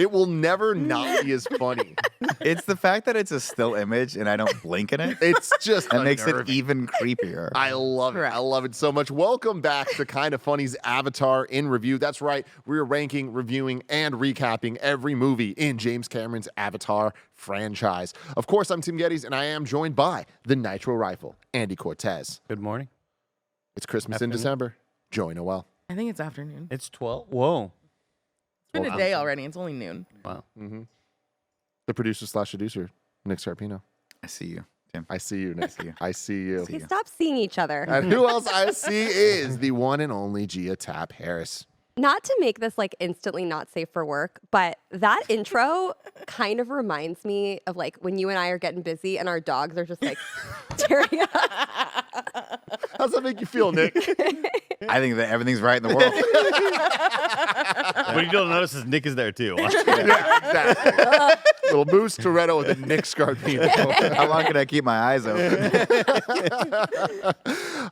It will never not be as funny. It's the fact that it's a still image and I don't blink in it. It's just That makes it unnerving. even creepier. I love it. I love it so much. Welcome back to Kinda Funny's Avatar in Review. That's right. We're ranking, reviewing, and recapping every movie in James Cameron's Avatar franchise. Of course, I'm Tim Geddes, and I am joined by the Nitro Rifle, Andy Cortez. Good morning. It's Christmas Afternoon. in December. Joy Noel. I think it's afternoon. It's 12. Whoa. It's been a day already. It's only noon. Wow. The producer/seducer, Nick Scarpino. I see you, Tim. I see you, Nick. I see you. See you. Stop seeing each other. And who else I see is the one and only Gia Tap Harris. Not to make this like instantly not safe for work, but that intro kind of reminds me of like when you and I are getting busy and our dogs are just like tearing up. How's that make you feel, Nick? I think that everything's right in the world. What you don't notice is Nick is there too. Watch. Yeah, exactly. Little Moose Toretto with a Nick Scarpino. How long can I keep my eyes open?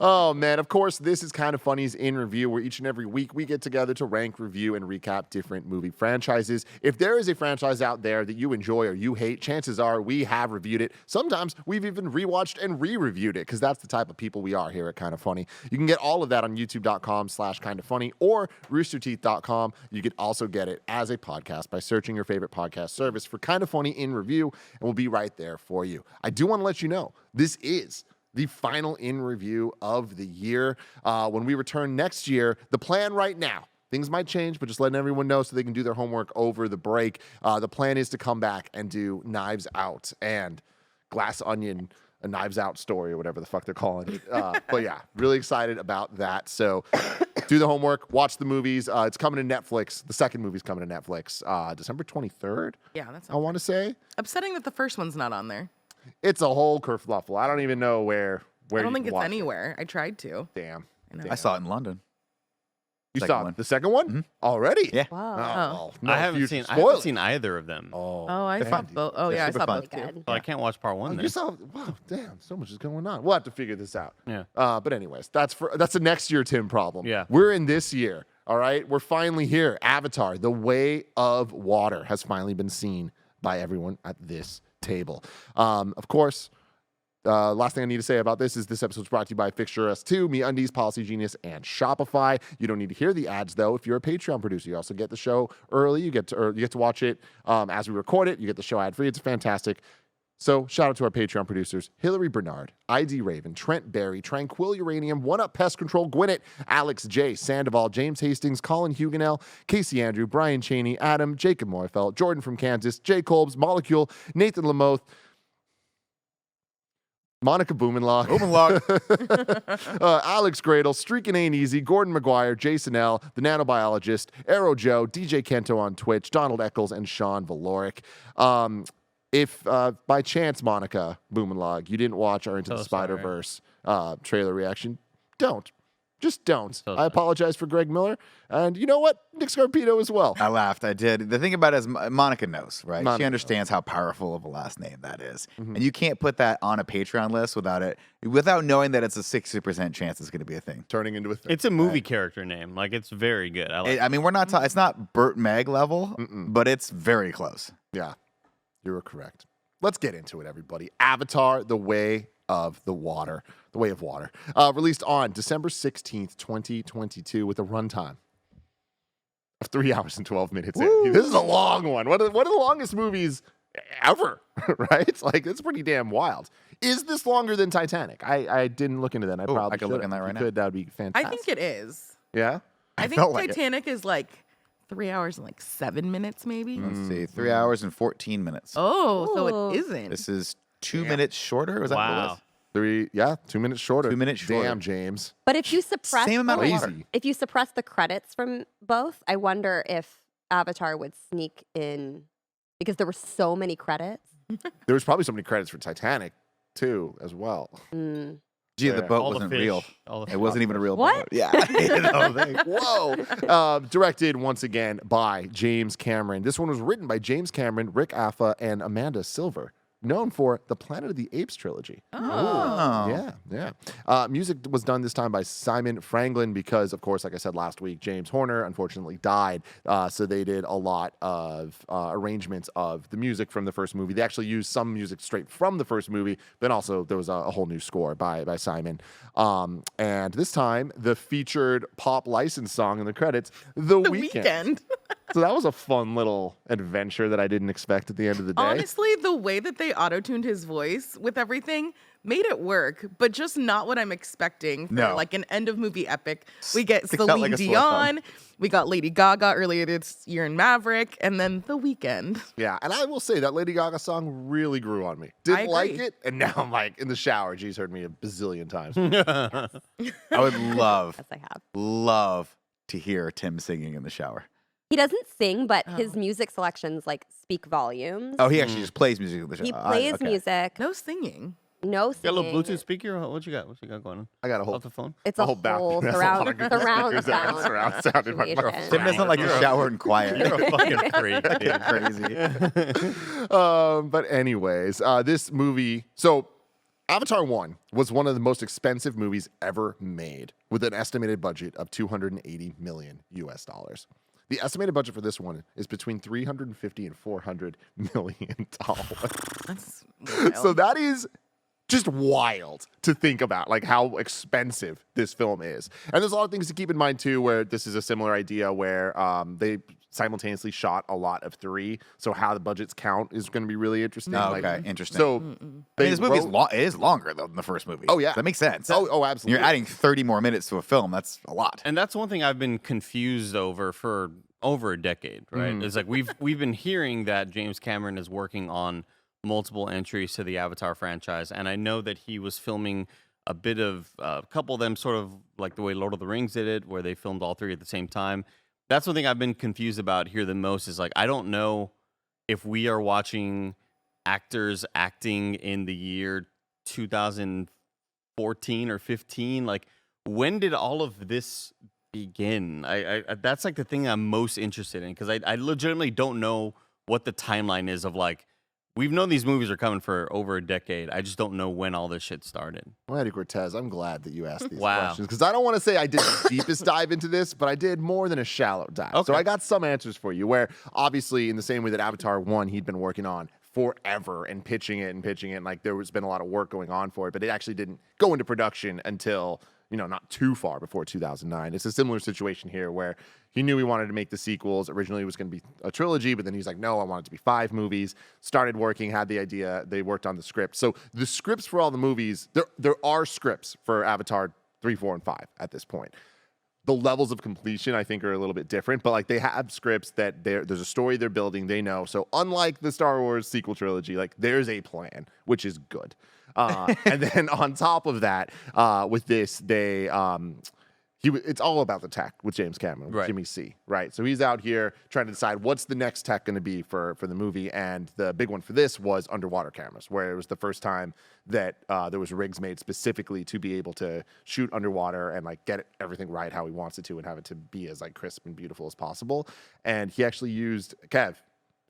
Oh, man. Of course, this is Kinda Funny's In Review, where each and every week we get together to rank, review, and recap different movie franchises. If there is a franchise out there that you enjoy or you hate, chances are we have reviewed it. Sometimes we've even rewatched and re-reviewed it, because that's the type of people we are here at Kinda Funny. You can get all of that on youtube.com/kindafunny or roosterteeth.com. You can also get it as a podcast by searching your favorite podcast service for Kinda Funny In Review, and we'll be right there for you. I do want to let you know, this is the final In Review of the year. When we return next year, the plan right now, things might change, but just letting everyone know so they can do their homework over the break. The plan is to come back and do Knives Out and Glass Onion, a Knives Out story or whatever the fuck they're calling it. But yeah, really excited about that. So do the homework, watch the movies. It's coming to Netflix. The second movie's coming to Netflix December 23rd, Yeah, that's I want to say. upsetting that the first one's not on there. It's a whole kerfluffle. I don't even know where I don't you think can it's watch it. anywhere. I tried to. Damn. I saw it in London. You Second saw one. the second one already? Yeah. Wow. Oh, no, I haven't future seen spoilers. either of them. Oh, I they're saw fun. both. Oh, They're yeah, I super saw fun. both too. Good. So I can't watch part one You then. saw? Wow, damn! So much is going on. We'll have to figure this out. Yeah. But anyways, that's a next year Tim problem. Yeah. We're in this year. All right. We're finally here. Avatar: The Way of Water has finally been seen by everyone at this table. Of course. Last thing I need to say about this is this episode is brought to you by Fixture S2, MeUndies, Policy Genius, and Shopify. You don't need to hear the ads though. If you're a Patreon producer, you also get the show early. You get to watch it as we record it. You get the show ad free. It's fantastic. So shout out to our Patreon producers: Hillary Bernard, ID Raven, Trent Berry, Tranquil Uranium, One Up Pest Control, Gwinnett, Alex J, Sandoval, James Hastings, Colin Huguenel, Casey Andrew, Brian Cheney, Adam, Jacob Morfeld, Jordan from Kansas, Jay Kolbs, Molecule, Nathan Lamoth, Monica Boomenlock, Alex Gradle, Streakin' Ain't Easy, Gordon McGuire, Jason L., The Nanobiologist, Arrow Joe, DJ Kento on Twitch, Donald Eccles, and Sean Valoric. If by chance, Monica Boomenlog, you didn't watch our Into the So Spider-Verse trailer reaction, don't. Just don't. So I sorry. apologize for Greg Miller. And you know what? Nick Scarpino as well. I laughed. I did. The thing about it is Monica knows, right? Monica She understands how powerful of a last name that is. Mm-hmm. And you can't put that on a Patreon list without knowing that it's a 60% chance it's going to be a thing. Turning into a thing. It's a movie character name. Like, it's very good. I like I mean, we're not. It's not Burt Meg level, but it's very close. Yeah, you were correct. Let's get into it, everybody. Avatar: The Way of the Water. The Way of Water. Released on December 16th, 2022 with a runtime of 3 hours and 12 minutes. In. This is a long one. One of the longest movies ever, right? Like, it's pretty damn wild. Is this longer than Titanic? I didn't look into that. I probably I could look should. in that If right you now. could, that would be fantastic. I think it is. Yeah? I think felt like it. Titanic is like 3 hours and like 7 minutes, maybe. Let's see. 3 hours and 14 minutes. Oh, so Ooh. it isn't. This is 2 minutes shorter. Was that what it Wow. was? 2 minutes shorter. 2 minutes shorter. Damn, James. But if you suppress Same amount of the- water. Crazy. if you suppress the credits from both, I wonder if Avatar would sneak in because there were so many credits. There was probably so many credits for Titanic, too, as well. Mm. Gee, the Yeah. boat all the wasn't fish, real. all the It wasn't even a real What? boat. Yeah. The whole thing. Whoa. Directed once again by James Cameron. This one was written by James Cameron, Rick Affa, and Amanda Silver. known for the Planet of the Apes trilogy. Oh. Yeah. Music was done this time by Simon Franklin because, of course, like I said last week, James Horner unfortunately died. So they did a lot of arrangements of the music from the first movie. They actually used some music straight from the first movie, but also there was a whole new score by Simon. And this time, the featured pop license song in the credits, The Weeknd. So that was a fun little adventure that I didn't expect at the end of the day. Honestly, the way that they auto-tuned his voice with everything made it work, but just not what I'm expecting for like an end of movie epic. We get Sticks out Celine like a sore thumb. Dion, we got Lady Gaga earlier this year in Maverick, and then The Weeknd. Yeah, and I will say that Lady Gaga song really grew on me. I Didn't like agree. it, and now I'm like in the shower. G's heard me a bazillion times. I would love, Yes, I have. love to hear Tim singing in the shower. He doesn't sing, but his music selections like speak volumes. Oh, he actually just plays music in the shower. He plays Okay. music, No singing. no You got a singing. little Bluetooth speaker? What you got? What you got going on? I got a whole Off the phone? It's a whole balcony. That's a lot surround, of good surround speakers there. sound. Surround sound in my situation. mouth. Tim doesn't like to shower and quiet. You're a fucking freak, dude. Crazy. But anyways, this movie. So Avatar 1 was one of the most expensive movies ever made with an estimated budget of $280 million US. The estimated budget for this one is between $350 and $400 million. That's wild. So that is just wild to think about, like how expensive this film is. And there's a lot of things to keep in mind too, where this is a similar idea where they simultaneously shot a lot of 3. So how the budgets count is going to be really interesting. Oh, Like, okay, interesting. So I mean, they this movie is wrote- it is longer though than the first movie. Oh, yeah. That makes sense. Oh, absolutely. You're adding 30 more minutes to a film. That's a lot. And that's one thing I've been confused over for over a decade, right? It's like we've been hearing that James Cameron is working on multiple entries to the Avatar franchise, and I know that he was filming a bit of a couple of them, sort of like the way Lord of the Rings did it, where they filmed all 3 at the same time. That's one thing I've been confused about here the most is like I don't know if we are watching actors acting in the year 2014 or 15. Like when did all of this begin? I that's like the thing I'm most interested in because I legitimately don't know what the timeline is of like we've known these movies are coming for over a decade. I just don't know when all this shit started. Well, Eddie Cortez, I'm glad that you asked these Wow. questions because I don't want to say I did the deepest dive into this, but I did more than a shallow dive. So Okay. I got some answers for you where obviously in the same way that Avatar 1 he'd been working on forever and pitching it, and like there was been a lot of work going on for it, but it actually didn't go into production until not too far before 2009. It's a similar situation here where he knew he wanted to make the sequels. Originally, it was going to be a trilogy, but then he's like, no, I want it to be 5 movies. Started working, had the idea. They worked on the script. So the scripts for all the movies, there are scripts for Avatar 3, 4, and 5 at this point. The levels of completion, I think, are a little bit different, but like they have scripts that there's a story they're building, they know. So unlike the Star Wars sequel trilogy, like there's a plan, which is good. And then on top of that, with this, it's all about the tech with James Cameron, with Right. Jimmy C, right? So he's out here trying to decide what's the next tech going to be for the movie, and the big one for this was underwater cameras, where it was the first time that there was rigs made specifically to be able to shoot underwater and like get everything right how he wants it to and have it to be as like crisp and beautiful as possible. And he actually used Kev, if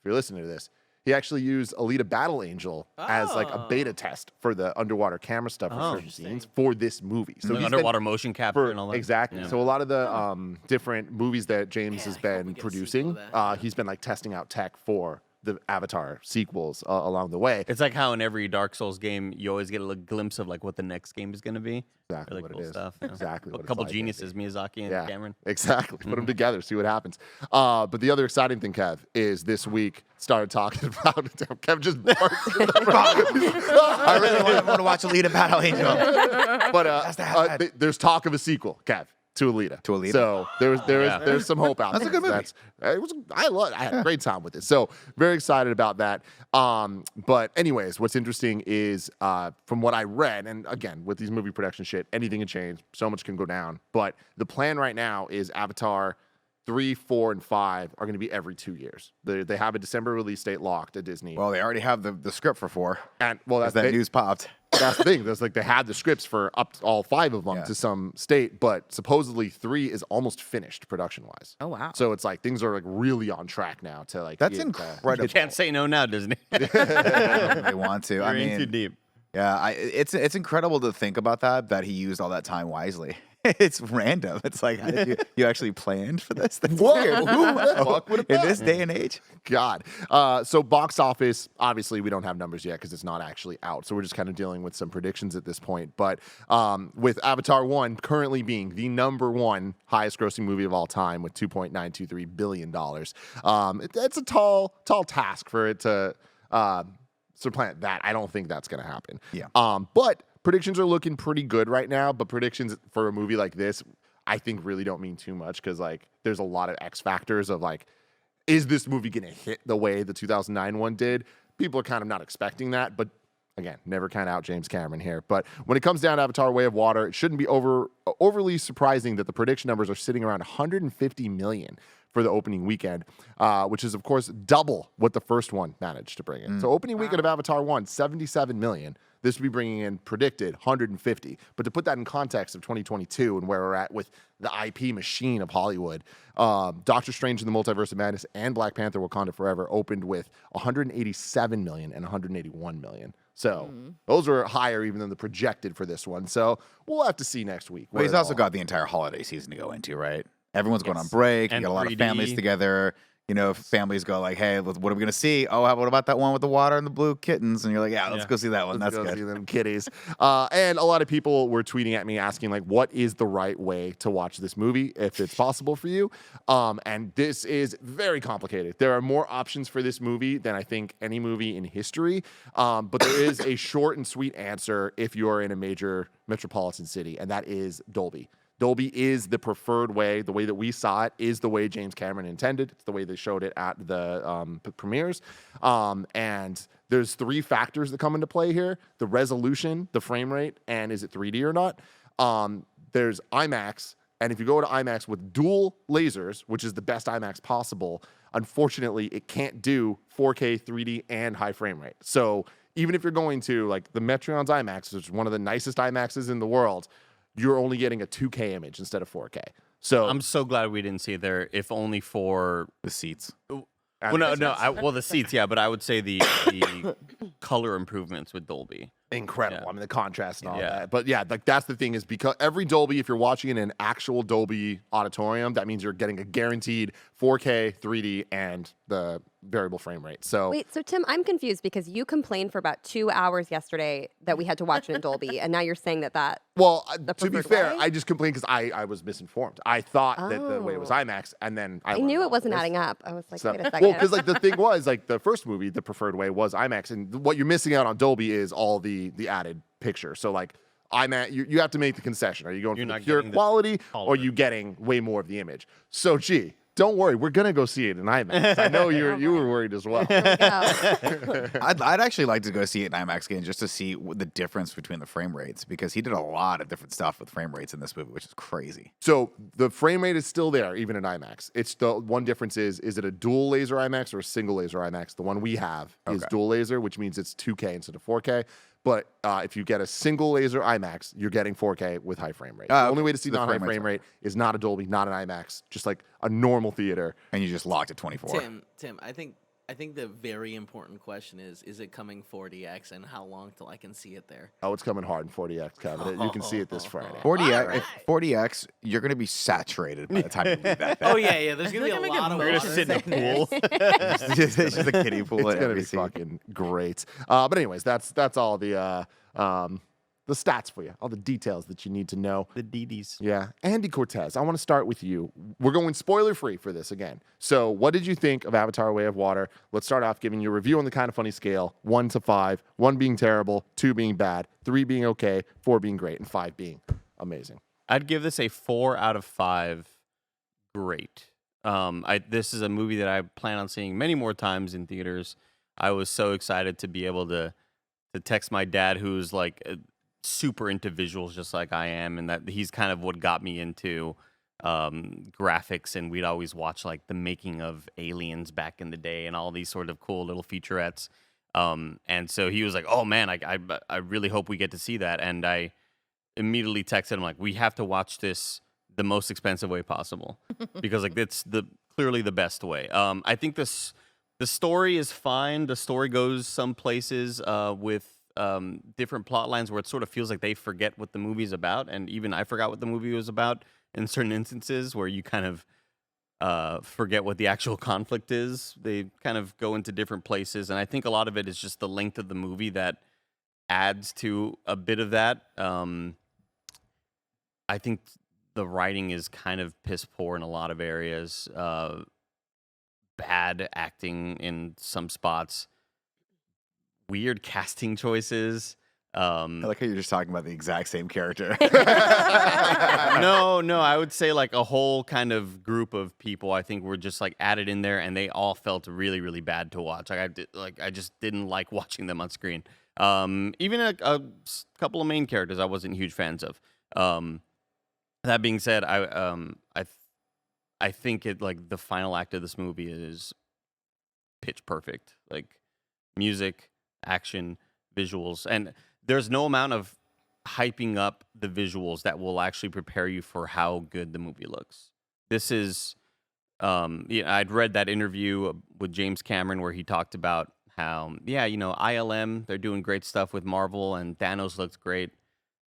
you're listening to this. He actually used Alita Battle Angel as like a beta test for the underwater camera stuff for certain scenes for this movie. So Like he's underwater been, motion capture and all that. exactly. Yeah. So a lot of the different movies that James has been producing, he's been like testing out tech for the Avatar sequels along the way. It's like how in every Dark Souls game you always get a little glimpse of like what the next game is going to be. Exactly Really what cool it is. stuff. you know. Exactly A what it's couple like, geniuses, Miyazaki and Cameron. Exactly. Put them together, see what happens. But the other exciting thing, Kev, is this week started talking about Kev just barked. I really want to watch Alita Battle Angel. But there's talk of a sequel, Kev, to Alita. To Alita. So there's some hope out there. That's a good movie. I had a great time with it. So very excited about that. But anyways, what's interesting is from what I read, and again with these movie production shit, anything can change. So much can go down. But the plan right now is Avatar 3, 4, and 5 are going to be every 2 years. They have a December release date locked at Disney. Well, they already have the script for 4. And well, As that news popped. that's the thing. There's like they had the scripts for up to all 5 of them to some state, but supposedly 3 is almost finished production wise. Oh wow. So it's like things are like really on track now to like. That's get, incredible. You can't say no now, Disney. They want to. I You're in mean, too deep. yeah, it's incredible to think about that he used all that time wisely. It's random. It's like, how did you actually planned for this? That's Whoa, weird. who the fuck would have In thought? this day and age? God. So box office, obviously we don't have numbers yet because it's not actually out. So we're just kind of dealing with some predictions at this point. But with Avatar 1 currently being the #1 highest grossing movie of all time with $2.923 billion, it's a tall task for it to supplant that. I don't think that's going to happen. Yeah. But predictions are looking pretty good right now. But predictions for a movie like this, I think really don't mean too much because like there's a lot of X factors of like, is this movie going to hit the way the 2009 one did? People are kind of not expecting that, but again, never count out James Cameron here. But when it comes down to Avatar: Way of Water, it shouldn't be overly surprising that the prediction numbers are sitting around 150 million for the opening weekend, which is of course double what the first one managed to bring in. So opening weekend of Avatar 1, 77 million. This would be bringing in predicted 150. But to put that in context of 2022 and where we're at with the IP machine of Hollywood, Doctor Strange in the Multiverse of Madness and Black Panther: Wakanda Forever opened with 187 million and 181 million. So those are higher even than the projected for this one. So we'll have to see next week. Well, he's also got the entire holiday season to go into, right? Everyone's going on break. And You got a lot of 3D. families together. You know, families go like, hey, what are we going to see? Oh, what about that one with the water and the blue kittens? And you're like, yeah, let's go see that one. Let's That's go good. see them kitties. And a lot of people were tweeting at me asking, like, what is the right way to watch this movie if it's possible for you? And this is very complicated. There are more options for this movie than I think any movie in history. But there is a short and sweet answer if you're in a major metropolitan city, and that is Dolby. Dolby is the preferred way. The way that we saw it is the way James Cameron intended. It's the way they showed it at the premieres. And there's 3 factors that come into play here: the resolution, the frame rate, and is it 3D or not? There's IMAX. And if you go to IMAX with dual lasers, which is the best IMAX possible, unfortunately, it can't do 4K, 3D, and high frame rate. So even if you're going to like the Metron's IMAX, which is one of the nicest IMAXs in the world, you're only getting a 2K image instead of 4K. So I'm so glad we didn't see it there, if only for The seats. well, the seats, yeah, but I would say the color improvements with Dolby. incredible. Yeah. I mean, the contrast and all Yeah. that. But yeah, like that's the thing is because every Dolby, if you're watching in an actual Dolby auditorium, that means you're getting a guaranteed 4K, 3D, and the variable frame rate. So Wait, so Tim, I'm confused because you complained for about 2 hours yesterday that we had to watch it in Dolby, and now you're saying that well, the to be preferred fair, way? I just complained because I was misinformed. I thought that the way it was Oh. IMAX, and then I I learned knew all it wasn't this. adding up. I was like, So, wait a second. well, because like the thing was like the first movie, the preferred way was IMAX, and what you're missing out on Dolby is all the added picture. So like IMAX, you have to make the concession. Are you going You're for the not pure getting the quality, or color. are you getting way more of the image? So gee, don't worry, we're gonna go see it in IMAX. I know you were worried as well. There we go. I'd actually like to go see it in IMAX again just to see the difference between the frame rates because he did a lot of different stuff with frame rates in this movie, which is crazy. So the frame rate is still there, even in IMAX. It's the one difference is it a dual laser IMAX or a single laser IMAX? The one we have is Okay. dual laser, which means it's 2K instead of 4K. But if you get a single laser IMAX, you're getting 4K with high frame rate. The okay. only way to see The non-high frame rate's frame rate is not a Dolby, not an IMAX, just like a normal theater. And you just locked at 24. Tim, I think the very important question is it coming 4DX and how long till I can see it there? Oh, it's coming hard in 40X, Kevin. You can see it this Friday. 40X, if 40X, you're going to be saturated by the time you leave that. Oh yeah, there's gonna be like a I'm gonna lot of get We're gonna water. sit in the pool. it's just a kiddie pool. It's at gonna every be scene. fucking great. But anyways, that's all the stats for you, all the details that you need to know. The DDs. Yeah. Andy Cortez, I want to start with you. We're going spoiler free for this again. So, what did you think of Avatar: Way of Water? Let's start off giving you a review on the Kind of Funny scale 1 to 5, 1 being terrible, 2 being bad, 3 being okay, 4 being great, and 5 being amazing. I'd give this a 4 out of 5. Great. This is a movie that I plan on seeing many more times in theaters. I was so excited to be able to text my dad, who's like super into visuals, just like I am, and that he's kind of what got me into graphics. And we'd always watch like the making of Aliens back in the day, and all these sort of cool little featurettes. And so he was like, "Oh man, I really hope we get to see that." And I immediately texted him like, "We have to watch this the most expensive way possible because like it's clearly the best way." I think the story is fine. The story goes some places with different plot lines where it sort of feels like they forget what the movie's about, and even I forgot what the movie was about in certain instances where you kind of forget what the actual conflict is. They kind of go into different places, and I think a lot of it is just the length of the movie that adds to a bit of that. I think the writing is kind of piss poor in a lot of areas. Bad acting in some spots. Weird casting choices. I like how you're just talking about the exact same character. No, I would say like a whole kind of group of people I think were just like added in there, and they all felt really, really bad to watch. I just didn't like watching them on screen. Even a couple of main characters I wasn't huge fans of. That being said, I think it like the final act of this movie is pitch perfect. Like music, action, visuals, and there's no amount of hyping up the visuals that will actually prepare you for how good the movie looks. This is, I'd read that interview with James Cameron where he talked about how, ILM, they're doing great stuff with Marvel and Thanos looks great,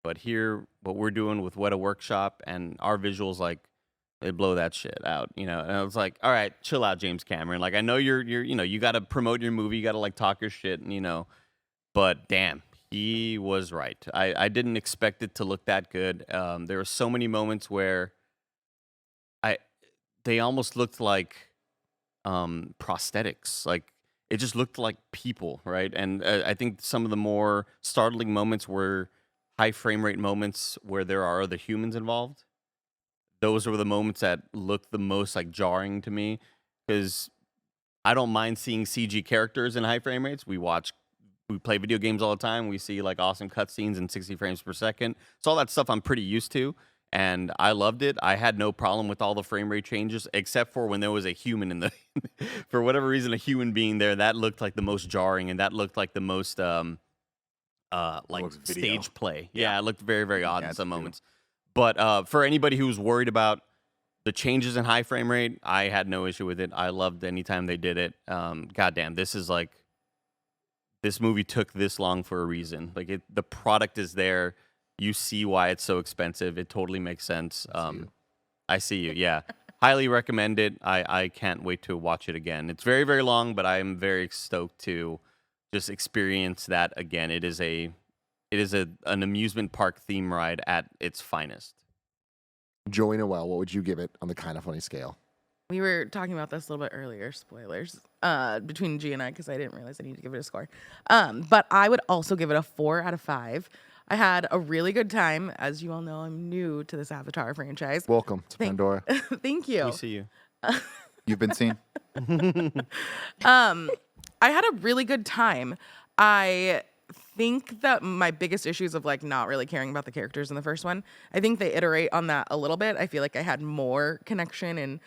but here, what we're doing with Weta Workshop and our visuals, like, they blow that shit out, And I was like, all right, chill out, James Cameron. Like, I know you're you got to promote your movie, you got to like talk your shit, but damn. He was right. I didn't expect it to look that good. There were so many moments where they almost looked like prosthetics. Like it just looked like people, right? And I think some of the more startling moments were high frame rate moments where there are other humans involved. Those were the moments that looked the most like jarring to me because I don't mind seeing CG characters in high frame rates. We play video games all the time. We see like awesome cutscenes in 60 frames per second. So all that stuff I'm pretty used to, and I loved it. I had no problem with all the frame rate changes, except for when there was a human in the, for whatever reason, a human being there. That looked like the most jarring, and that looked like the most like stage play. Yeah, it looked very, very odd in some moments. But for anybody who was worried about the changes in high frame rate, I had no issue with it. I loved anytime they did it. Goddamn, this movie took this long for a reason. Like the product is there. You see why it's so expensive. It totally makes sense. I see you. Yeah. Highly recommend it. I can't wait to watch it again. It's very, very long, but I'm very stoked to just experience that again. It is an amusement park theme ride at its finest. Joey Noel, what would you give it on the Kinda Funny scale? We were talking about this a little bit earlier, spoilers, between G and I, because I didn't realize I needed to give it a score. But I would also give it a 4 out of 5. I had a really good time. As you all know, I'm new to this Avatar franchise. Welcome to Pandora. Thank you. We see you. You've been seen. I had a really good time. I think that my biggest issues of like not really caring about the characters in the first one, I think they iterate on that a little bit. I feel like I had more connection and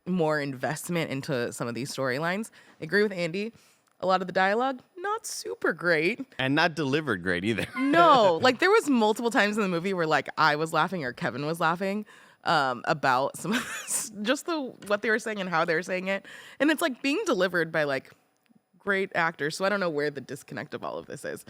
more investment into some of these storylines. I agree with Andy. A lot of the dialogue, not super great. And not delivered great either. No, like there was multiple times in the movie where like I was laughing or Kevin was laughing about some of this, just what they were saying and how they were saying it. And it's like being delivered by like great actors. So I don't know where the disconnect of all of this is.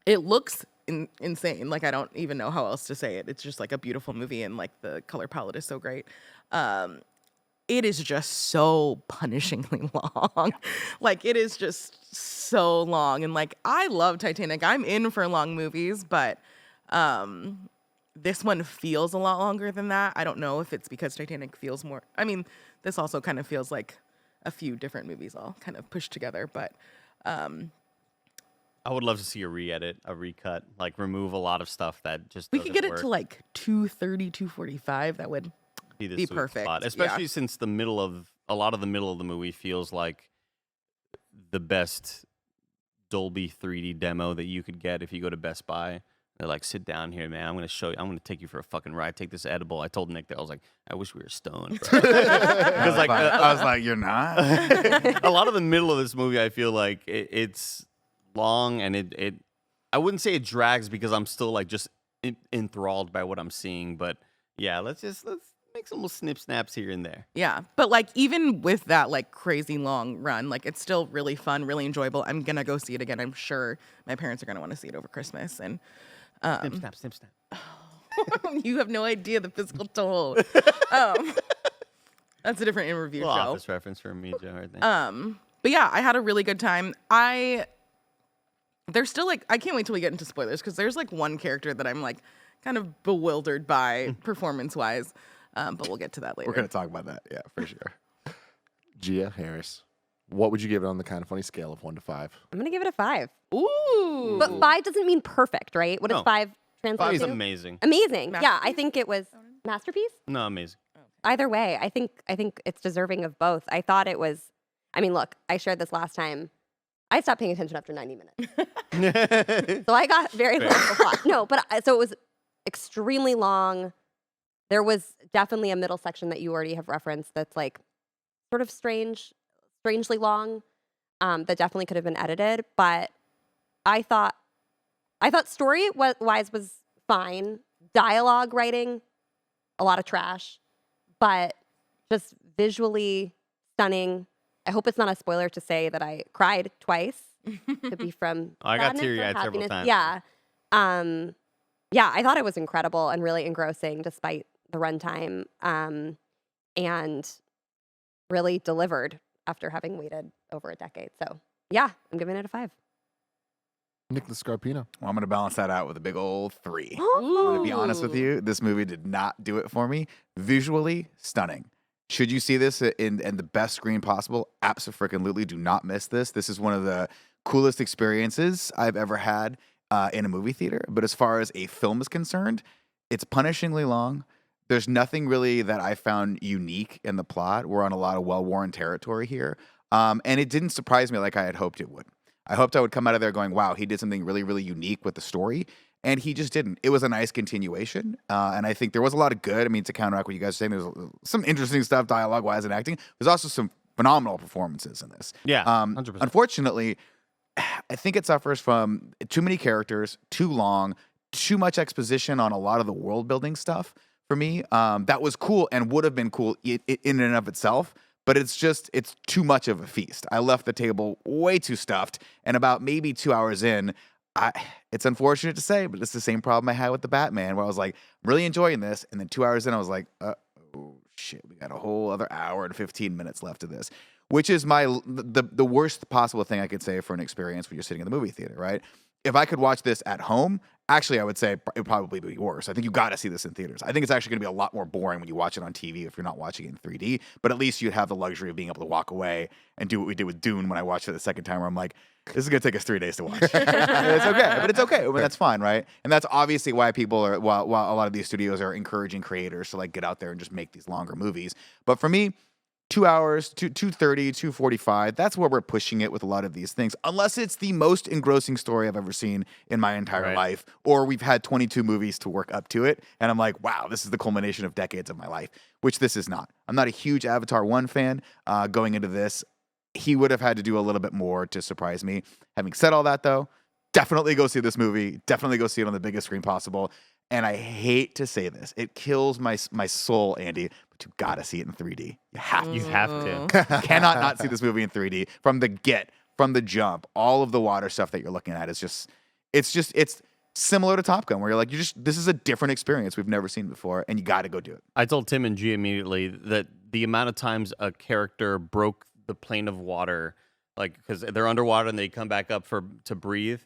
It looks insane. Like I don't even know how else to say it. It's just like a beautiful movie, and like the color palette is so great. It is just so punishingly long. Like it is just so long. And like I love Titanic. I'm in for long movies, but this one feels a lot longer than that. I don't know if it's because Titanic feels more. I mean, this also kind of feels like a few different movies all kind of pushed together, but I would love to see a re-edit, a recut, like remove a lot of stuff that just we doesn't could get work. it to like 2:30, 2:45. That would be the be sweet perfect. spot. Especially since a lot of the middle of the movie feels like the best Dolby 3D demo that you could get if you go to Best Buy. They're like, sit down here, man. I'm gonna show you. I'm gonna take you for a fucking ride. Take this edible. I told Nick that I was like, I wish we were stoned. Bro. Because like, I was like, you're not. a lot of the middle of this movie, I feel like it's long and it. I wouldn't say it drags because I'm still like just enthralled by what I'm seeing. But yeah, let's make some little snip snaps here and there. Yeah, but like even with that like crazy long run, like it's still really fun, really enjoyable. I'm gonna go see it again. I'm sure my parents are gonna want to see it over Christmas. And Snip snap, snip snap. you have no idea the physical toll. That's a different in-review Little show. Office reference for me, Joe. Right there. But yeah, I had a really good time. There's still like I can't wait till we get into spoilers because there's like one character that I'm like kind of bewildered by performance-wise. But we'll get to that later. We're going to talk about that. Yeah, for sure. Gia Harris, what would you give it on the Kind of Funny scale of 1 to 5? I'm gonna give it a 5. Ooh. But 5 doesn't mean perfect, right? What does No. 5 translate Five's to? amazing. Amazing. Yeah, I Masterpiece? think it was masterpiece. No, amazing. Either way, I think it's deserving of both. I thought it was. I mean, look, I shared this last time. I stopped paying attention after 90 minutes, so I got very little of the plot. No, but so it was extremely long. There was definitely a middle section that you already have referenced that's like sort of strangely long. That definitely could have been edited, but I thought story wise was fine. Dialogue writing, a lot of trash, but just visually stunning. I hope it's not a spoiler to say that I cried twice. Could be from I got sadness or teary-eyed several happiness. times. Yeah. Yeah, I thought it was incredible and really engrossing despite the runtime, and really delivered after having waited over a decade. So yeah, I'm giving it a 5. Nicholas Scarpino. Well, I'm going to balance that out with a big old 3. I'm going to be honest with you. This movie did not do it for me. Visually stunning. Should you see this in the best screen possible? Abso-freaking-lutely. Do not miss this. This is one of the coolest experiences I've ever had in a movie theater. But as far as a film is concerned, it's punishingly long. There's nothing really that I found unique in the plot. We're on a lot of well-worn territory here. And it didn't surprise me like I had hoped it would. I hoped I would come out of there going, wow, he did something really, really unique with the story. And he just didn't. It was a nice continuation. And I think there was a lot of good. I mean, to counteract what you guys are saying, there's some interesting stuff dialogue-wise and acting. There's also some phenomenal performances in this. Yeah, 100%. Unfortunately, I think it suffers from too many characters, too long, too much exposition on a lot of the world-building stuff for me. That was cool and would have been cool in and of itself. But it's too much of a feast. I left the table way too stuffed. And about maybe 2 hours in, it's unfortunate to say, but it's the same problem I had with the Batman, where I was like, I'm really enjoying this. And then 2 hours in, I was like, oh, shit, we got a whole other hour and 15 minutes left of this, which is the worst possible thing I could say for an experience when you're sitting in the movie theater, right? If I could watch this at home, actually, I would say it would probably be worse. I think you got to see this in theaters. I think it's actually going to be a lot more boring when you watch it on TV if you're not watching it in 3D. But at least you'd have the luxury of being able to walk away and do what we did with Dune when I watched it the second time, where I'm like, this is going to take us 3 days to watch. It's okay, but it's okay. I mean, that's fine, right? And that's obviously why while a lot of these studios are encouraging creators to like get out there and just make these longer movies. But for me, 2 hours, 2:30, 2:45. That's where we're pushing it with a lot of these things. Unless it's the most engrossing story I've ever seen in my entire life, or we've had 22 movies to work up to it, and I'm like, wow, this is the culmination of decades of my life, which this is not. I'm not a huge Avatar 1 fan. Going into this, he would have had to do a little bit more to surprise me. Having said all that, though, definitely go see this movie. Definitely go see it on the biggest screen possible. And I hate to say this. It kills my soul, Andy, but you gotta see it in 3D. You have to. You have to. You cannot not see this movie in 3D from the jump. All of the water stuff that you're looking at is it's similar to Top Gun, where you're like, this is a different experience we've never seen before, and you got to go do it. I told Tim and G immediately that the amount of times a character broke the plane of water, like because they're underwater and they come back up to breathe.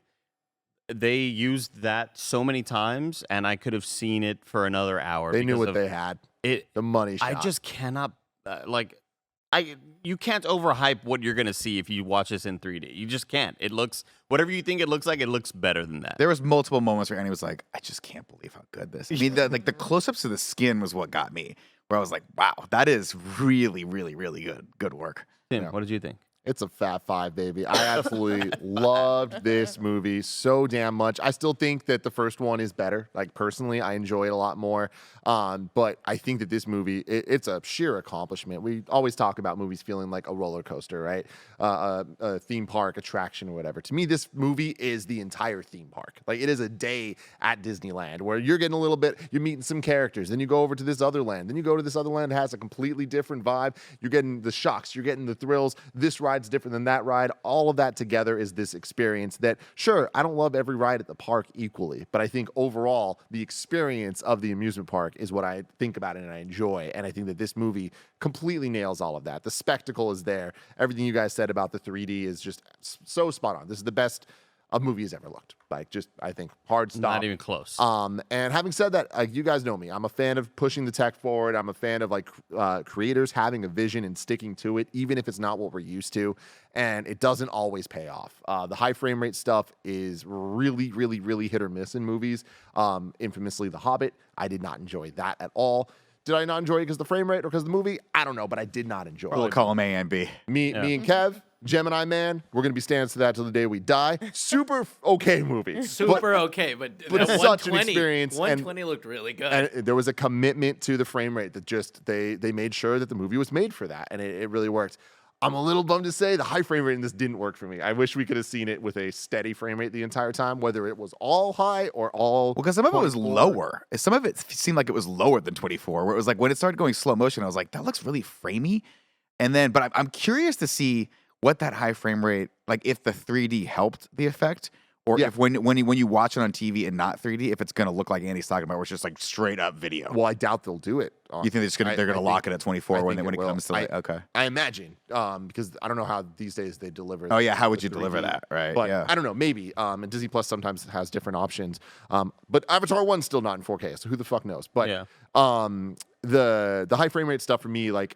They used that so many times, and I could have seen it for another hour. They knew because what of they had. it. The money shot. I just cannot you can't overhype what you're gonna see if you watch this in 3D. You just can't. It looks whatever you think it looks like. It looks better than that. There was multiple moments where Andy was like, I just can't believe how good this is. I mean, the close-ups of the skin was what got me, where I was like, wow, that is really, really, really good work. Tim, what did you think? It's a Fat Five, baby. I absolutely loved this movie so damn much. I still think that the first one is better. Like, personally, I enjoy it a lot more. But I think that this movie, it's a sheer accomplishment. We always talk about movies feeling like a roller coaster, right? A theme park attraction or whatever. To me, this movie is the entire theme park. Like, it is a day at Disneyland where you're getting a little bit, you're meeting some characters, then you go over to this other land, then you go to this other land that has a completely different vibe. You're getting the shocks, you're getting the thrills. This ride's different than that ride. All of that together is this experience that, sure, I don't love every ride at the park equally, but I think overall the experience of the amusement park is what I think about it and I enjoy. And I think that this movie completely nails all of that. The spectacle is there. Everything you guys said about the 3D is just so spot on. This is the best a movie has ever looked. Like, just, I think, hard stop. Not even close. And having said that, you guys know me. I'm a fan of pushing the tech forward. I'm a fan of like creators having a vision and sticking to it, even if it's not what we're used to. And it doesn't always pay off. The high frame rate stuff is really, really, really hit or miss in movies. Infamously, The Hobbit. I did not enjoy that at all. Did I not enjoy it because of the frame rate or because of the movie? I don't know, but I did not enjoy it. We'll call them A and B. Me and Kev, Gemini Man, we're going to be standing to that till the day we die. Super okay movie. Super okay, but but that such an 120 experience, and- 120 looked really good. And there was a commitment to the frame rate that just, they made sure that the movie was made for that, and it really worked. I'm a little bummed to say the high frame rate in this didn't work for me. I wish we could have seen it with a steady frame rate the entire time, whether it was all high or all. Well, because some of it was 24. lower. Some of it seemed like it was lower than 24, where it was like when it started going slow motion, I was like, that looks really framey. And then, but I'm curious to see what that high frame rate, like if the 3D helped the effect, or Yeah. if when you watch it on TV and not 3D, if it's gonna look like Andy's talking about, where it's just like straight up video. Well, I doubt they'll do it. You think they're gonna lock it at 24 when it will. comes to like, okay. I imagine, because I don't know how these days they deliver. Oh yeah, how would the you deliver 3D. that, right? But yeah. I don't know, maybe. And Disney Plus sometimes has different options. But Avatar 1's still not in 4K, so who the fuck knows? But Yeah. The high frame rate stuff for me, like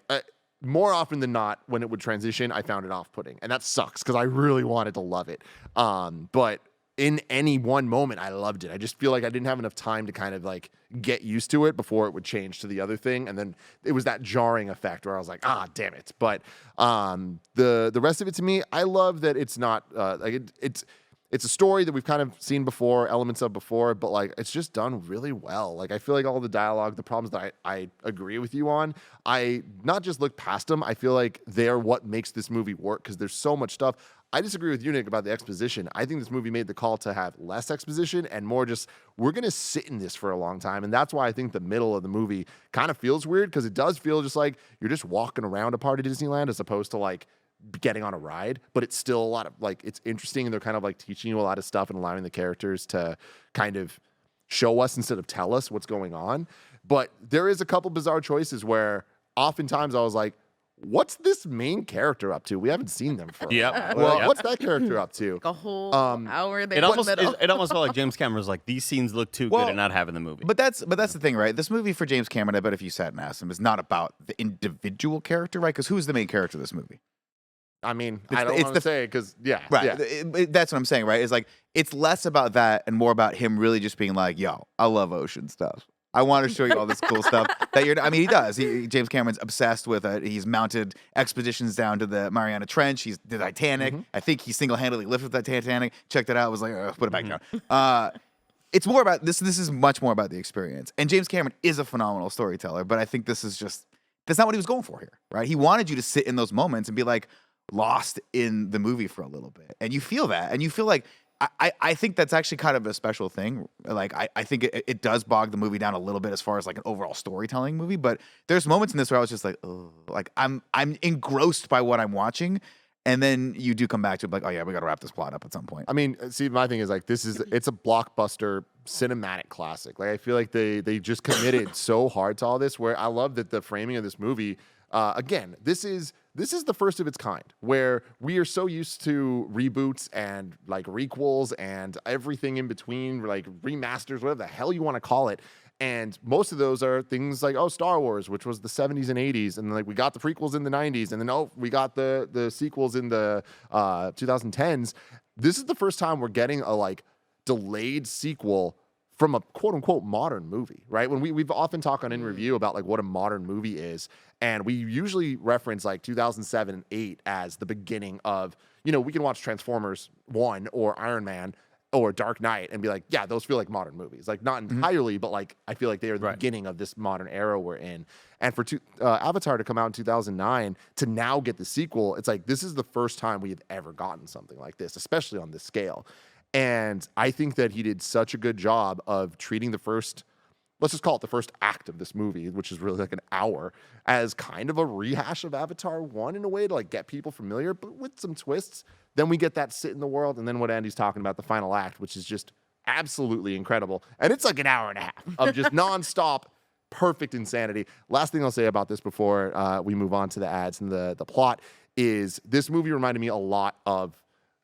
more often than not, when it would transition, I found it off-putting, and that sucks because I really wanted to love it. But in any one moment, I loved it. I just feel like I didn't have enough time to kind of like get used to it before it would change to the other thing, and then it was that jarring effect where I was like, ah, damn it. But the rest of it to me, I love that it's not it's a story that we've kind of seen before, elements of before, but like it's just done really well. Like I feel like all the dialogue, the problems that I agree with you on, I not just look past them. I feel like they're what makes this movie work because there's so much stuff. I disagree with you, Nick, about the exposition. I think this movie made the call to have less exposition and more just, we're going to sit in this for a long time. And that's why I think the middle of the movie kind of feels weird because it does feel just like you're just walking around a part of Disneyland as opposed to like getting on a ride, but it's still a lot of like, it's interesting and they're kind of like teaching you a lot of stuff and allowing the characters to kind of show us instead of tell us what's going on. But there is a couple bizarre choices where oftentimes I was like, what's this main character up to? We haven't seen them for Yep. well, Yep. what's that character up to? Like a whole hour there It in almost the middle. it almost felt like James Cameron was like, these scenes look too Well, good at not having the movie. But that's the thing, right? This movie for James Cameron, I bet if you sat and asked him, is not about the individual character, right? Because who's the main character of this movie? I mean, It's I don't the- want to say it because, yeah. Right. Yeah. That's what I'm saying, right? It's like, it's less about that and more about him really just being like, yo, I love ocean stuff. I want to show you all this cool stuff that I mean, he does. James Cameron's obsessed with it. He's mounted expeditions down to the Mariana Trench. He's the Titanic. I think he single-handedly lifted the Titanic. Checked it out. Was like, put it back down. It's more about this. This is much more about the experience. And James Cameron is a phenomenal storyteller, but I think this is just, that's not what he was going for here, right? He wanted you to sit in those moments and be like lost in the movie for a little bit. And you feel that. And you feel like, I think that's actually kind of a special thing. Like, I think it does bog the movie down a little bit as far as like an overall storytelling movie. But there's moments in this where I was just like, oh, like I'm engrossed by what I'm watching. And then you do come back to it, like, oh yeah, we got to wrap this plot up at some point. I mean, see, my thing is like, it's a blockbuster cinematic classic. Like, I feel like they just committed so hard to all this, where I love that the framing of this movie, again, this is the first of its kind, where we are so used to reboots and like requels and everything in between, like remasters, whatever the hell you want to call it. And most of those are things like, oh, Star Wars, which was the 70s and 80s. And like we got the prequels in the 90s. And then, oh, we got the sequels in the 2010s. This is the first time we're getting a like delayed sequel from a quote unquote modern movie, right? When we've often talked on In Review about like what a modern movie is, and we usually reference like 2007 and 8 as the beginning of, we can watch Transformers 1 or Iron Man or Dark Knight and be like, yeah, those feel like modern movies. Like not entirely, but like I feel like they are the beginning of this modern era we're in. And for Avatar to come out in 2009 to now get the sequel, it's like this is the first time we have ever gotten something like this, especially on this scale. And I think that he did such a good job of treating the first, let's just call it the first act of this movie, which is really like an hour, as kind of a rehash of Avatar 1 in a way to like get people familiar, but with some twists. Then we get that sit in the world, and then what Andy's talking about, the final act, which is just absolutely incredible. And it's like an hour and a half of just nonstop, perfect insanity. Last thing I'll say about this before we move on to the ads and the plot is this movie reminded me a lot of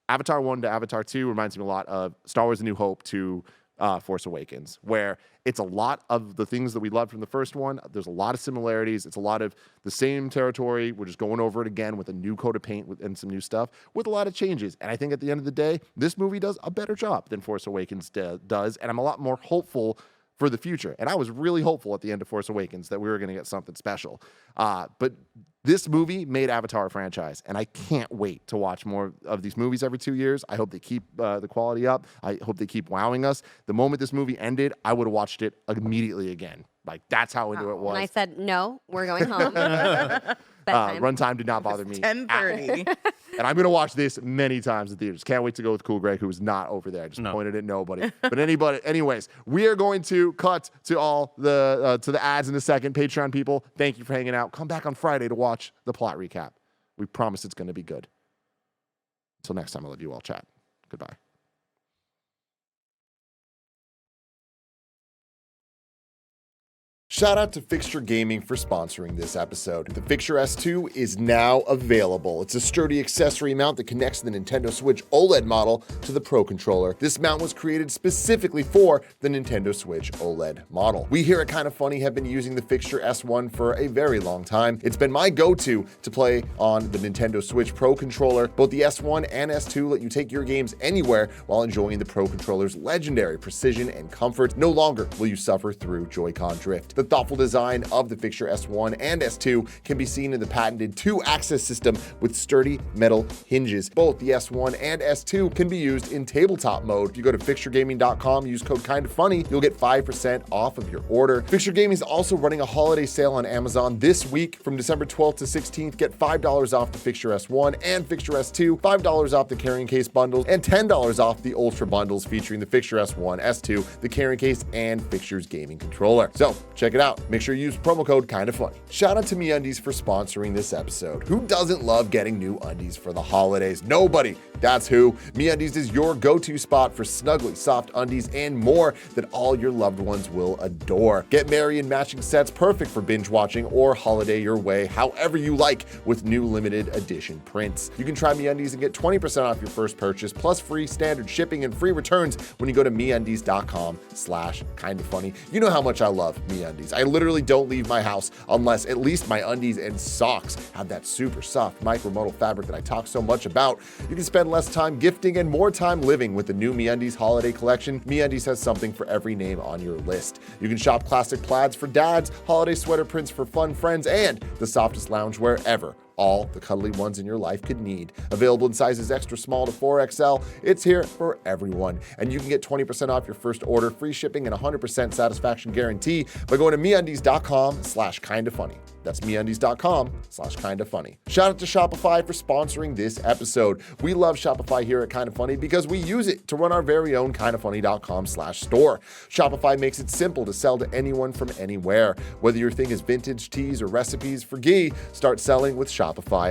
Avatar 1 to Avatar 2 reminds me a lot of Star Wars A New Hope to Force Awakens, where it's a lot of the things that we loved from the first one. There's a lot of similarities. It's a lot of the same territory. We're just going over it again with a new coat of paint and some new stuff with a lot of changes. And I think at the end of the day, this movie does a better job than Force Awakens does. And I'm a lot more hopeful for the future. And I was really hopeful at the end of Force Awakens that we were going to get something special. But this movie made Avatar a franchise, and I can't wait to watch more of these movies every 2 years. I hope they keep the quality up. I hope they keep wowing us. The moment this movie ended, I would have watched it immediately again. Like, that's how into it was. And I said, no, we're going home. Runtime did not bother me. 10:30. And I'm going to watch this many times in theaters. Can't wait to go with Cool Greg, who was not over there. I just pointed at nobody. But anyways, we are going to cut to all the ads in a second. Patreon people, thank you for hanging out. Come back on Friday to watch the plot recap. We promise it's going to be good. Until next time, I love you all. Chat. Goodbye. Shout out to Fixture Gaming for sponsoring this episode. The Fixture S2 is now available. It's a sturdy accessory mount that connects the Nintendo Switch OLED model to the Pro Controller. This mount was created specifically for the Nintendo Switch OLED model. We here at KindaFunny have been using the Fixture S1 for a very long time. It's been my go-to to play on the Nintendo Switch Pro Controller. Both the S1 and S2 let you take your games anywhere while enjoying the Pro Controller's legendary precision and comfort. No longer will you suffer through Joy-Con drift. The thoughtful design of the Fixture S1 and S2 can be seen in the patented 2-axis system with sturdy metal hinges. Both the S1 and S2 can be used in tabletop mode. If you go to fixturegaming.com, use code KindaFunny, you'll get 5% off of your order. Fixture Gaming is also running a holiday sale on Amazon this week from December 12th to 16th. Get $5 off the Fixture S1 and Fixture S2, $5 off the carrying case bundles, and $10 off the Ultra bundles featuring the Fixture S1, S2, the carrying case, and Fixture's gaming controller. So check it out. Make sure you use promo code KindaFunny. Shout out to MeUndies for sponsoring this episode. Who doesn't love getting new undies for the holidays? Nobody. That's who. MeUndies is your go-to spot for snuggly, soft undies and more that all your loved ones will adore. Get merry in matching sets perfect for binge watching or holiday your way, however you like, with new limited edition prints. You can try MeUndies and get 20% off your first purchase, plus free standard shipping and free returns when you go to MeUndies.com/KindaFunny. You know how much I love MeUndies. I literally don't leave my house unless at least my undies and socks have that super soft micromodal fabric that I talk so much about. You can spend less time gifting and more time living with the new MeUndies holiday collection. MeUndies has something for every name on your list. You can shop classic plaids for dads, holiday sweater prints for fun friends, and the softest loungewear ever. All the cuddly ones in your life could need. Available in sizes extra small to 4XL. It's here for everyone. And you can get 20% off your first order, free shipping, and 100% satisfaction guarantee by going to MeUndies.com/KindaFunny. That's MeUndies.com/KindaFunny. Shout out to Shopify for sponsoring this episode. We love Shopify here at KindaFunny because we use it to run our very own KindaFunny.com/store. Shopify makes it simple to sell to anyone from anywhere. Whether your thing is vintage teas or recipes for ghee, start selling with Shopify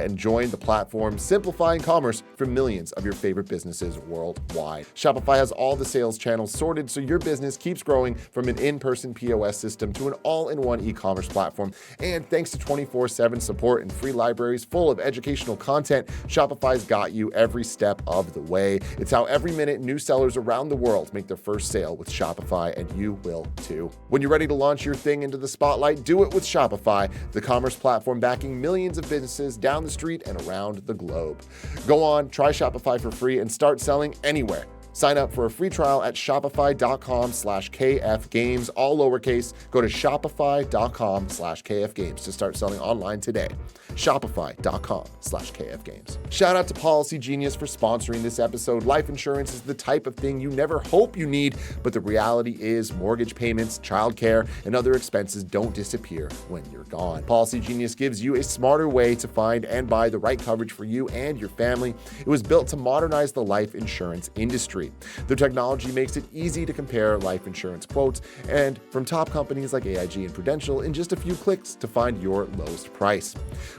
and join the platform simplifying commerce for millions of your favorite businesses worldwide. Shopify has all the sales channels sorted so your business keeps growing from an in-person POS system to an all-in-one e-commerce platform. And thanks to 24/7 support and free libraries full of educational content, Shopify's got you every step of the way. It's how every minute new sellers around the world make their first sale with Shopify, and you will too. When you're ready to launch your thing into the spotlight, do it with Shopify, the commerce platform backing millions of businesses down the street and around the globe. Go on, try Shopify for free and start selling anywhere. Sign up for a free trial at shopify.com/kfgames, all lowercase. Go to shopify.com/kfgames to start selling online today. Shopify.com/kfgames. Shout out to Policy Genius for sponsoring this episode. Life insurance is the type of thing you never hope you need, but the reality is mortgage payments, childcare, and other expenses don't disappear when you're gone. Policy Genius gives you a smarter way to find and buy the right coverage for you and your family. It was built to modernize the life insurance industry. Their technology makes it easy to compare life insurance quotes and from top companies like AIG and Prudential in just a few clicks to find your lowest price.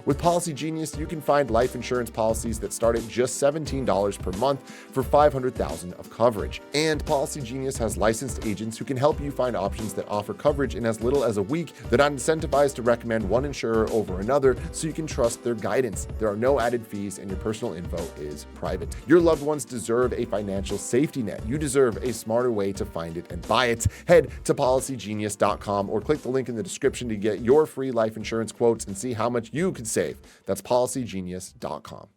With Policy Genius, you can find life insurance policies that start at just $17 per month for $500,000 of coverage. And Policy Genius has licensed agents who can help you find options that offer coverage in as little as a week. They're not incentivized to recommend one insurer over another, so you can trust their guidance. There are no added fees, and your personal info is private. Your loved ones deserve a financial safety net. You deserve a smarter way to find it and buy it. Head to policygenius.com or click the link in the description to get your free life insurance quotes and see how much you could save. That's policygenius.com.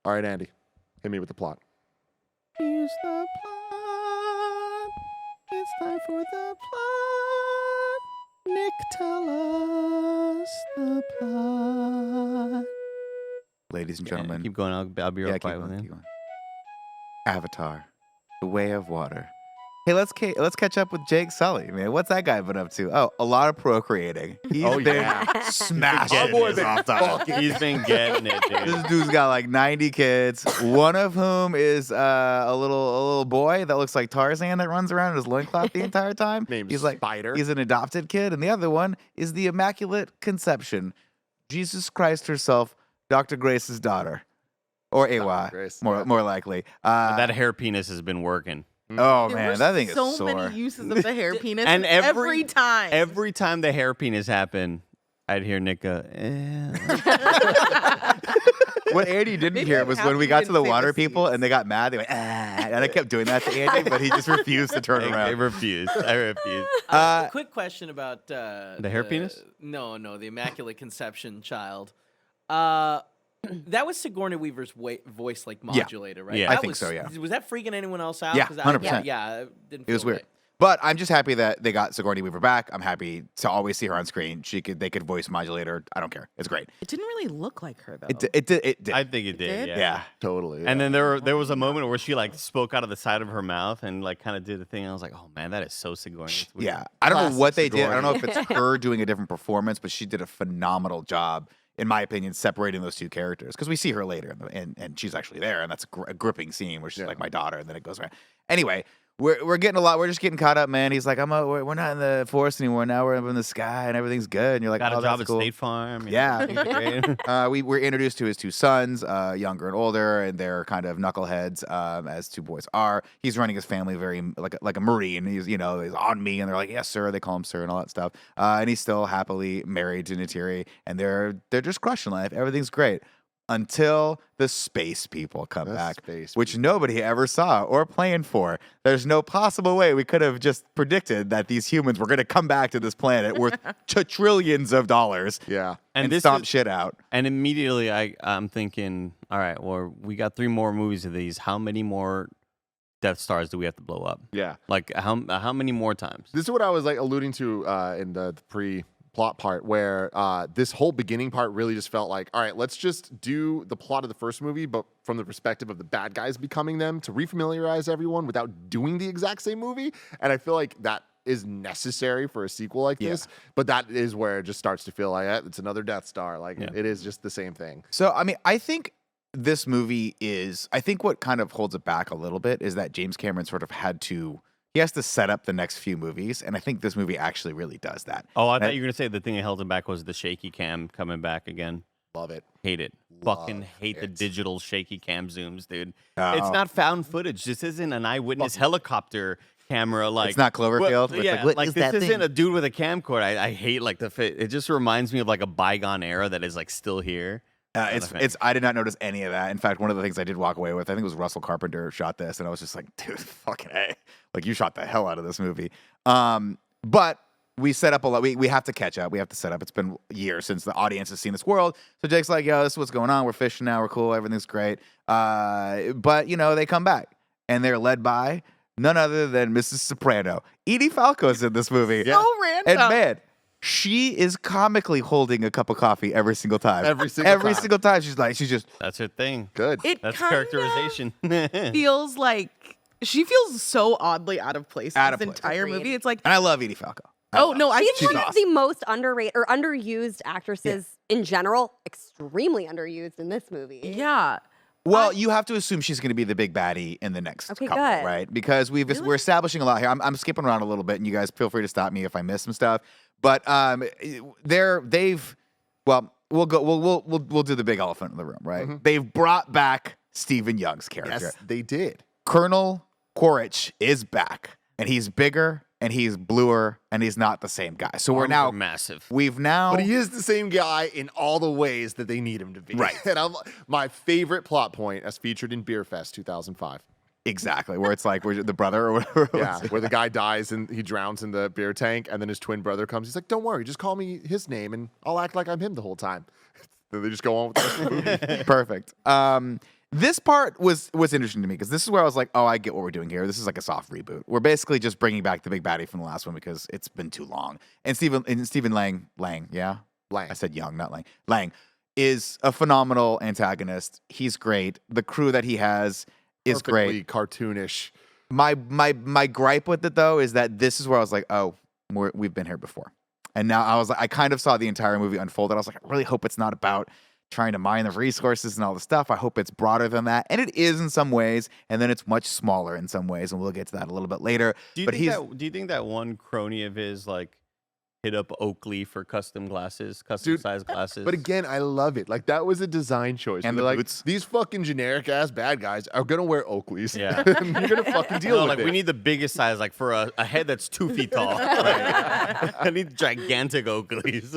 All right, Andy, hit me with the plot. Here's the plot. It's time for the plot. Nick, tell us the plot. Ladies and gentlemen. Keep going. I'll be right by with keep you. going. Avatar, The Way of Water. Hey, let's catch up with Jake Sully, man. What's that guy been up to? Oh, a lot of procreating. He's been smashing his off time. He's been getting it, dude. This dude's got like 90 kids, one of whom is a little boy that looks like Tarzan that runs around in his loincloth the entire time. Name's He's like Spider. He's an adopted kid, and the other one is the Immaculate Conception, Jesus Christ herself, Dr. Grace's daughter, or AY, Grace, more likely. That hair penis has been working. Oh There man, were that thing is so sore. many uses of the hair penis, And every time. Every time the hair penis happened, I'd hear Nick go, What Andy didn't Maybe hear I'm was happy when we you got to didn't the say water the people seeds. and they got mad. They went, and I kept doing that to Andy, but he just refused to turn I around. refuse. I refuse. Quick question about The hair penis? No, the Immaculate Conception child. That was Sigourney Weaver's voice modulator, right? Yeah. That I think was, so, yeah. Was that freaking anyone else out? Yeah, 'Cause I- 100%. Yeah, I didn't. It was feel weird. right. But I'm just happy that they got Sigourney Weaver back. I'm happy to always see her on screen. They could voice modulate her. I don't care. It's great. It didn't really look like her though. It did. I think it did. did? Yeah. Totally. And then there was a moment where she like spoke out of the side of her mouth and like kind of did a thing. I was like, oh man, that is so Sigourney. It's weird. Yeah. I don't know Classic what they did. I don't know if Sigourney. it's her doing a different performance, but she did a phenomenal job, in my opinion, separating those two characters. Because we see her later, and she's actually there, and that's a gripping scene where she's like my daughter, and then it goes around. Anyway, we're getting a lot. We're just getting caught up, man. He's like, we're not in the forest anymore. Now we're up in the sky, and everything's good. And you're like, Got a oh, job that's at cool. State Farm. Yeah. Great. We're introduced to his two sons, younger and older, and they're kind of knuckleheads, as two boys are. He's running his family very like a Marine. He's he's on me, and they're like, yes, sir. They call him sir and all that stuff. And he's still happily married to Neytiri, and they're just crushing life. Everything's great until the space people come back, which nobody ever saw or planned for. There's no possible way we could have just predicted that these humans were going to come back to this planet worth trillions of dollars. Yeah. And this stomp is- shit out. And immediately I'm thinking, all right, well, we got 3 more movies of these. How many more Death Stars do we have to blow up? Yeah. Like how many more times? This is what I was like alluding to in the pre-plot part, where this whole beginning part really just felt like, all right, let's just do the plot of the first movie, but from the perspective of the bad guys becoming them to refamiliarize everyone without doing the exact same movie. And I feel like that is necessary for a sequel like this, but that is where it just starts to feel like it's another Death Star. Like it is just the same thing. So, I mean, I think this movie I think what kind of holds it back a little bit is that James Cameron sort of he has to set up the next few movies, and I think this movie actually really does that. Oh, I thought you were going to say the thing that held him back was the shaky cam coming back again. Love it. Hate it. Fucking hate the it. digital shaky cam zooms, dude. Oh. It's not found footage. This isn't an eyewitness helicopter camera. Like It's not Cloverfield. Well, It's yeah, like, what like is this that isn't thing? a dude with a camcorder. I hate like the fit. It just reminds me of like a bygone era that is like still here. I did not notice any of that. In fact, one of the things I did walk away with, I think it was Russell Carpenter shot this, and I was just like, dude, fucking A. Like, you shot the hell out of this movie. But we set up a lot. We have to catch up. We have to set up. It's been years since the audience has seen this world. So Jake's like, yo, this is what's going on. We're fishing now. We're cool. Everything's great. But, they come back. And they're led by none other than Mrs. Soprano. Edie Falco's in this movie. So random. And man, she is comically holding a cup of coffee every single time. Every single time. She's just That's her thing. Good. That's kinda characterization. feels like she feels so oddly out of place Out in this of place. entire Agreed. movie. It's like, and I love Edie Falco. oh no, I She's think one awesome. of the most underrated or underused actresses in general. Extremely underused in this movie. yeah. Well, you have to assume she's going to be the big baddie in the next Okay, couple, good. right? Because we're establishing a lot here. I'm skipping around a little bit, and you guys feel free to stop me if I miss some stuff. But we'll do the big elephant in the room, right? Mm-hmm. They've brought back Stephen Young's character. Yes, they did. Colonel Quaritch is back, and he's bigger, and he's bluer, and he's not the same guy. So we're Arms now are massive. We've now. But he is the same guy in all the ways that they need him to be. Right. And my favorite plot point, as featured in Beer Fest 2005. Exactly, where it's like we're the brother or whatever. Yeah, where the guy dies and he drowns in the beer tank, and then his twin brother comes. He's like, "Don't worry, just call me his name, and I'll act like I'm him the whole time." Then they just go on with the rest of the movie. Perfect. This part was interesting to me because this is where I was like, oh, I get what we're doing here. This is like a soft reboot. We're basically just bringing back the big baddie from the last one because it's been too long. And Stephen Lang, yeah? Lang. I said Young, not Lang. Lang is a phenomenal antagonist. He's great. The crew that he has is Perfectly great. cartoonish. My gripe with it, though, is that this is where I was like, oh, we've been here before. And now I kind of saw the entire movie unfold, and I was like, I really hope it's not about trying to mine the resources and all the stuff. I hope it's broader than that. And it is in some ways, and then it's much smaller in some ways, and we'll get to that a little bit later. Do you think that one crony of his hit up Oakley for custom sized glasses? But again, I love it. Like, that was a design choice. And They're the like, boots. these fucking generic ass bad guys are gonna wear Oakleys. Yeah. You're gonna fucking deal with it. we need the biggest size, for a head that's 2 feet tall. I need gigantic Oakleys.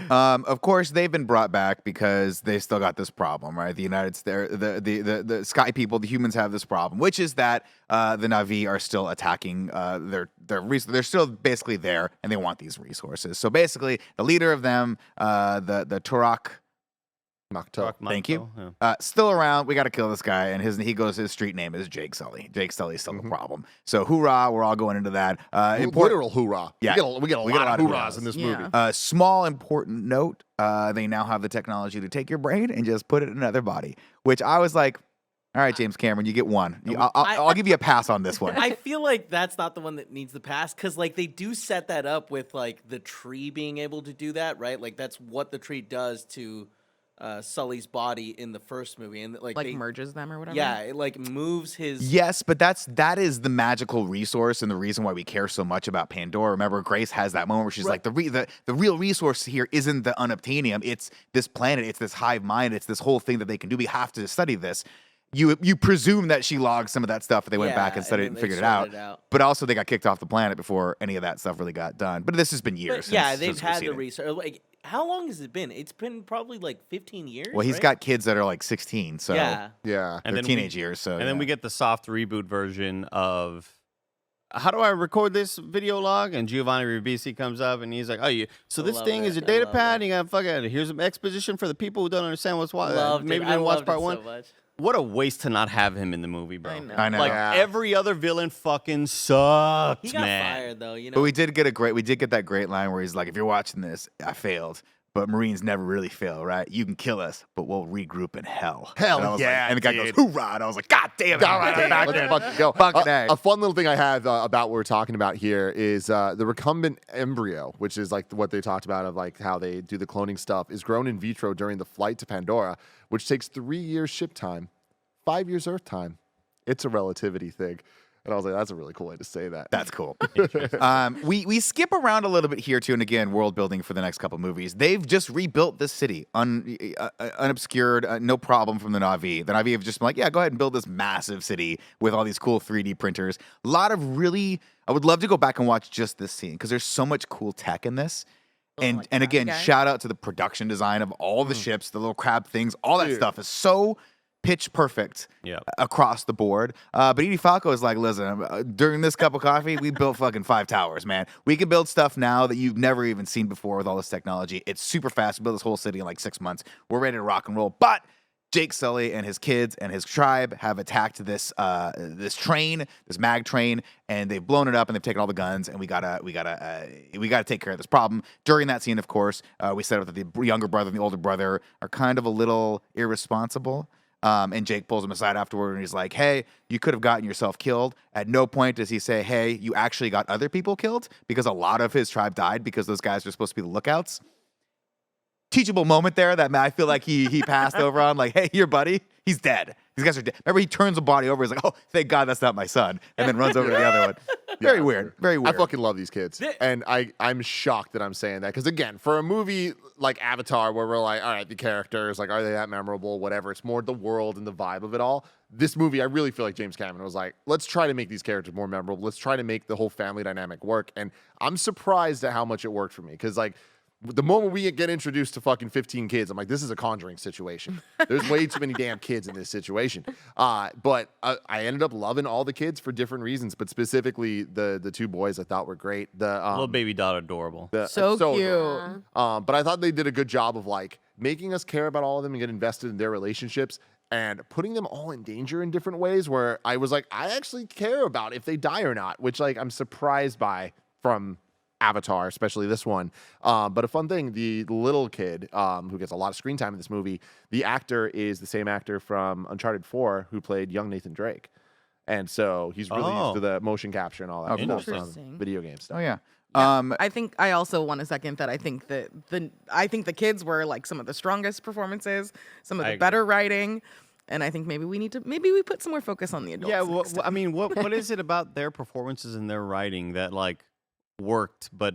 Of course, they've been brought back because they still got this problem, right? The United States, the Sky people, the humans have this problem, which is that the Na'vi are still attacking they're still basically there, and they want these resources. So basically, the leader of them, the Turok. Makto. Thank you. Yeah. Still around. We got to kill this guy, and his street name is Jake Sully. Jake Sully's still the problem. So hoorah, we're all going into that. Literal hoorah. Yeah. We get a lot of hoorahs in this Yeah. movie. Small important note: they now have the technology to take your brain and just put it in another body. Which I was like, all right, James Cameron, you get one. I'll give you a pass on this one. I feel like that's not the one that needs the pass because they do set that up with the tree being able to do that, right? Like that's what the tree does to Sully's body in the first movie, and they merges them or whatever. Yeah, it moves his. Yes, but that is the magical resource and the reason why we care so much about Pandora. Remember, Grace has that moment where she's like, the real resource here isn't the unobtainium. It's this planet. It's this hive mind. It's this whole thing that they can do. We have to study this. You presume that she logged some of that stuff, and they went back and studied it and figured it out. But also, they got kicked off the planet before any of that stuff really got done. But this has been years. But they've had the research. How long has it been? It's been probably 15 years. Well, he's got kids that are 16, so yeah. Yeah. they're teenage years. So And then we get the soft reboot version of how do I record this video log? And Giovanni Ribisi comes up and he's like, so this thing is a data pad. And you got here's an exposition for the people who don't understand what's what. Maybe didn't watch part one. So much. What a waste to not have him in the movie, bro. I know. Every other villain fucking sucked, He got man. fired though, But we did get that great line where he's like, if you're watching this, I failed. But Marines never really fail, right? You can kill us, but we'll regroup in hell. Hell and I was yeah, Like, and the guy goes, dude. hoorah! And I was like, God damn it. All right, let's fucking go. Fucking A. A fun little thing I have about what we're talking about here is the recumbent embryo, which is what they talked about of how they do the cloning stuff, is grown in vitro during the flight to Pandora, which takes 3 years ship time, 5 years Earth time. It's a relativity thing. And I was like, that's a really cool way to say that. That's cool. We skip around a little bit here, too. And again, world building for the next couple movies. They've just rebuilt this city, unobscured, no problem from the Na'vi. The Na'vi have just been like, yeah, go ahead and build this massive city with all these cool 3D printers. A lot of I would love to go back and watch just this scene because there's so much cool tech in this. And again, shout out to the production design of all the ships, the little crab things, all that stuff is so pitch perfect Yeah. across the board. But Edie Falco is like, listen, during this cup of coffee, we built fucking 5 towers, man. We can build stuff now that you've never even seen before with all this technology. It's super fast. We built this whole city in like 6 months. We're ready to rock and roll. But Jake Sully and his kids and his tribe have attacked this train, this mag train, and they've blown it up and they've taken all the guns. And we gotta take care of this problem. During that scene, of course, we set up that the younger brother and the older brother are kind of a little irresponsible. And Jake pulls him aside afterward and he's like, hey, you could have gotten yourself killed. At no point does he say, hey, you actually got other people killed, because a lot of his tribe died because those guys are supposed to be the lookouts. Teachable moment there that I feel like he passed over on, like, hey, your buddy, he's dead. These guys are dead. Remember, he turns the body over. He's like, oh, thank God that's not my son. And then runs over to the other one. Very weird. Very weird. I fucking love these kids. And I'm shocked that I'm saying that. Because, again, for a movie like Avatar, where we're like, all right, the characters, like, are they that memorable? Whatever. It's more the world and the vibe of it all. This movie, I really feel like James Cameron was like, let's try to make these characters more memorable. Let's try to make the whole family dynamic work. And I'm surprised at how much it worked for me. Because, like, the moment we get introduced to fucking 15 kids, I'm like, this is a Conjuring situation. There's way too many damn kids in this situation. But I ended up loving all the kids for different reasons, but specifically the 2 boys I thought were great. The Little baby doll, adorable. So cute. adorable. But I thought they did a good job of like making us care about all of them and get invested in their relationships and putting them all in danger in different ways, where I was like, I actually care about if they die or not, which like I'm surprised by from Avatar, especially this one. But a fun thing, the little kid who gets a lot of screen time in this movie, the actor is the same actor from Uncharted 4 who played young Nathan Drake. And so he's really used to the motion capture and all that cool stuff, Interesting. video game stuff. Oh, yeah. I think I also want to second that. I think that the kids were like some of the strongest performances, some of the better writing, and I think maybe we put some more focus on the adults. Yeah, next time. I mean, what is it about their performances and their writing that like worked, but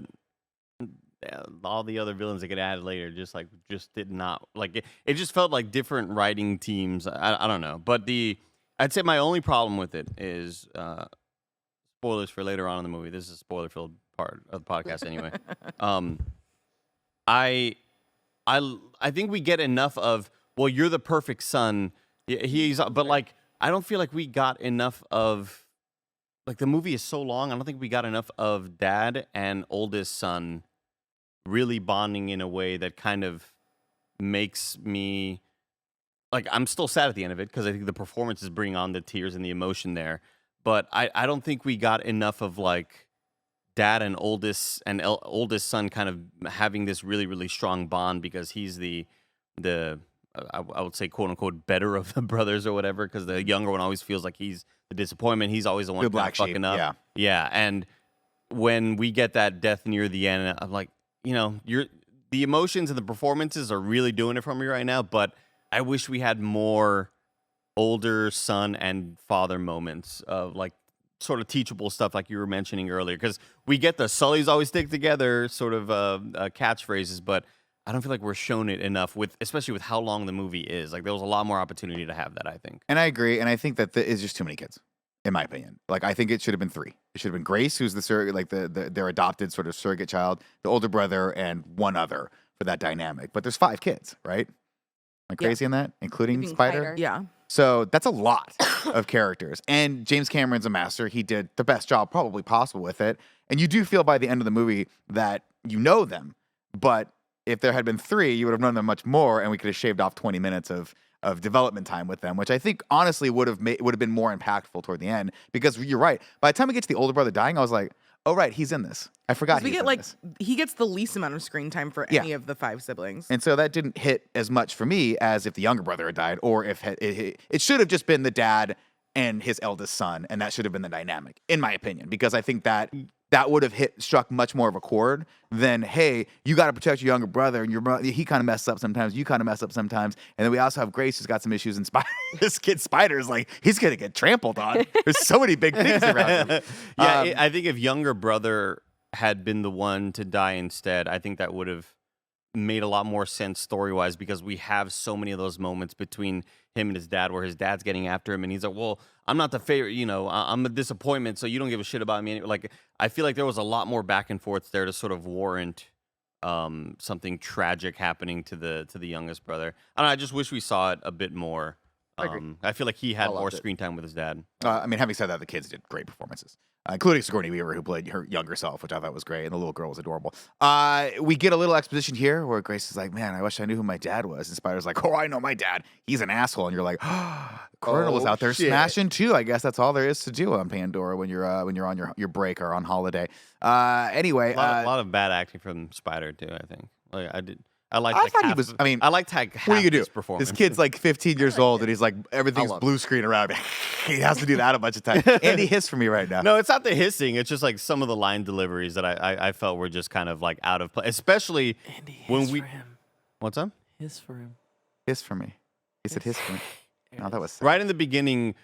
all the other villains that get added later just did not like it just felt like different writing teams. I don't know, but I'd say my only problem with it is spoilers for later on in the movie. This is a spoiler filled part of the podcast anyway. I think we get enough of, well, you're the perfect son. But like I don't feel like we got enough of, like, the movie is so long. I don't think we got enough of dad and oldest son really bonding in a way that kind of makes me like, I'm still sad at the end of it because I think the performances bring on the tears and the emotion there. But I don't think we got enough of like dad and oldest son kind of having this really, really strong bond, because he's the I would say, quote unquote, better of the brothers or whatever, because the younger one always feels like he's the disappointment. He's always the one black sheep, fucking up. yeah. Yeah. And when we get that death near the end, I'm like, the emotions and the performances are really doing it for me right now, but I wish we had more older son and father moments of like sort of teachable stuff like you were mentioning earlier, because we get the Sullys always stick together sort of catchphrases, but I don't feel like we're shown it enough, especially with how long the movie is. Like, there was a lot more opportunity to have that, I think. And I agree, and I think that it's just too many kids, in my opinion. Like, I think it should have been 3. It should have been Grace, who's the surrogate, like their adopted sort of surrogate child, the older brother, and one other for that dynamic. But there's 5 kids, right? Am I crazy on that, including Spider? Yeah. So that's a lot of characters. And James Cameron's a master. He did the best job probably possible with it. And you do feel by the end of the movie that you know them, but if there had been 3, you would have known them much more, and we could have shaved off 20 minutes of development time with them, which I think honestly would have been more impactful toward the end. Because you're right, by the time we get to the older brother dying, I was like, oh right, he's in this. I forgot. He gets the least amount of screen time for any of the 5 siblings, and so that didn't hit as much for me as if the younger brother had died, or if it should have just been the dad and his eldest son, and that should have been the dynamic, in my opinion, because I think that would have struck much more of a chord than, hey, you got to protect your younger brother, and he kind of messed up sometimes, you kind of mess up sometimes, and then we also have Grace, who's got some issues, and this kid Spider's like, he's gonna get trampled on. There's so many big things around him. I think if younger brother had been the one to die instead, I think that would have made a lot more sense story-wise, because we have so many of those moments between him and his dad where his dad's getting after him and he's like, well, I'm not the favorite, I'm a disappointment, so you don't give a shit about me. Like, I feel like there was a lot more back and forth there to sort of warrant something tragic happening to the youngest brother. I don't know, I just wish we saw it a bit more I feel like he had more loved it. screen time with his dad. I mean, having said that, the kids did great performances, including Sigourney Weaver, who played her younger self, which I thought was great, and the little girl was adorable. We get a little exposition here where Grace is like, man, I wish I knew who my dad was. And Spider's like, oh, I know my dad. He's an asshole. And you're like, Colonel is out there smashing too. I guess that's all there is to do on Pandora when you're on your break or on holiday. Anyway, A lot of bad acting from Spider too. I think. I liked. I like thought he half was. of- I mean, I liked like what are you half gonna his do? performance. This kid's like 15 years old, and he's like everything's love blue screen around. He has to do that a bunch of times. Andy hiss for me right now. No, it's not the hissing. It's just like some of the line deliveries that I felt were just kind of like out of place, especially when we. for him. What's up? Hiss for him. Hiss for me. He said hiss for me. No, that was Right in the beginning,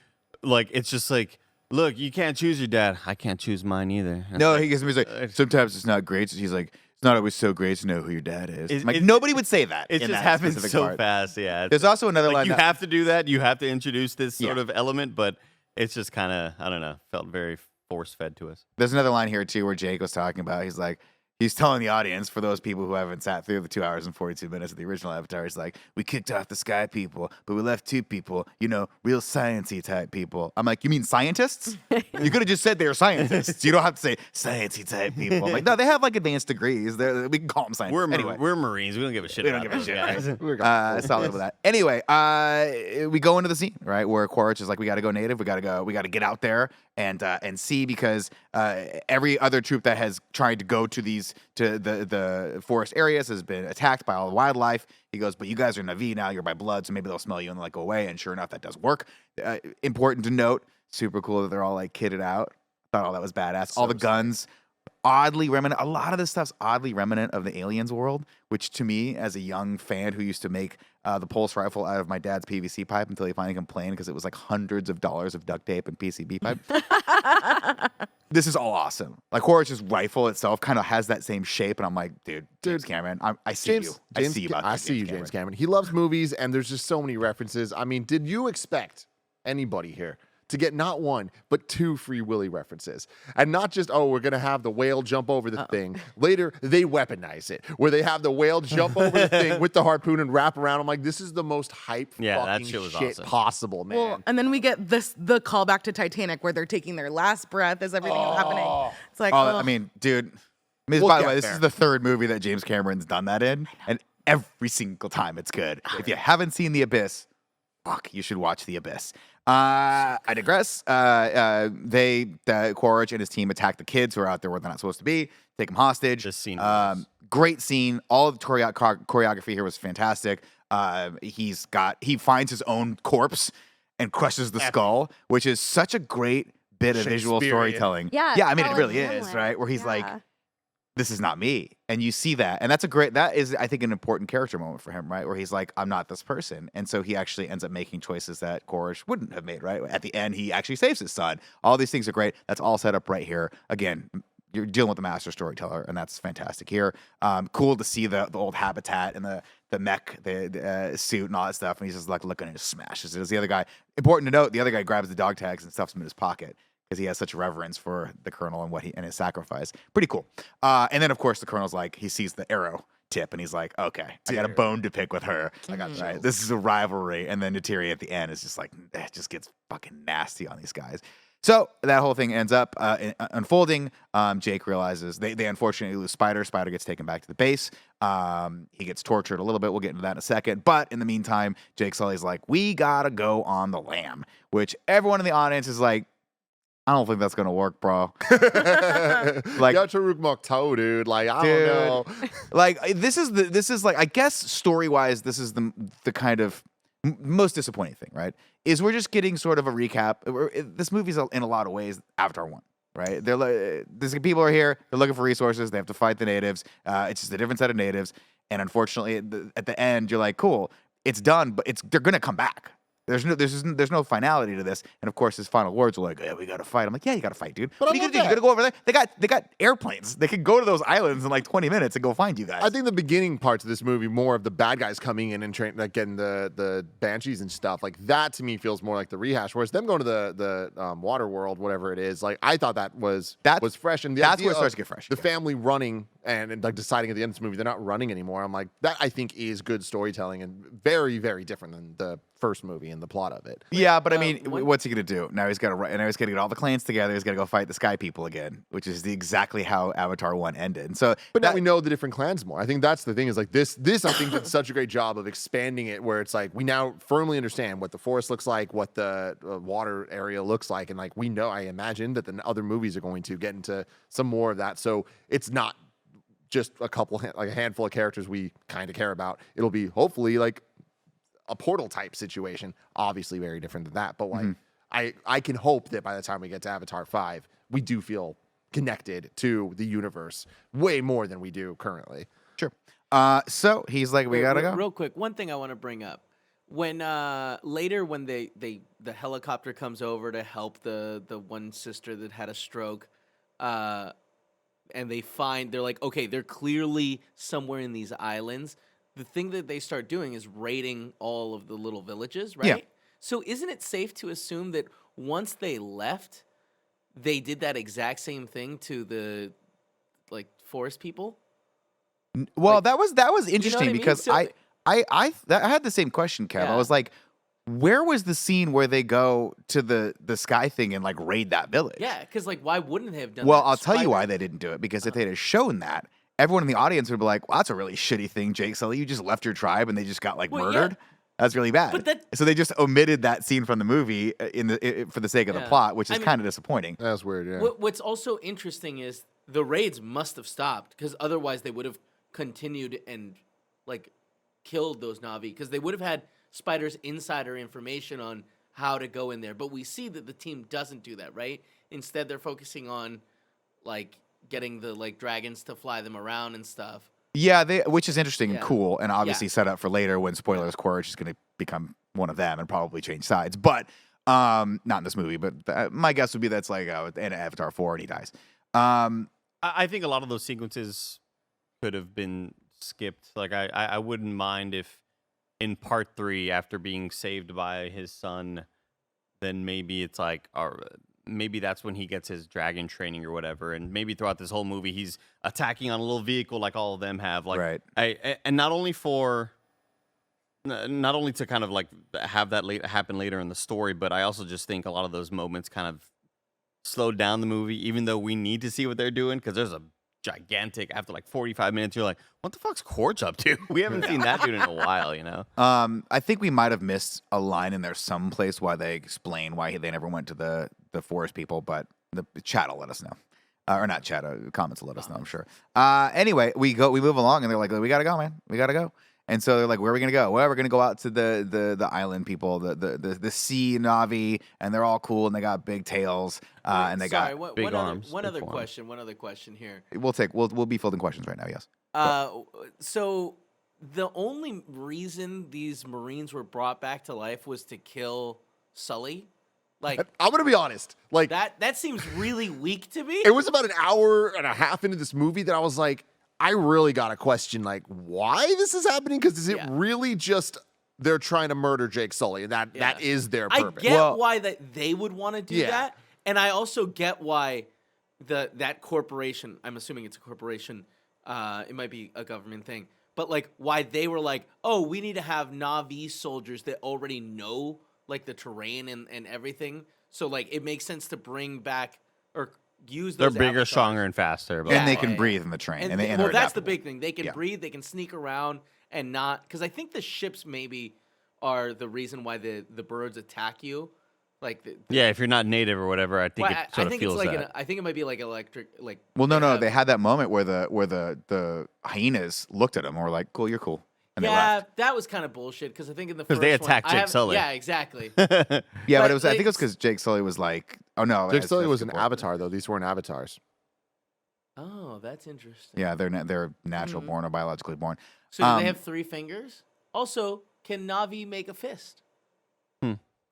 like it's just like, look, you can't choose your dad. I can't choose mine either. And No, it's he gives me. He's like, sometimes it's not great. He's like, it's not always so great to know who your dad is. I'm like, nobody would say that. it in just that happens specific so part. fast. Yeah, There's also another like line. you that- have to do that. You have to introduce this sort Yeah. of element, but it's just kind of I don't know. Felt very force fed to us. There's another line here too where Jake was talking about. He's like, he's telling the audience, for those people who haven't sat through the 2 hours and 42 minutes of the original Avatar, he's like, we kicked off the sky people, but we left 2 people, real sciencey type people. I'm like, you mean scientists? You could have just said they were scientists. You don't have to say sciencey type people. I'm like, no, they have like advanced degrees. We can call them scientists. Anyway. We're Marines. We don't give a shit. We don't about give a those shit. guys. Solid with that. Anyway, we go into the scene, right, where Quaritch is like, we got to go native. We got to get out there and see, because every other troop that has tried to go to the forest areas has been attacked by all the wildlife. He goes, but you guys are Na'vi now. You're by blood, so maybe they'll smell you and like go away. And sure enough, that does work. Important to note, super cool that they're all like kitted out. Thought all that was badass. All the guns. Oddly remnant. A lot of this stuff's oddly remnant of the Aliens world, which to me, as a young fan who used to make the pulse rifle out of my dad's PVC pipe until he finally complained because it was like hundreds of dollars of duct tape and PCB pipe. This is all awesome. Like Quaritch's rifle itself kind of has that same shape, and I'm like, dude, James Cameron, I see you. I see you. I see you, James Cameron. He loves movies, and there's just so many references. I mean, did you expect anybody here to get not 1, but 2 Free Willy references? And not just, oh, we're going to have the whale jump over the thing. Later, they weaponize it, where they have the whale jump over the thing with the harpoon and wrap around. I'm like, this is the most hype Yeah, that fucking shit was shit awesome. possible, man. Well, and then we get the callback to Titanic where they're taking their last breath as everything is happening. It's like, I mean, dude. By the way, this is the 3rd movie that James Cameron's done that in, and every single time it's good. If you haven't seen The Abyss, fuck, you should watch The Abyss. I digress. Quaritch and his team attack the kids who are out there where they're not supposed to be, take them hostage. This scene was- Great scene. All of the choreography here was fantastic. He finds his own corpse and crushes the skull, which is such a great bit of visual Shakespearean. storytelling. Yeah, I mean, it Colin really Hamlet. is, right? Where he's like, Yeah. this is not me. And you see that. And that is, I think, an important character moment for him, right? Where he's like, I'm not this person. And so he actually ends up making choices that Quaritch wouldn't have made, right? At the end, he actually saves his son. All these things are great. That's all set up right here. Again, you're dealing with a master storyteller, and that's fantastic here. Cool to see the old habitat and the mech, the suit and all that stuff. And he's just like looking and just smashes it. As the other guy, important to note, the other guy grabs the dog tags and stuffs them in his pocket, because he has such reverence for the Colonel and his sacrifice. Pretty cool. And then, of course, the Colonel's like, he sees the arrow tip, and he's like, okay, I got a bone to pick with her. I got right. This is a rivalry. And then Neytiri at the end is just like, it just gets fucking nasty on these guys. So that whole thing ends up unfolding. Jake realizes they unfortunately lose Spider. Spider gets taken back to the base. He gets tortured a little bit. We'll get into that in a second. But in the meantime, Jake Sully's like, we gotta go on the lam, which everyone in the audience is like, I don't think that's gonna work, bro. Like, Yataruk Mokto, dude. Like, I don't know. Like this is like, I guess story wise, this is the kind of most disappointing thing, right? Is we're just getting sort of a recap. This movie's in a lot of ways Avatar 1, right? They're like, these people are here. They're looking for resources. They have to fight the natives. It's just a different set of natives. And unfortunately, at the end, you're like, cool, it's done, but they're gonna come back. There's no finality to this, and of course his final words were like, "Yeah, we gotta fight." I'm like, "Yeah, you gotta fight, dude. But what are I you love gonna do? You that. gotta go over there. They got airplanes. They can go to those islands in like 20 minutes and go find you guys." I think the beginning parts of this movie, more of the bad guys coming in and like getting the banshees and stuff, like that to me feels more like the rehash. Whereas them going to the water world, whatever it is, like I thought that was fresh. And that's where it starts to get fresh. The Yeah. family running and like deciding at the end of this movie they're not running anymore. I'm like, that I think is good storytelling and very, very different than the first movie and the plot of it. Yeah, but I mean, what's he gonna do? Now he's got to. Now he's got to get all the clans together. He's got to go fight the Sky People again, which is exactly how Avatar 1 ended. And so, But now we know the different clans more. I think that's the thing is like this I think did such a great job of expanding it where it's like we now firmly understand what the forest looks like, what the water area looks like. And like we know, I imagine that the other movies are going to get into some more of that. So it's not just a couple, like a handful of characters we kind of care about. It'll be hopefully like a Portal type situation. Obviously very different than that. But like I can hope that by the time we get to Avatar 5, we do feel connected to the universe way more than we do currently. sure. So he's like, we gotta go. Real quick, one thing I want to bring up. When later when the helicopter comes over to help the one sister that had a stroke, and they're like, okay, they're clearly somewhere in these islands. The thing that they start doing is raiding all of the little villages, right? Yeah. So isn't it safe to assume that once they left, they did that exact same thing to the like forest people? Well, Like, that was interesting I mean? because So- I had the same question, Kev. Yeah. I was like, where was the scene where they go to the sky thing and like raid that village? Yeah, because like why wouldn't they have done Well, that? I'll tell you Spider- why they didn't do it, because if they'd have shown that, everyone in the audience would be like, well, that's a really shitty thing, Jake Sully. You just left your tribe and they just got like Well, yeah. murdered. That's really bad. But that- So they just omitted that scene from the movie for the sake of the Yeah. plot, which is I mean- kind of disappointing. That's weird, yeah. What's also interesting is the raids must have stopped because otherwise they would have continued and like killed those Na'vi because they would have had Spider's insider information on how to go in there. But we see that the team doesn't do that, right? Instead, they're focusing on like getting the like dragons to fly them around and stuff. Yeah, which is interesting and Yeah. cool, and obviously Yeah. set up for later when spoilers, Quaritch is going to become one of them and probably change sides. But not in this movie. But my guess would be that's like in Avatar 4 and he dies. I think a lot of those sequences could have been skipped. Like I wouldn't mind if in part 3, after being saved by his son, then maybe it's like, maybe that's when he gets his dragon training or whatever, and maybe throughout this whole movie he's attacking on a little vehicle like all of them have. Like, Right. And not only to kind of like have that happen later in the story, but I also just think a lot of those moments kind of slowed down the movie, even though we need to see what they're doing, because there's a gigantic, after like 45 minutes, you're like, what the fuck's Quaritch up to? We haven't seen that dude in a while, you know? I think we might have missed a line in there someplace why they explain why they never went to the forest people, but the chat will let us know. Or not chat, comments will let us know, I'm sure. Anyway, we move along, and they're like, we gotta go, man. We gotta go. And so they're like, where are we gonna go? Well, we're gonna go out to the island people, the sea Na'vi, and they're all cool, and they got big tails, and they Sorry, got. big arms, One big other forearms. One other question here. We'll be fielding questions right now. Yes. So the only reason these Marines were brought back to life was to kill Sully. Like I'm gonna be honest. Like that seems really weak to me. it was about an hour and a half into this movie that I was like, I really got to question like why this is happening, because is it Yeah. really just they're trying to murder Jake Sully and that Yeah. is their I purpose? get why that they would want to do Yeah. that, and I also get why that corporation. I'm assuming it's a corporation. It might be a government thing, but like why they were like, oh, we need to have Na'vi soldiers that already know like the terrain and everything. So like it makes sense to bring back or use They're those bigger, avatars. stronger, and faster. But And they Yeah, can yeah, breathe in the train. And, Well, they're that's the adaptable. big thing. They can Yeah. breathe. They can sneak around and not because I think the ships maybe are the reason why the birds attack you. Like yeah, if you're not native or whatever, I think well, it sort of think feels it's like that. I think it might be like electric. Like Well, no, have- they had that moment where the hyenas looked at him and were like, "Cool, you're cool," and they yeah, left. that was kind of bullshit because I think in the 'Cause first they one, attacked I Jake have- Sully. Yeah, exactly. Yeah, But but it was. I think it was it's- because Jake Sully was like, "Oh no, Jake that's- Sully that's was a an good point. avatar though. These weren't avatars. Oh, that's interesting. Yeah, they're natural born or biologically born. So do Um, they have 3 fingers? Also, can Navi make a fist?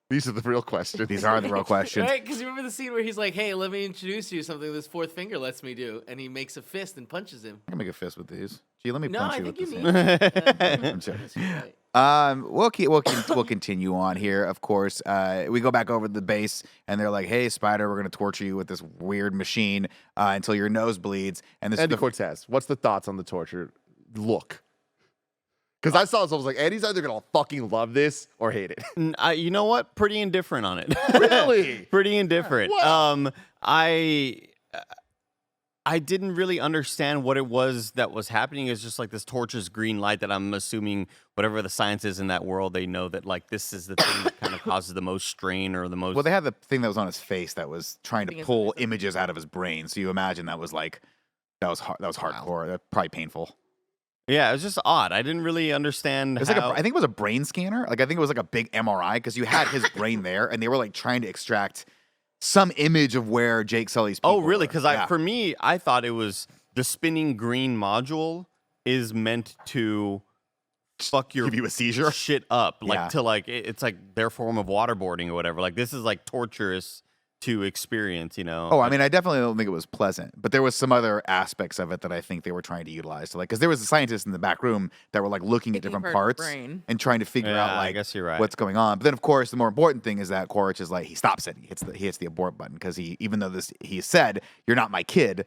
These are the real questions. These are the real questions. Right? Because you remember the scene where he's like, "Hey, let me introduce you to something this 4th finger lets me do," and he makes a fist and punches him. I can make a fist with these. Gee, let me No, punch I you think with you this. need. I'm joking. Right. We'll continue on here. Of course, we go back over to the base, and they're like, "Hey, Spider, we're gonna torture you with this weird machine until your nose bleeds." And this Andy Cortez, what's the thoughts on the torture look? Because I saw this, I was like, Andy's either gonna fucking love this or hate it. You know what? Pretty indifferent on it. Really? Pretty indifferent. What? I didn't really understand what it was that was happening. It's just like this torches green light that I'm assuming whatever the science is in that world, they know that like this is the thing that kind of causes the most strain or the most. Well, they had the thing that was on his face that was trying to Thing is- pull images out of his brain. So you imagine that was like that was hardcore. That's probably painful. Yeah, it was just odd. I didn't really understand. It's like I think it was a brain scanner. Like I think it was like a big MRI because you had his brain there, and they were like trying to extract some image of where Jake Sully's people Oh, really? were. Because for me, I thought it was the spinning green module is meant to fuck your give you a seizure. shit up, like Yeah. to like it's like their form of waterboarding or whatever. Like this is like torturous to experience, you know. Oh, I mean, I definitely don't think it was pleasant, but there was some other aspects of it that I think they were trying to utilize. So, like, because there was a scientist in the back room that were like looking at Taking different apart parts brain. and trying to figure out Yeah, I like guess you're right. what's going on. But then, of course, the more important thing is that Quaritch is like he stops it. He hits the abort button because even though he said you're not my kid,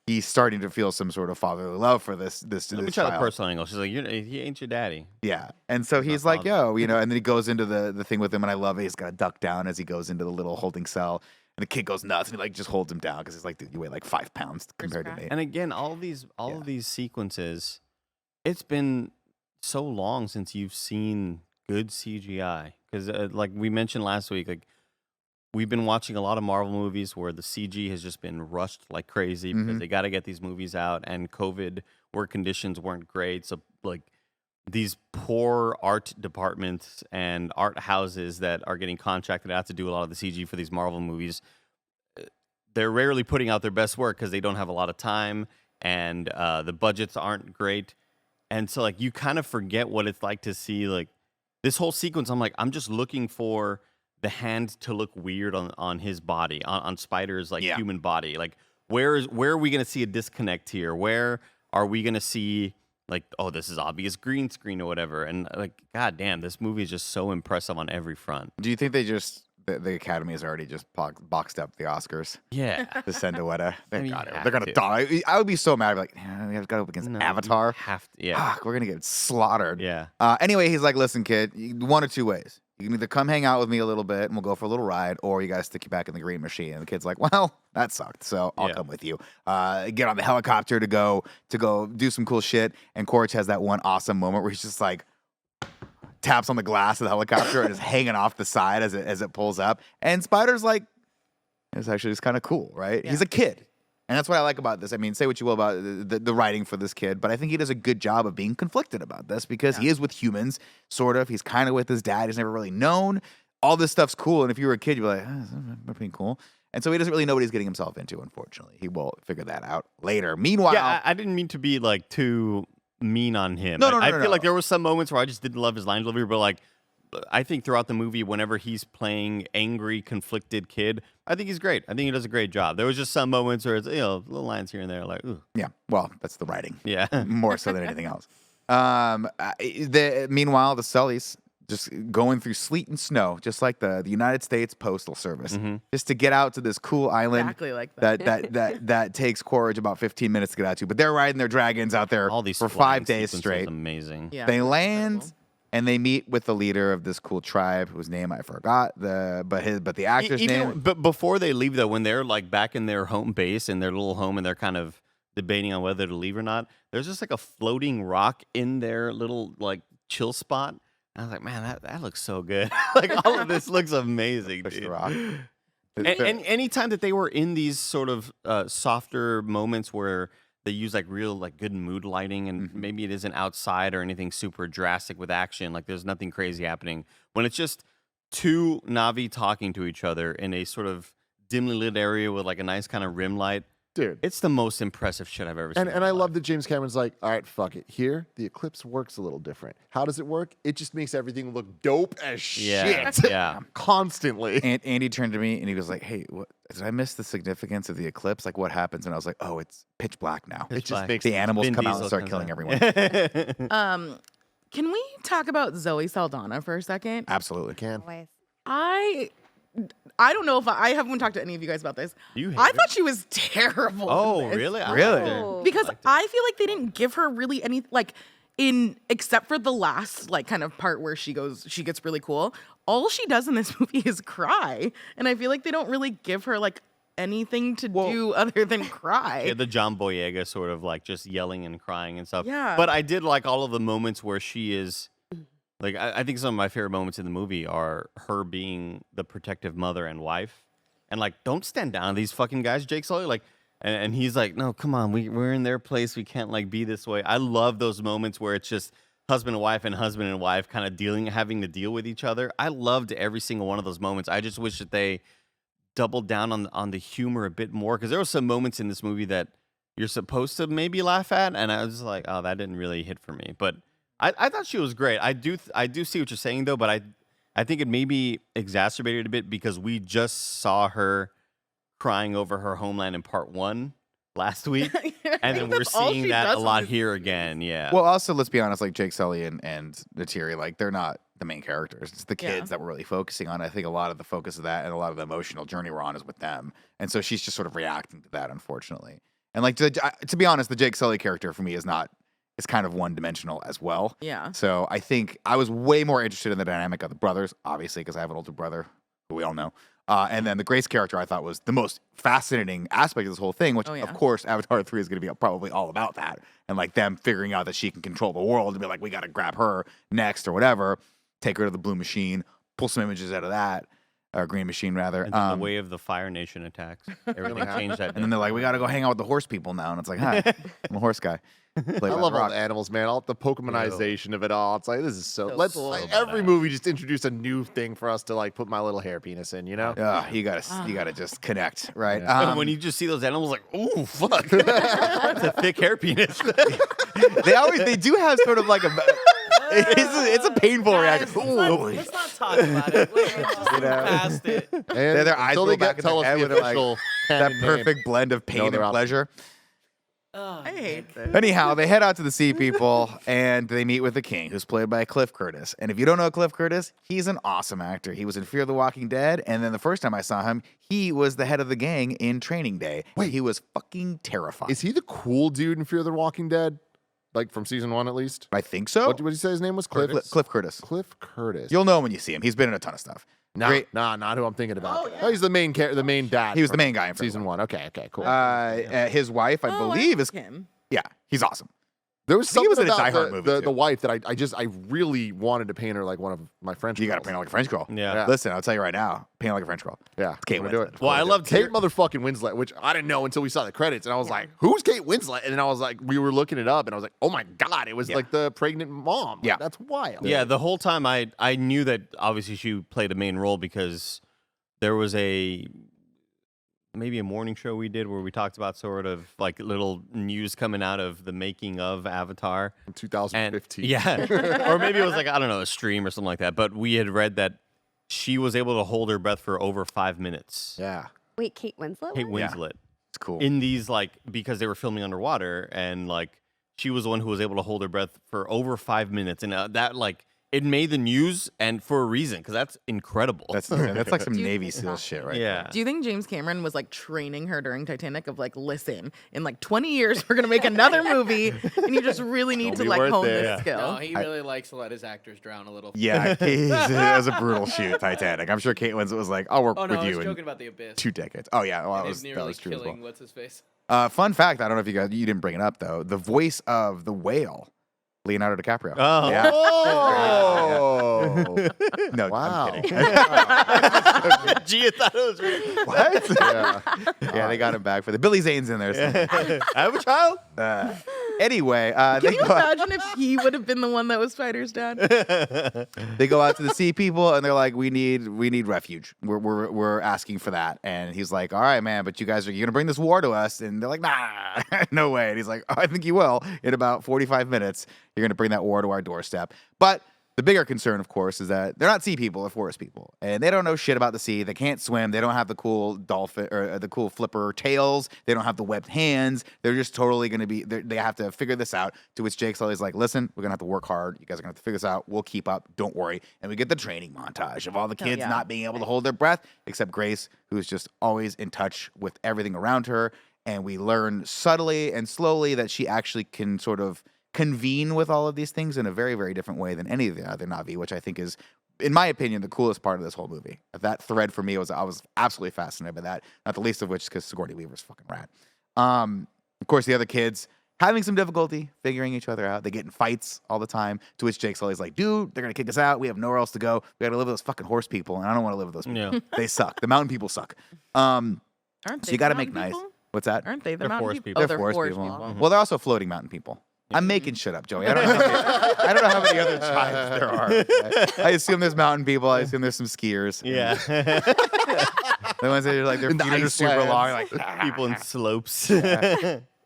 he's starting to feel some sort of fatherly love for this Let me this try the child. personal angle. She's like, he ain't your daddy. Yeah. And so he's like, yo, you know, and then he goes into the thing with him, and I love it. He's got to duck down as he goes into the little holding cell. And the kid goes nuts, and he like just holds him down because he's like, dude, you weigh like 5 pounds compared to me. And again, all of these sequences, it's been so long since you've seen good CGI. Because like we mentioned last week, like we've been watching a lot of Marvel movies where the CG has just been rushed like crazy because they got to get these movies out, and COVID work conditions weren't great. So like these poor art departments and art houses that are getting contracted out to do a lot of the CG for these Marvel movies, they're rarely putting out their best work because they don't have a lot of time and the budgets aren't great. And so like you kind of forget what it's like to see like this whole sequence. I'm like, I'm just looking for the hand to look weird on his body, on Spider's like human body. Like where are we going to see a disconnect here? Where are we going to see like, oh, this is obvious green screen or whatever? And like, god damn, this movie is just so impressive on every front. Do you think they just the Academy has already just boxed up the Oscars Yeah. to send to Weta? I mean, you They're have gonna to. die. I would be so mad. I'd be like, we got to go up against No, Avatar. you have to, yeah. Fuck, we're gonna get slaughtered. Yeah. Anyway, he's like, listen, kid, one or two ways. You can either come hang out with me a little bit and we'll go for a little ride, or you gotta stick you back in the green machine. And the kid's like, well, that sucked, so I'll Yeah. come with you. Get on the helicopter to go do some cool shit. And Quaritch has that one awesome moment where he's just like taps on the glass of the helicopter and is hanging off the side as it pulls up. And Spider's like, it's actually just kind of cool, right? Yeah. He's a kid. And that's what I like about this. I mean, say what you will about the writing for this kid, but I think he does a good job of being conflicted about this because he is with humans, sort of. He's kind of with his dad. He's never really known. All this stuff's cool. And if you were a kid, you'd be like, that's pretty cool. And so he doesn't really know what he's getting himself into, unfortunately. He will figure that out later. Meanwhile, Yeah, I didn't mean to be like too mean on him. No, I no, feel no. like there were some moments where I just didn't love his line delivery, but like I think throughout the movie, whenever he's playing angry, conflicted kid, I think he's great. I think he does a great job. There was just some moments where it's little lines here and there, like ooh, yeah, well, that's the writing. yeah. More so than anything else. Meanwhile, the Sullys just going through sleet and snow, just like the United States Postal Service, just to get out to this cool island Exactly like that. that takes Quaritch about 15 minutes to get out to. But they're riding their dragons out there All these for flying 5 days sequences, straight. amazing. Yeah. They land Incredible. and they meet with the leader of this cool tribe, whose name I forgot. But the actor's name. But before they leave, though, when they're like back in their home base in their little home, and they're kind of debating on whether to leave or not, there's just like a floating rock in their little like chill spot. And I was like, man, that looks so good. Like all of this looks amazing, Push the dude. rock. And anytime that they were in these sort of softer moments where they use like real like good mood lighting, and maybe it isn't outside or anything super drastic with action, like there's nothing crazy happening. When it's just two Na'vi talking to each other in a sort of dimly lit area with like a nice kind of rim light, Dude. it's the most impressive shit I've ever seen. And I love that James Cameron's like, all right, fuck it. Here, the eclipse works a little different. How does it work? It just makes everything look dope as Yeah, shit. yeah. Constantly. And Andy turned to me and he was like, "Hey, what, did I miss the significance of the eclipse? Like, what happens?" And I was like, "Oh, it's pitch black now. It just black. makes The animals Vin come out Diesel and start comes killing out. everyone." Can we talk about Zoe Saldana for a second? Absolutely. Can. Always. I don't know if I haven't talked to any of you guys about this. You hate I her? thought she was terrible. Oh, in this. really? I Really? liked her. Oh. Because liked her. I feel like they didn't give her really any except for the last like kind of part where she gets really cool. All she does in this movie is cry, and I feel like they don't really give her like anything to do other than cry. Yeah, the John Boyega sort of like just yelling and crying and stuff. Yeah. But I did like all of the moments where she is like I think some of my favorite moments in the movie are her being the protective mother and wife. And like, don't stand down to these fucking guys, Jake Sully. Like and he's like, no, come on, we're in their place. We can't like be this way. I love those moments where it's just husband and wife kind of having to deal with each other. I loved every single one of those moments. I just wish that they doubled down on the humor a bit more, because there were some moments in this movie that you're supposed to maybe laugh at, and I was like, oh, that didn't really hit for me. But I thought she was great. I do see what you're saying though, but I think it maybe exacerbated a bit because we just saw her crying over her homeland in part 1 last week, and then we're That's all seeing she that does a in lot this here again. Yeah. Well, also, let's be honest, like Jake Sully and Natiri, like they're not the main characters. It's the kids Yeah. that we're really focusing on. I think a lot of the focus of that and a lot of the emotional journey we're on is with them. And so she's just sort of reacting to that, unfortunately. And like, to be honest, the Jake Sully character for me is kind of one-dimensional as well. Yeah. So I think I was way more interested in the dynamic of the brothers, obviously, because I have an older brother who we all know. And then the Grace character I thought was the most fascinating aspect of this whole thing, which, Oh, yeah. of course, Avatar 3 is going to be probably all about that. And like them figuring out that she can control the world and be like, we got to grab her next or whatever, take her to the blue machine, pull some images out of that, or green machine rather. And then the way of the Fire Nation attacks. Everything changed that day. and then they're like, we got to go hang out with the horse people now. And it's like, hi, I'm a horse guy. Played I by love The all Rock. the animals, man. All the Pokemonization of it all. It's like, this is so. So Let's cool. like, So every badass. movie just introduce a new thing for us to like put my little hair penis in. You know? You gotta just connect, right? And when you just see those animals, like, ooh, fuck, that's a thick hair penis. they do have sort of like a it's a painful Guys, reaction. let's not talk about it. Let's just move past it. And Their eyes until go they back in tell their us head the with, like, official that canon perfect blend of pain and they're out. pleasure. Oh, I hate this. Anyhow, they head out to the Sea People and they meet with the King, who's played by Cliff Curtis. And if you don't know Cliff Curtis, he's an awesome actor. He was in Fear the Walking Dead, and then the first time I saw him, he was the head of the gang in Training Day. Wait. He was fucking terrifying. Is he the cool dude in Fear the Walking Dead? Like from season 1 at least? I think so. What did you say his name was? Cliff? Cliff Curtis. Cliff Curtis. You'll know him when you see him. He's been in a ton of stuff. Nah, Great. not who I'm thinking about. Oh, yeah. Oh, he's the main the main dad. He was the from main guy in Fear the season 1. Okay, cool. His wife, I believe, is him. yeah. He's awesome. There was I think he something was in a Die about Hard movie, the too. wife that I really wanted to paint her like one of my French. You got to girls. paint her like a French girl. Yeah. Listen, I'll tell you right now, paint her like a French girl. Yeah, It's Kate I'm gonna do Winslet. it. Well, I love Kate motherfucking Winslet, which I didn't know until we saw the credits, and I was like, "Who's Kate Winslet?" And then I was like, we were looking it up, and I was like, "Oh my god, it was Yeah. like the pregnant mom." Like, Yeah. that's wild. Yeah, the whole time I knew that obviously she played a main role because there was maybe a morning show we did where we talked about sort of like little news coming out of the making of Avatar. in And 2015. yeah, or maybe it was like, I don't know, a stream or something like that. But we had read that she was able to hold her breath for over 5 minutes. yeah. Wait, Kate Winslet? Kate was? Yeah. Winslet. It's cool. In these, like, because they were filming underwater, and like she was the one who was able to hold her breath for over 5 minutes, and that like it made the news, and for a reason, because that's incredible. That's like some Do you- Navy SEAL shit, right? yeah. Do you think James Cameron was like training her during Titanic of like, listen, in like 20 years we're gonna make another movie, and you just really need Don't to be like worth hone it. this Yeah. skill? No, he really likes to let his actors drown a little. Yeah, it was a brutal shoot, Titanic. I'm sure Kate Winslet was like, I'll work Oh no, with I you was in joking about the abyss. 2 decades. Oh, yeah. Well, And that him was nearly true as well. killing what's his face. Fun fact, I don't know if you didn't bring it up, though. The voice of the whale, Leonardo DiCaprio. Oh. Yeah. Oh. No, Wow. I'm kidding. Gee, I thought it was real. What? yeah. Yeah, they got him back for the Billy Zane's in there. somewhere. I have a child. Anyway, Can they you go out, imagine if he would have been the one that was Spider's dad? they go out to the Sea People and they're like, we need refuge. We're asking for that. And he's like, all right, man, but you guys you're gonna bring this war to us? And they're like, nah, no way. And he's like, oh, I think you will. In about 45 minutes, you're gonna bring that war to our doorstep. But The bigger concern, of course, is that they're not sea people, they're forest people. And they don't know shit about the sea. They can't swim. They don't have the cool dolphin or the cool flipper tails. They don't have the webbed hands. They're just totally going to be, they have to figure this out. To which Jake Sully's like, listen, we're going to have to work hard. You guys are going to have to figure this out. We'll keep up. Don't worry. And we get the training montage of all the kids yeah. not being able to hold their breath, except Grace, who is just always in touch with everything around her. And we learn subtly and slowly that she actually can sort of convene with all of these things in a very, very different way than any of the other Na'vi, which I think is, in my opinion, the coolest part of this whole movie. That thread for me I was absolutely fascinated by that, not the least of which is because Sigourney Weaver's fucking rad. Of course, the other kids having some difficulty figuring each other out. They get in fights all the time, to which Jake Sully's like, dude, they're going to kick us out. We have nowhere else to go. We got to live with those fucking horse people, and I don't want to live with those people. Yeah. They suck. The mountain people suck. Aren't So they you got to the make mountain nice. people? What's that? Aren't they the They're mountain forest people? people. Oh, They're they're forest forest people. people. Well, they're also floating mountain people. I'm making shit up, Joey. I don't know how many other tribes there are. Okay? I assume there's mountain people. I assume there's some skiers. Yeah. The ones that are like their In the feet are super Icelands. long, like People in slopes.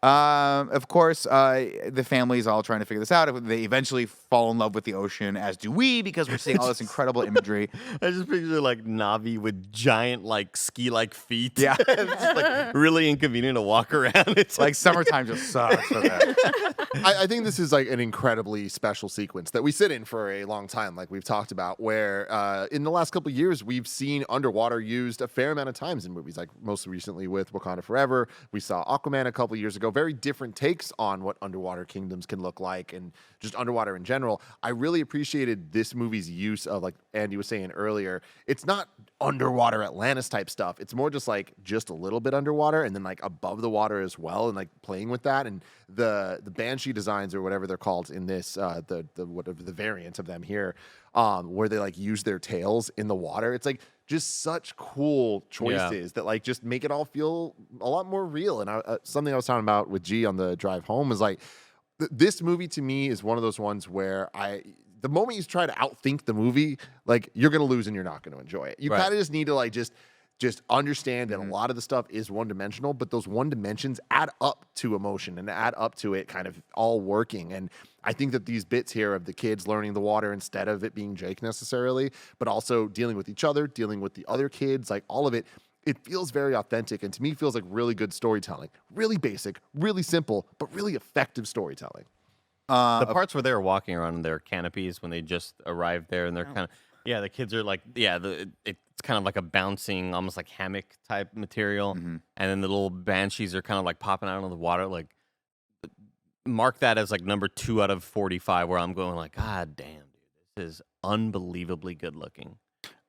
Of course, the family's all trying to figure this out. They eventually fall in love with the ocean, as do we, because we're seeing all this incredible imagery. I just picture like Navi with giant like ski-like feet. Yeah. It's just like really inconvenient to walk around. It's Like summertime just sucks for that. I think this is like an incredibly special sequence that we sit in for a long time, like we've talked about, where in the last couple of years, we've seen underwater used a fair amount of times in movies, like most recently with Wakanda Forever. We saw Aquaman a couple of years ago. Very different takes on what underwater kingdoms can look like and just underwater in general. I really appreciated this movie's use of, like Andy was saying earlier, it's not underwater Atlantis type stuff. It's more just like just a little bit underwater and then like above the water as well, and like playing with that. And the Banshee designs or whatever they're called in this, the whatever the variant of them here, where they like use their tails in the water. It's like just such cool choices that like just make it all feel a lot more real. And something I was talking about with G on the drive home is like this movie to me is one of those ones where the moment you try to outthink the movie, like you're gonna lose and you're not gonna enjoy it. You Right. kind of just need to like just understand that a lot of the stuff is one dimensional, but those one dimensions add up to emotion and add up to it kind of all working. And I think that these bits here of the kids learning the water instead of it being Jake necessarily, but also dealing with each other, dealing with the other kids, like all of it, it feels very authentic. And to me, feels like really good storytelling. Really basic, really simple, but really effective storytelling. the parts where they were walking around in their canopies when they just arrived there, and they're kind of the kids are like it's kind of like a bouncing, almost like hammock type material, and then the little banshees are kind of like popping out of the water. Like mark that as like number 2 out of 45, where I'm going like, God damn, dude, this is unbelievably good looking.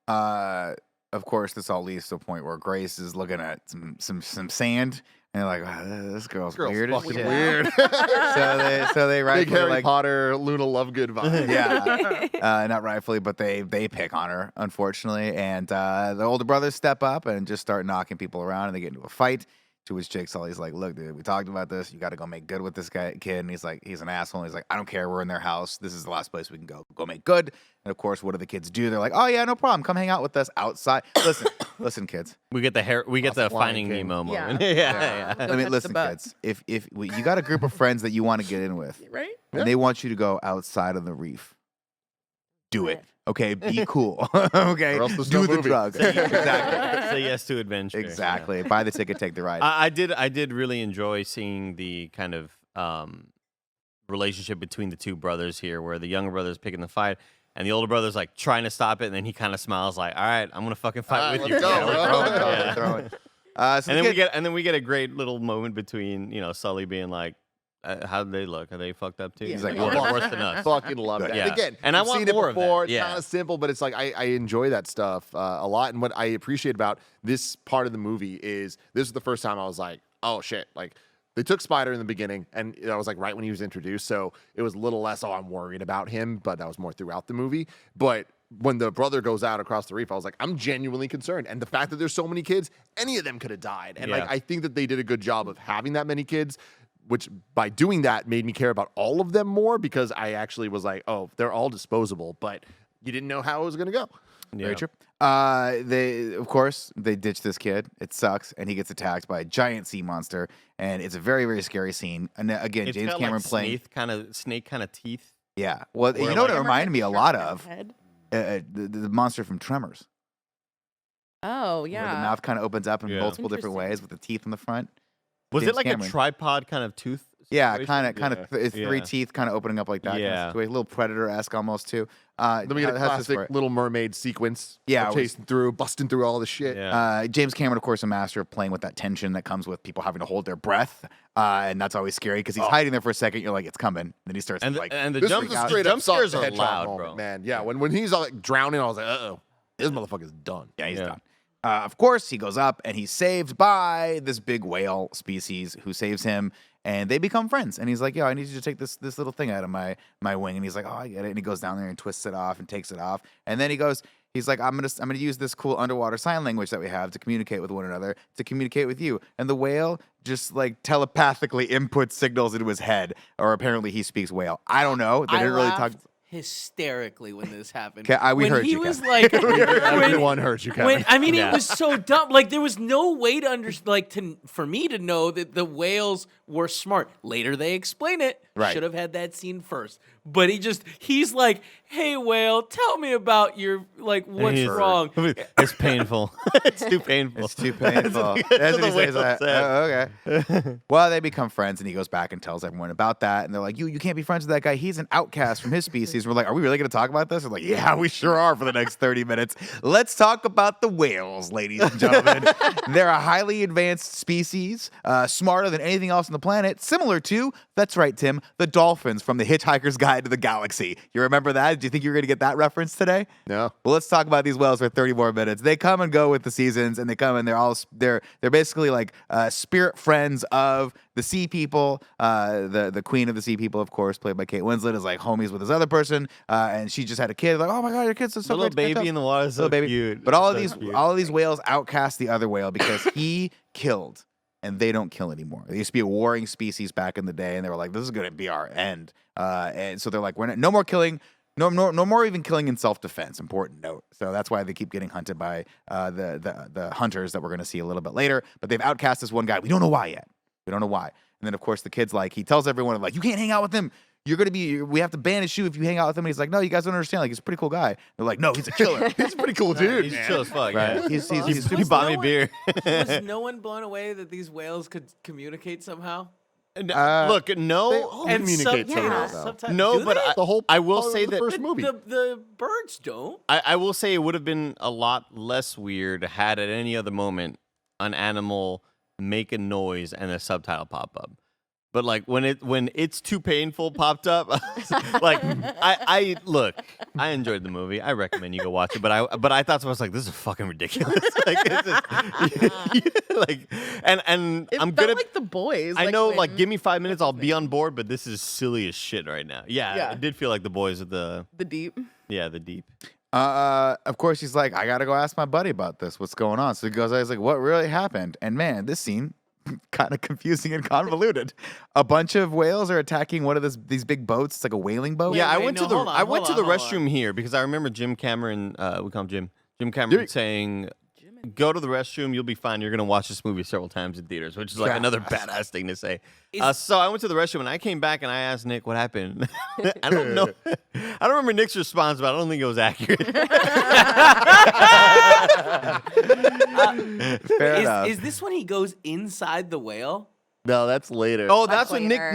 Of course, this all leads to a point where Grace is looking at some sand, and they're like, wow, this girl's weird as fucking shit. weird. so they Big rightfully Harry like, Potter, Luna Lovegood vibe. yeah, not rightfully, but they pick on her, unfortunately, and the older brothers step up and just start knocking people around, and they get into a fight. To which Jake Sully's like, look, dude, we talked about this. You got to go make good with this kid. And he's like, he's an asshole. And he's like, I don't care. We're in their house. This is the last place we can go. Go make good. And of course, what do the kids do? They're like, oh yeah, no problem. Come hang out with us outside. Listen, kids. We get the Finding King. Nemo Yeah. moment. Yeah. I mean, catch the listen, bus. kids. If you got a group of friends that you want to get in with, Right? and they want you to go outside of the reef, do it. Okay, be cool. Okay, Or else there's do no the movie. drugs. Exactly. Say yes to adventure. Exactly. Buy the ticket, take the ride. I did really enjoy seeing the kind of relationship between the two brothers here, where the younger brother's picking the fight, and the older brother's like trying to stop it, and then he kind of smiles like, "All right, I'm gonna fucking fight All right, with you." let's go, Yeah, bro. like, Throw it, yeah. throw it. So And then we get a great little moment between Sully being like, "How do they look? Are they fucked up too?" Yeah. He's like, Yeah. "Well, worse than us." Fucking love Good. that. Yeah. Again, And I we've want seen it more of that. before. It's Yeah. kind of simple, but it's like I enjoy that stuff a lot. And what I appreciate about this part of the movie is this is the first time I was like, oh shit, like they took Spider in the beginning, and that was like right when he was introduced, so it was a little less, oh, I'm worried about him, but that was more throughout the movie. But when the brother goes out across the reef, I was like, I'm genuinely concerned. And the fact that there's so many kids, any of them could have died. And like Yeah. I think that they did a good job of having that many kids, which by doing that made me care about all of them more, because I actually was like, oh, they're all disposable, but you didn't know how it was going to go. Very true. Of course, they ditch this kid. It sucks, and he gets attacked by a giant sea monster, and it's a very, very scary scene. And again, It's James got Cameron like playing. snake kind of teeth. Yeah. Well, you Where, know what it like- reminded me a lot of? Head? The monster from Tremors. Oh Where the yeah. mouth kind of opens up in Yeah. multiple different Interesting. ways with the teeth in the front. Was James it like Cameron. a tripod kind of tooth? Yeah, situation? kind of three Yeah. teeth kind of opening up like that. Kind Yeah. of situation. A little Predator-esque almost too. Then we get a how's this for classic it? Little Mermaid sequence. Yeah, of it was- chasing through, busting through all the shit. Yeah. James Cameron, of course, a master of playing with that tension that comes with people having to hold their breath, and that's always scary because he's hiding there for a second. You're like, it's coming, then he starts and to, like, the This jump, was a straight jump up Sonic scares the are Hedgehog loud, moment, bro. man. Yeah, when he's like drowning, I was like, this motherfucker's done. yeah, he's Yeah. done. Of course, he goes up and he's saved by this big whale species who saves him, and they become friends. And he's like, "Yo, I need you to take this little thing out of my wing." And he's like, "Oh, I get it." And he goes down there and twists it off and takes it off. And then he's like, "I'm gonna use this cool underwater sign language that we have to communicate with one another, to communicate with you." And the whale just like telepathically inputs signals into his head, or apparently he speaks whale. I don't know. They I didn't really talk. laughed hysterically when this happened. We when heard he you, was Ken. like, Everyone heard you, Kevin. I mean, Yeah. it was so dumb. Like there was no way to for me to know that the whales were smart. Later they explain it. Right. Should have had that scene first. But he's like, "Hey whale, tell me about your like what's He's- wrong." It's painful. It's too painful. It's too painful. That's That's what what he the says. whale said. Oh, okay. Well, they become friends, and he goes back and tells everyone about that. And they're like, "You can't be friends with that guy. He's an outcast from his species." We're like, "Are we really going to talk about this?" We're like, "Yeah, we sure are." For the next 30 minutes, let's talk about the whales, ladies and gentlemen. They're a highly advanced species, smarter than anything else on the planet. Similar to, that's right, Tim, the dolphins from The Hitchhiker's Guide to the Galaxy. You remember that? Do you think you were going to get that reference today? No. Well, let's talk about these whales for 30 more minutes. They come and go with the seasons, and they come and they're basically like spirit friends of the sea people. The queen of the sea people, of course, played by Kate Winslet, is like homies with this other person, and she just had a kid. Like, oh my god, your kid's so Little great to pick baby up." in the water is so Little baby. cute. But all of So these cute. whales outcast the other whale because he killed. And they don't kill anymore. They used to be a warring species back in the day, and they were like, "This is going to be our end." And so they're like, "We're no more killing, no more even killing in self-defense." Important note. So that's why they keep getting hunted by the hunters that we're going to see a little bit later. But they've outcast this one guy. We don't know why yet. We don't know why. And then of course the kid's like, he tells everyone like, "You can't hang out with him. We have to ban his shoe if you hang out with him." And he's like, "No, you guys don't understand. Like, he's a pretty cool guy." They're like, "No, he's a killer." He's a pretty cool dude. He's man. chill as fuck. Right. Yeah. He's He Was bought no me one- beer. Was no one blown away that these whales could communicate somehow? Look, They no, all And communicate yeah. somehow, subtitles, though. subtitles. no, do but they? The whole I will part say of the that first movie. the birds don't. I will say it would have been a lot less weird had at any other moment an animal make a noise and a subtitle pop up. But like when it's too painful popped up, like I look, I enjoyed the movie. I recommend you go watch it. But I thought to myself, like, this is fucking ridiculous. Like, like and It I'm felt gonna. like The Boys. I know, like, when- give me 5 minutes, I'll be on board. But this is silly as shit right now. Yeah, Yeah. it did feel like the boys with the The Deep. the deep. Of course, he's like, "I gotta go ask my buddy about this. What's going on?" So he goes, "I was like, what really happened?" And man, this scene, kind of confusing and convoluted. A bunch of whales are attacking one of these big boats. It's like a whaling boat. Yeah, I wait, went no, to the hold on, I went to hold the on, hold on. restroom here because I remember Jim Cameron. We call him Jim. Jim Cameron saying, "Go to the restroom. You'll be fine. You're gonna watch this movie several times in theaters," which is like another badass thing to say. So I went to the restroom and I came back and I asked Nick what happened. I don't know. I don't remember Nick's response, but I don't think it was accurate. Fair enough. Is this when he goes inside the whale? No, that's later. Oh, that's what Nick. later.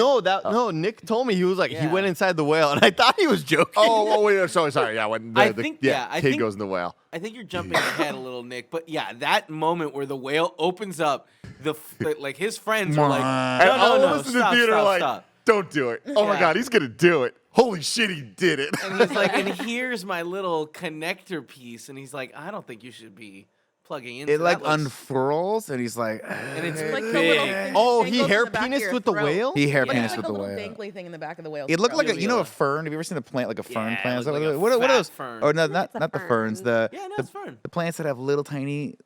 No, Nick told me he was like he Yeah. went inside the whale, and I thought he was joking. Oh, wait, sorry. Yeah, when I the think- kid I think- goes in the whale. I think you're jumping ahead a little, Nick. But yeah, that moment where the whale opens up, like his friends were like, And "No, all no, of no, us in the stop, theater stop, like, stop." don't do it. Oh my Yeah. God, he's going to do it. Holy shit, he did it. And he's like, and here's my little connector piece, and he's like, I don't think you should be plugging into It like that. Looks- unfurls, and he's like, and it's Like the big. little thing Oh, that he dangles in hair the back of penis your with the throat. whale? he hair Yeah, penis like with a the little whale. dangly thing in the back of the whale. It looked like Uvula. you know a fern. Have you ever seen a plant like a fern Yeah, plant? it Is that looked what, like a what are fat those? fern. Oh no, It's a not the fern. ferns. The Yeah, no, the, it's fern. the plants that have little tiny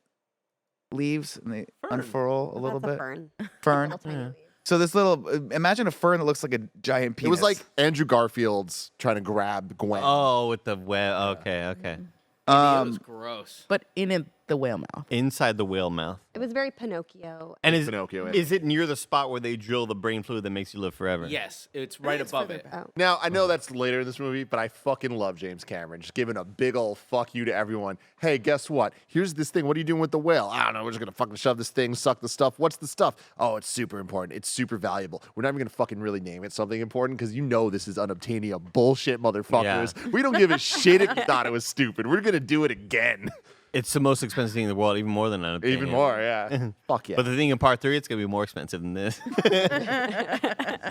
leaves and they Fern. unfurl a little That's a bit. fern. Fern. Little tiny leaves. So this little, imagine a fern that looks like a giant penis. It was like Andrew Garfield's trying to grab Gwen. Oh, with the whale. Okay. It was um, gross. But in it, the whale mouth. Inside the whale mouth. It was very Pinocchio. And is Pinocchio, yeah. is it near the spot where they drill the brain fluid that makes you live forever? Yes, it's right above it. Oh. Now, I know that's later in this movie, but I fucking love James Cameron. Just giving a big old fuck you to everyone. Hey, guess what? Here's this thing. What are you doing with the whale? I don't know. We're just going to fucking shove this thing, suck the stuff. What's the stuff? Oh, it's super important. It's super valuable. We're not even going to fucking really name it something important because you know this is unobtainium bullshit, motherfuckers. Yeah. We don't give a shit if you thought it was stupid. We're going to do it again. It's the most expensive thing in the world, even more than an Even more, yeah. Fuck yeah. But the thing in part 3, it's going to be more expensive than this.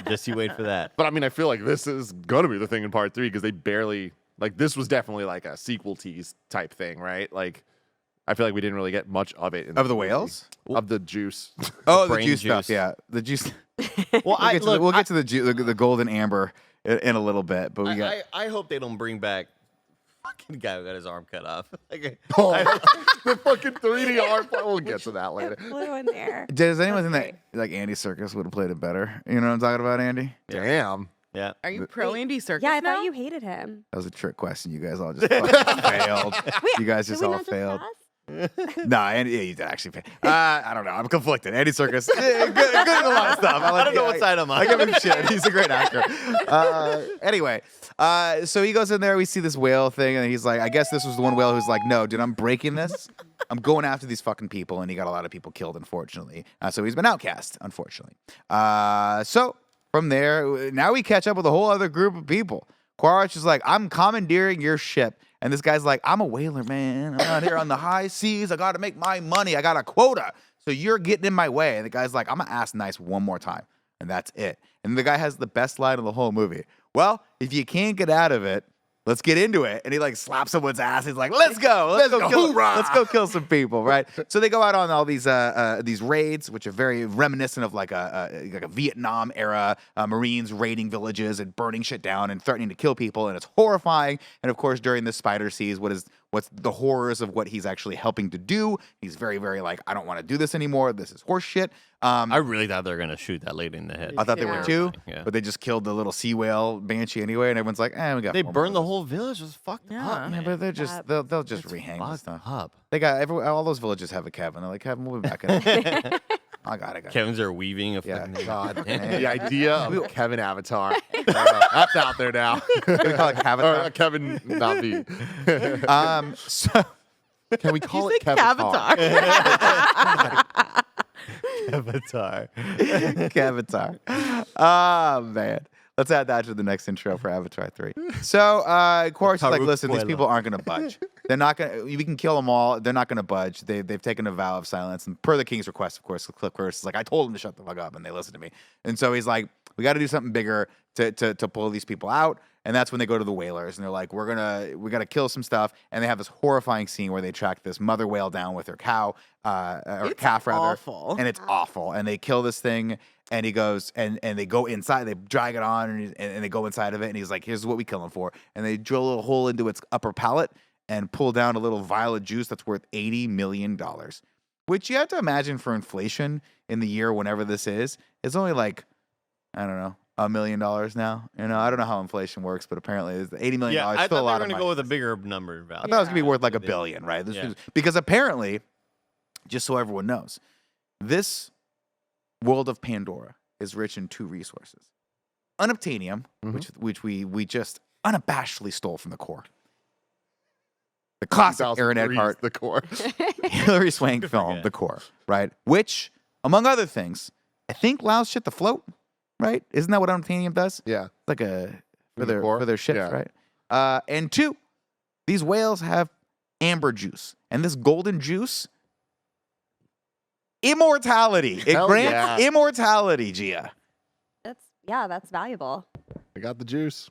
Just you wait for that. But I mean, I feel like this is going to be the thing in part 3 because they barely, like, this was definitely like a sequel tease type thing, right? Like, I feel like we didn't really get much of it. In Of the movie. whales? Of the juice. Oh, the brain juice stuff. juice. Yeah, the juice. Well, We'll get to the golden amber in a little bit, but we got. I hope they don't bring back fucking guy who got his arm cut off. Oh, the fucking 3D art. We'll get to that later. Flew in there. Does anyone think that like Andy Serkis would have played it better? You know what I'm talking about, Andy? Damn. Yeah. Are you pro Andy Serkis? Yeah, I now? thought you hated him. That was a trick question. You guys all just fucking failed. You guys Did just we all not just failed. pass? No, Andy, yeah, you did actually fail. I don't know. I'm conflicted. Andy Serkis, good at a lot of stuff. I don't know what side I'm on. I give him shit. He's a great actor. Anyway, so he goes in there. We see this whale thing, and he's like, I guess this was the one whale who's like, no, dude, I'm breaking this. I'm going after these fucking people, and he got a lot of people killed, unfortunately. So he's been outcast, unfortunately. So from there, now we catch up with a whole other group of people. Quaritch is like, I'm commandeering your ship. And this guy's like, I'm a whaler, man. I'm out here on the high seas. I got to make my money. I got a quota. So you're getting in my way. And the guy's like, I'm going to ask nice one more time. And that's it. And the guy has the best line of the whole movie. Well, if you can't get out of it, let's get into it. And he like slaps someone's ass. He's like, let's go. Let's go kill some people, right? So they go out on all these raids, which are very reminiscent of like a Vietnam era Marines raiding villages and burning shit down and threatening to kill people. And it's horrifying. And of course, during this, Spider sees what's the horrors of what he's actually helping to do. He's very, very like, I don't want to do this anymore. This is horse shit. I really thought they were going to shoot that lady in the head. I thought they were Yeah. too, Yeah. but they just killed the little sea whale banshee anyway, and everyone's like, we got. They four burned more the of whole village. It was fucked Yeah. up, those. man. Yeah, but they're just they'll just rehang the Fucked stuff. up. They got all those villages have a Kevin. They're like, Kevin, we'll be back in. I got it. Kevin's are weaving a Yeah. fucking God, Man. the idea of Kevin Avatar. That's out there now. Can we call it Or Avatar? Kevin Navi. So Can we call You it say Kevin? Cavatar. avatar. Avatar. Oh man. Let's add that to the next intro for Avatar 3. So, Quaritch is like, listen, these people aren't going to budge. They're not going to, we can kill them all. They're not going to budge. They've taken a vow of silence. And per the king's request, of course, Quaritch is like, I told them to shut the fuck up, and they listened to me. And so he's like, we got to do something bigger to pull these people out. And that's when they go to the whalers, and they're like, we got to kill some stuff. And they have this horrifying scene where they track this mother whale down with her cow, or It's calf rather. awful. And it's awful. And they kill this thing. And he goes, and they go inside, they drag it on, and they go inside of it. And he's like, here's what we kill him for. And they drill a little hole into its upper palate and pull down a little vial of juice that's worth $80 million. Which you have to imagine for inflation in the year whenever this is. It's only like, I don't know, $1 million now. You know, I don't know how inflation works, but apparently it's $80 million. Yeah, I still a thought lot they were of going to money. go with a bigger number I value. thought it was going to be worth like $1 billion, right? Because apparently, just so everyone knows, this world of Pandora is rich in two resources. Unobtainium, which we just unabashedly stole from the core. The classic Aaron 2003 's Eckhart, The core. Hilary Swank film, The Core, right? Which, among other things, I think allows shit to float, right? Isn't that what unobtainium does? Yeah. It's like a for The core? their ships, Yeah. right? And two, these whales have amber juice, and this golden juice, immortality. It Hell grants yeah. immortality, Gia. That's valuable. I got the juice.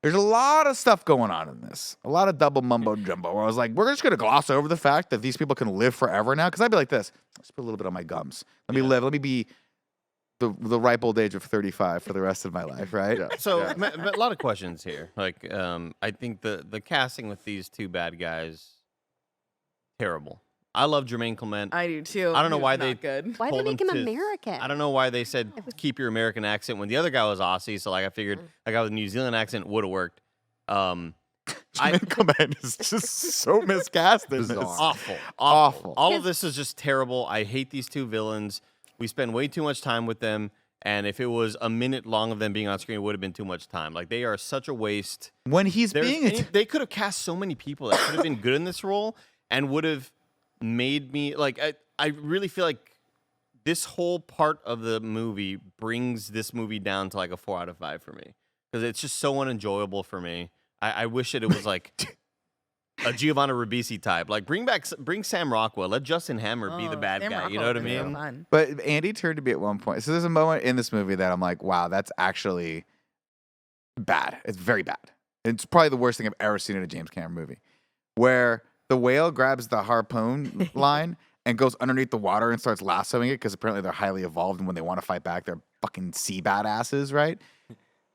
There's a lot of stuff going on in this. A lot of double mumbo jumbo where I was like, we're just going to gloss over the fact that these people can live forever now. Because I'd be like this. Let's put a little bit on my gums. Let me live. Let me be the ripe old age of 35 for the rest of my life, right? Yeah. So Yeah. a lot of questions here. Like, I think the casting with these two bad guys, terrible. I love Jermaine Clement. I do too. I don't know He why was they- not good. Why Told they make him him to- American? I don't know why they said keep your American accent when the other guy was Aussie. So like I figured a guy with a New Zealand accent would have worked. Jermaine Clement is just so miscast in this. Bizarre. Awful. All of this is just terrible. I hate these two villains. We spend way too much time with them. And if it was a minute long of them being on screen, it would have been too much time. Like, they are such a waste. When he's They could have cast so many people that could have been good in this role and would have made me, like, I really feel like this whole part of the movie brings this movie down to, like, a 4 out of 5 for me. Because it's just so unenjoyable for me. I wish that it was, like, a Giovanna Ribisi type. Like, bring Sam Rockwell. Let Justin Hammer be the bad Sam guy. You Rockwell know what I would be so mean? fun. But Andy turned to me at one point. So there's a moment in this movie that I'm like, wow, that's actually bad. It's very bad. It's probably the worst thing I've ever seen in a James Cameron movie. Where the whale grabs the harpoon line and goes underneath the water and starts lassoing it because apparently they're highly evolved and when they want to fight back, they're fucking sea badasses, right?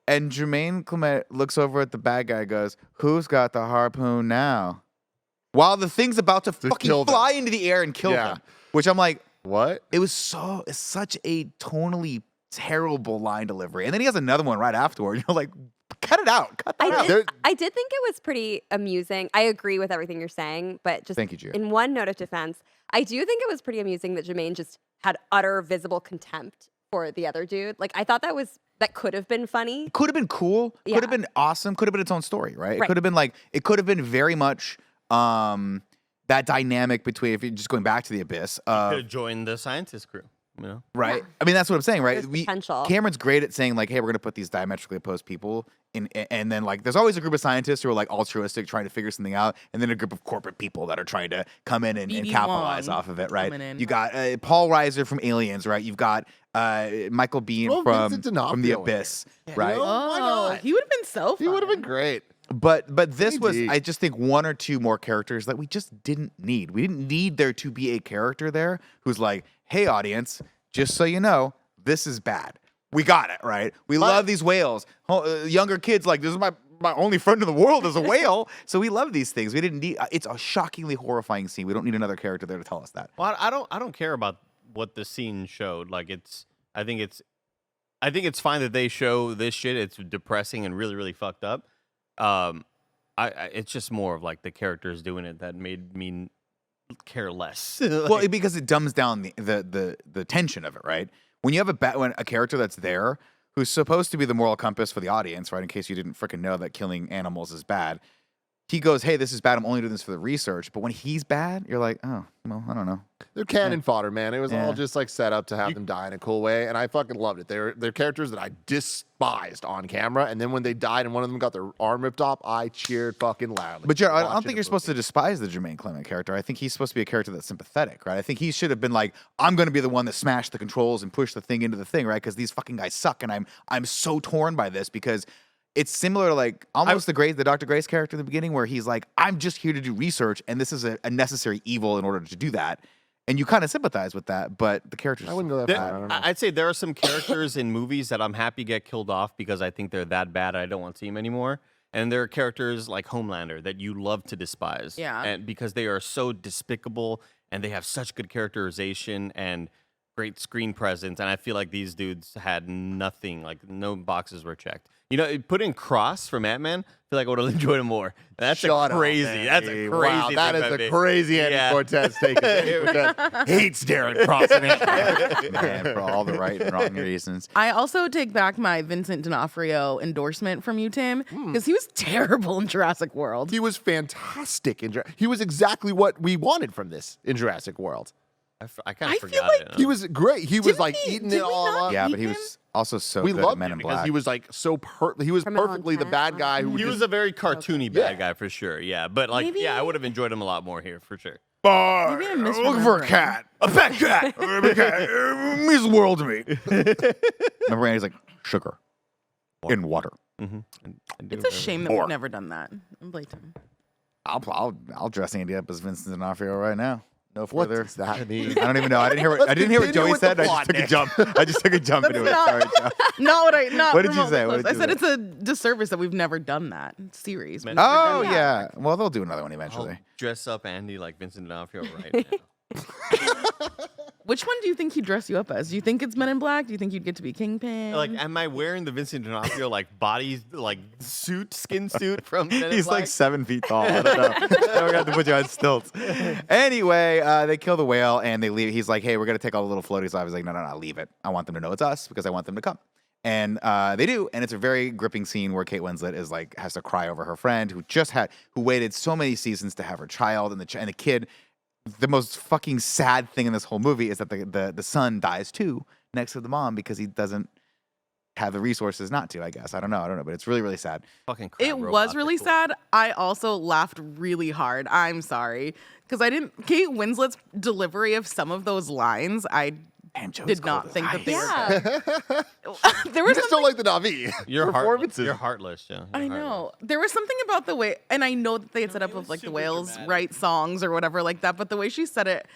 And Jermaine Clement looks over at the bad guy and goes, who's got the harpoon now? While the thing's about to fucking kill them. fly into the air and kill Yeah. them. Which I'm like, What? it's such a tonally terrible line delivery. And then he has another one right afterward. You're like, cut it out. Cut that out. I did think it was pretty amusing. I agree with everything you're saying, but just Thank you, Gia. in one note of defense, I do think it was pretty amusing that Jermaine just had utter visible contempt for the other dude. Like, I thought that could have been funny. Could have been cool. Yeah. Could have been awesome. Could have been its own story, right? It Right. could have been like, it could have been very much that dynamic between, if you're just going back to the abyss. Could have joined the scientist crew. You know? Right. Yeah. I mean, that's what I'm saying, right? There's potential. Cameron's great at saying, like, hey, we're going to put these diametrically opposed people in, and then, like, there's always a group of scientists who are, like, altruistic, trying to figure something out, and then a group of corporate people that are trying to come in and BB capitalize Wong off of it, right? coming in. You got Paul Reiser from Aliens, right? You've got Michael Biehn Throw from Vincent D'Onofrio The in Abyss, there. right? You know? Why Oh, not? he would have been so fun. He would have been great. But this was, Maybe. I just think, one or two more characters that we just didn't need. We didn't need there to be a character there who's like, hey, audience, just so you know, this is bad. We got it, right? We love these whales. Younger kids like, this is my only friend in the world is a whale. So we love these things. We didn't need, it's a shockingly horrifying scene. We don't need another character there to tell us that. Well, I don't care about what the scene showed. Like, I think it's fine that they show this shit. It's depressing and really, really fucked up. It's just more of like the characters doing it that made me care less. Well, because it dumbs down the tension of it, right? When you have a character that's there who's supposed to be the moral compass for the audience, right? In case you didn't freaking know that killing animals is bad. He goes, hey, this is bad. I'm only doing this for the research. But when he's bad, you're like, oh, well, I don't know. They're cannon fodder, man. It was Yeah. all just like set up to have them die in a cool way, and I fucking loved it. They're characters that I despised on camera, and then when they died and one of them got their arm ripped off, I cheered fucking loudly. But Jared, I don't Watching think the you're supposed to movie. despise the Jermaine Clement character. I think he's supposed to be a character that's sympathetic, right? I think he should have been like, I'm going to be the one that smashed the controls and pushed the thing into the thing, right? Because these fucking guys suck, and I'm so torn by this because it's similar to like almost the Dr. Grace character in the beginning, where he's like, I'm just here to do research, and this is a necessary evil in order to do that. And you kind of sympathize with that, but the characters. I wouldn't go that There- far. I don't know. I'd say there are some characters in movies that I'm happy get killed off because I think they're that bad I don't want to see them anymore. And there are characters like Homelander that you love to despise. Yeah. And because they are so despicable and they have such good characterization and great screen presence. And I feel like these dudes had nothing, like no boxes were checked. You know, put in Cross from Ant-Man, I feel like I would have enjoyed him more. That's Shut up, crazy. That's a Andy. crazy. Wow, that thing is by a me. crazy Andy Yeah. Cortez take. Andy Cortez hates Darren Cross and Ant-Man. Man, for all the right and wrong reasons. I also take back my Vincent D'Onofrio endorsement from you, Tim, because he was terrible in Jurassic World. He was fantastic he was exactly what we wanted from this in Jurassic World. I kind I of feel forgot like it. He was great. He was Didn't like we- eating did it we all not up. Yeah, hate but he him? was also so We good at loved Men him in because Black. he was like so he was Criminal perfectly the Intent, bad guy who He was a very cartoony bad guy for sure. Yeah, but like, Maybe- yeah, I would have enjoyed him a lot more here for sure. Maybe I'm looking for a misremembering. cat. A pet cat. A cat. Means the world to me. Remember, Andy's like, sugar in water. It's a shame that we've never done that. I'm blatant. I'll dress Andy up as Vincent D'Onofrio right now. No What further. does that mean? I don't even know. I didn't hear what continue Joey with the said. I plot, just took a Nick. jump. I just took a jump into it. Sorry, Joe. Not what I. Not What did you remotely say? What close. did I you said say? it's a disservice that we've never done that series. We've Man. never Oh done that. yeah. Well, they'll do another one I'll eventually. dress up Andy like Vincent D'Onofrio right now. Which one do you think he'd dress you up as? Do you think it's Men in Black? Do you think you'd get to be Kingpin? Like, am I wearing the Vincent D'Onofrio like body like skin suit from? Men in He's Black? like 7 feet tall. I don't know. Now we're gonna have to put you on stilts. Anyway, they kill the whale and they leave. He's like, "Hey, we're gonna take all the little floaties off." He's like, "No, leave it. I want them to know it's us because I want them to come." And they do, and it's a very gripping scene where Kate Winslet is like has to cry over her friend who waited so many seasons to have her child, and the kid. The most fucking sad thing in this whole movie is that the son dies too next to the mom because he doesn't have the resources not to. I guess I don't know, but it's really really sad. Fucking crab It robots was are really cool. sad. I also laughed really hard. I'm sorry. Because Kate Winslet's delivery of some of those lines, I Damn, Joe's did cold not as think that ice. they Yeah. were. There You was just don't like the Navi You're performances. You're heartless, yeah. I know. There was something about the way, and I know that they had set up it with was like the super whales dramatic. write songs or whatever like that, but the way she said it,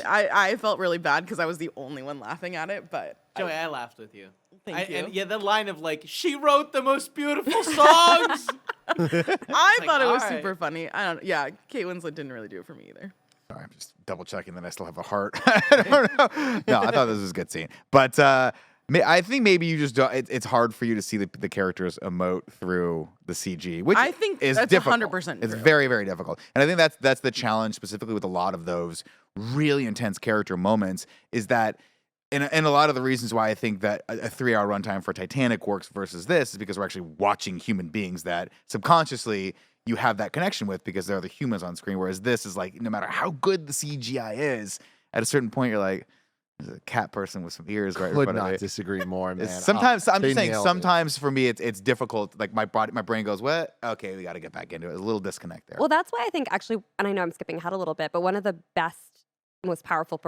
I felt really bad because I was the only one laughing at it. But Joey, I laughed with you. Thank you. And yeah, the line of like, she wrote the most beautiful songs. I like, thought it was all right. super funny. I don't. Yeah, Kate Winslet didn't really do it for me either. Sorry, I'm just double checking that I still have a heart. I don't know. No, I thought this was a good scene, but I think maybe you just don't. It's hard for you to see the characters emote through the CG, which I think is that's difficult. 100% It's true. very very difficult, and I think that's the challenge specifically with a lot of those really intense character moments is that. And a lot of the reasons why I think that a 3-hour runtime for Titanic works versus this is because we're actually watching human beings that subconsciously you have that connection with because they're the humans on screen. Whereas this is like, no matter how good the CGI is, at a certain point you're like, there's a cat person with some ears right in Could front of not me. disagree more, man. Sometimes I'm they just saying. nailed it. Sometimes for me, it's difficult. Like my brain goes, "What? Okay, we got to get back into it." There's a little disconnect there. Well, that's why I think actually, and I know I'm skipping ahead a little bit, but one of the best, most powerful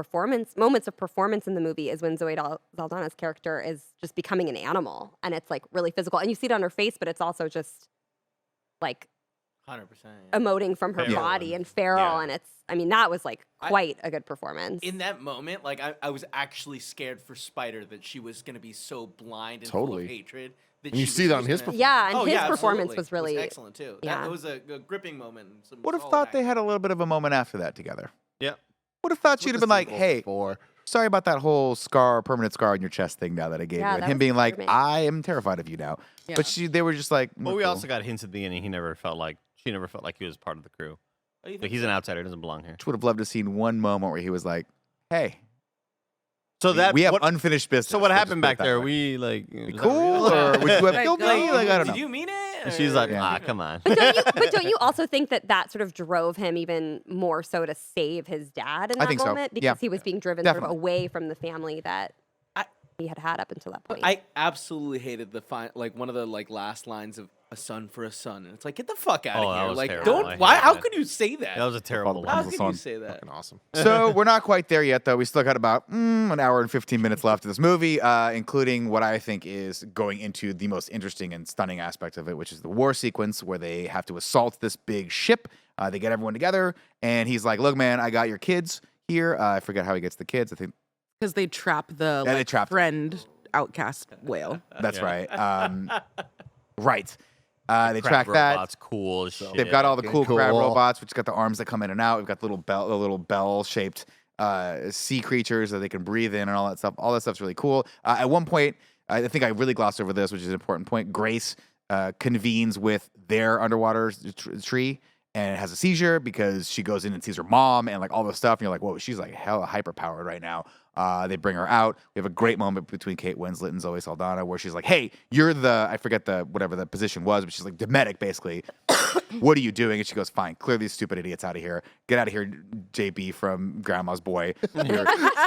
moments of performance in the movie is when Zoe Saldana's character is just becoming an animal, and it's like really physical, and you see it on her face, but it's also just like 100%. Yeah. emoting from her Feral body and- and feral, yeah. and I mean, that was like I- quite a good performance. In that moment, like I was actually scared for Spider that she was gonna be so blind and Totally. full of hatred. That And you she see was that on just his gonna- performance. Yeah, and Oh, his yeah, performance absolutely. was really excellent too. yeah. That was a gripping moment. and some Would have solid thought they acting. had a little bit of a moment after that together. Yeah. Would have thought she'd With have the been like, sequel "Hey, before. sorry about that whole permanent scar on your chest thing now that I gave Yeah, you," and that him was being like, disturbing. "I am terrified of you now." Yeah. But they were just like, Well, "We're we cool." also got hints at the beginning. She never felt like he was part of the crew. Oh, you Like think he's so? an outsider, doesn't belong here. Just would have loved to have seen one moment where he was like, "Hey, So we have unfinished business." So what We'll just happened put it back that there? way. We like Be was that cool, real? or would you have Like, killed me? go- Like I don't Did know. you mean it? And she's like, Yeah. come on. But don't you also think that sort of drove him even more so to save his dad in I that think so. moment because Yeah. he was being driven sort of Definitely. away from the family that I- he had up until that point. I absolutely hated one of the last lines of "a son for a son," and it's like, get the fuck out Oh, of that here! was like, terrible. I don't. hated Why? How that. could you say that? That was a terrible How That line. was could you fun. say that? Fucking awesome. So we're not quite there yet, though. We still got about an hour and 15 minutes left of this movie, including what I think is going into the most interesting and stunning aspect of it, which is the war sequence where they have to assault this big ship. They get everyone together, and he's like, "Look, man, I got your kids here." I forget how he gets the kids. I think Because they trap the they trapped him. friend outcast whale. that's Yeah. right. Right. They Crab track that. robots, cool as shit. They've got all the Fucking cool crab cool. robots, which got the arms that come in and out. We've got the little bell-shaped sea creatures that they can breathe in and all that stuff. All that stuff's really cool. At one point, I think I really glossed over this, which is an important point. Grace convenes with their underwater tree and has a seizure because she goes in and sees her mom and like all this stuff. And you're like, whoa, she's like hella hyper-powered right now. They bring her out. We have a great moment between Kate Winslet and Zoe Saldana where she's like, hey, you're I forget whatever the position was, but she's like Dometic basically. What are you doing? And she goes, fine, clear these stupid idiots out of here. Get out of here, JB from Grandma's Boy. You're-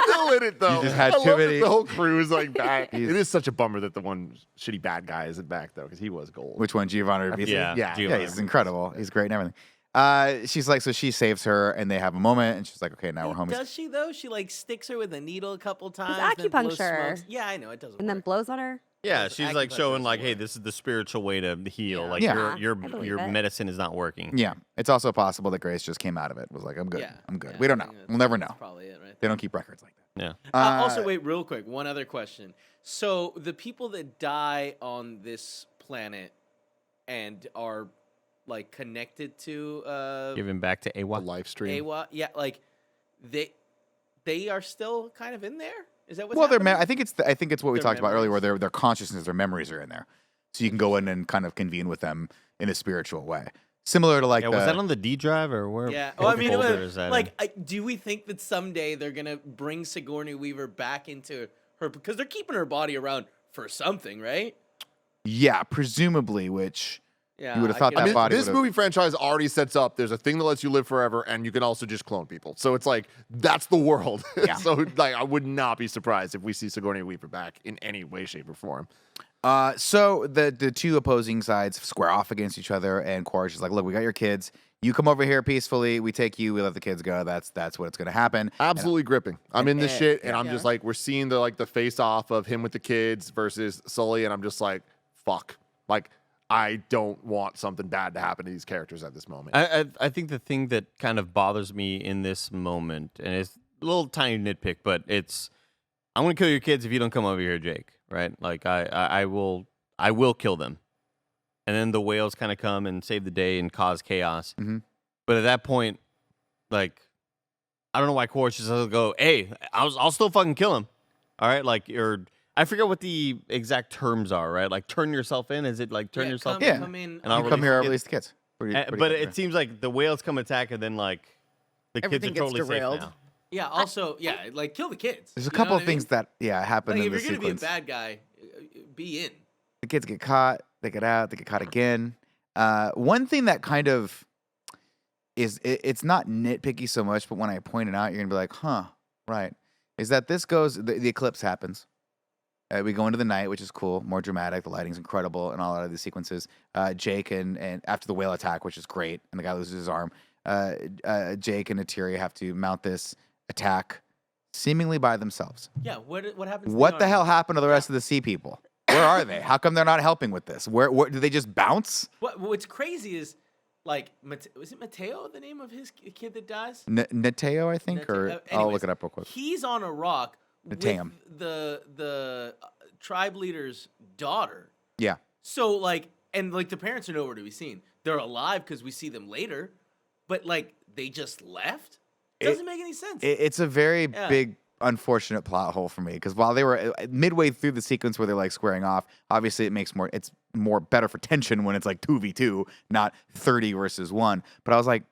Still in it though. You just had I too love that many- The whole crew is like back. He's- It is such a bummer that the one shitty bad guy isn't back though, because he was gold. Which one, Giovanni Ribisi? Yeah, Yeah, Giovanni. He's incredible. He's great and everything. She's like, so she saves her, and they have a moment, and she's like, okay, now we're homies. Does she though? She like sticks her with a needle a couple times. then blows acupuncture. smokes. Yeah, I know it doesn't. and then work. blows on her. Yeah, Yes, she's like acupuncture showing doesn't like, hey, work. this is the spiritual way to heal. Yeah. Like Yeah. your I believe your it. medicine is not working. Yeah, it's also possible that Grace just came out of it. Was like, I'm good. Yeah, I'm good. yeah, We don't I know. think We'll never know. That's probably it, right? They don't keep records like that. Yeah. Also, wait, real quick, one other question. So the people that die on this planet and are like connected to Giving back to A Awa. live stream. Awa, yeah, like they they are still kind of in there. Is that what's Well, happening? I think it's what we Their talked about earlier, where memories. their consciousness, their memories are in there, so you can go in and kind of convene with them in a spiritual way, similar to like Yeah, was that on the D drive or where? Yeah. what Oh, I mean, folder it is was, that in? like, do we think that someday they're gonna bring Sigourney Weaver back into her because they're keeping her body around for something, right? yeah, presumably, which Yeah. you would have I thought could that I mean, body this would've- movie franchise already sets up. There's a thing that lets you live forever, and you can also just clone people. So it's like that's the world. Yeah. So like, I would not be surprised if we see Sigourney Weaver back in any way, shape, or form. So the two opposing sides square off against each other, and Quaritch is like, "Look, we got your kids. You come over here peacefully. We take you. We let the kids go. That's what's going to happen." Absolutely gripping. I'm in this and- shit, and I'm yeah. just like, we're seeing the face off of him with the kids versus Sully, and I'm just like, fuck. Like, I don't want something bad to happen to these characters at this moment. I think the thing that kind of bothers me in this moment, and it's a little tiny nitpick, but it's I'm gonna kill your kids if you don't come over here, Jake. Right? Like I will kill them, and then the whales kind of come and save the day and cause chaos. Mhm. But at that point, like I don't know why Quaritch just doesn't go, hey, I'll still fucking kill him. All right, like I forget what the exact terms are, right? Like turn yourself in. Is it like turn Yeah, yourself come, in? Yeah. Come in. And I'll You come here, release release the kids. What do you But think? it seems like the whales come attack, and then like the Everything kids are gets totally derailed. safe now. Yeah. Also, yeah, like kill the kids. There's a You know couple what of I things mean? that happen Like, in if the you're gonna sequence. be a bad guy, be in. The kids get caught, they get out, they get caught again. One thing that kind of it's not nitpicky so much, but when I point it out, you're gonna be like, huh, right. Is that the eclipse happens. We go into the night, which is cool, more dramatic. The lighting's incredible in all of these sequences. Jake and after the whale attack, which is great, and the guy loses his arm. Jake and Atiri have to mount this attack seemingly by themselves. Yeah. What happens? to What the hell army? happened to the rest of the sea people? Where are they? How come they're not helping with this? Where do they just bounce? What's crazy is like was it Mateo the name of his kid that dies? Nateo, I think, or I'll look Anyways, it up real quick. He's on a rock with Nateum. the tribe leader's daughter. Yeah, So like, and like the parents are nowhere to be seen. They're alive because we see them later, but like they just left. Doesn't make any sense. it's a very Yeah. big, unfortunate plot hole for me because while they were midway through the sequence where they're like squaring off, obviously it's more better for tension when it's like 2v2, not 30 versus 1. But I was like,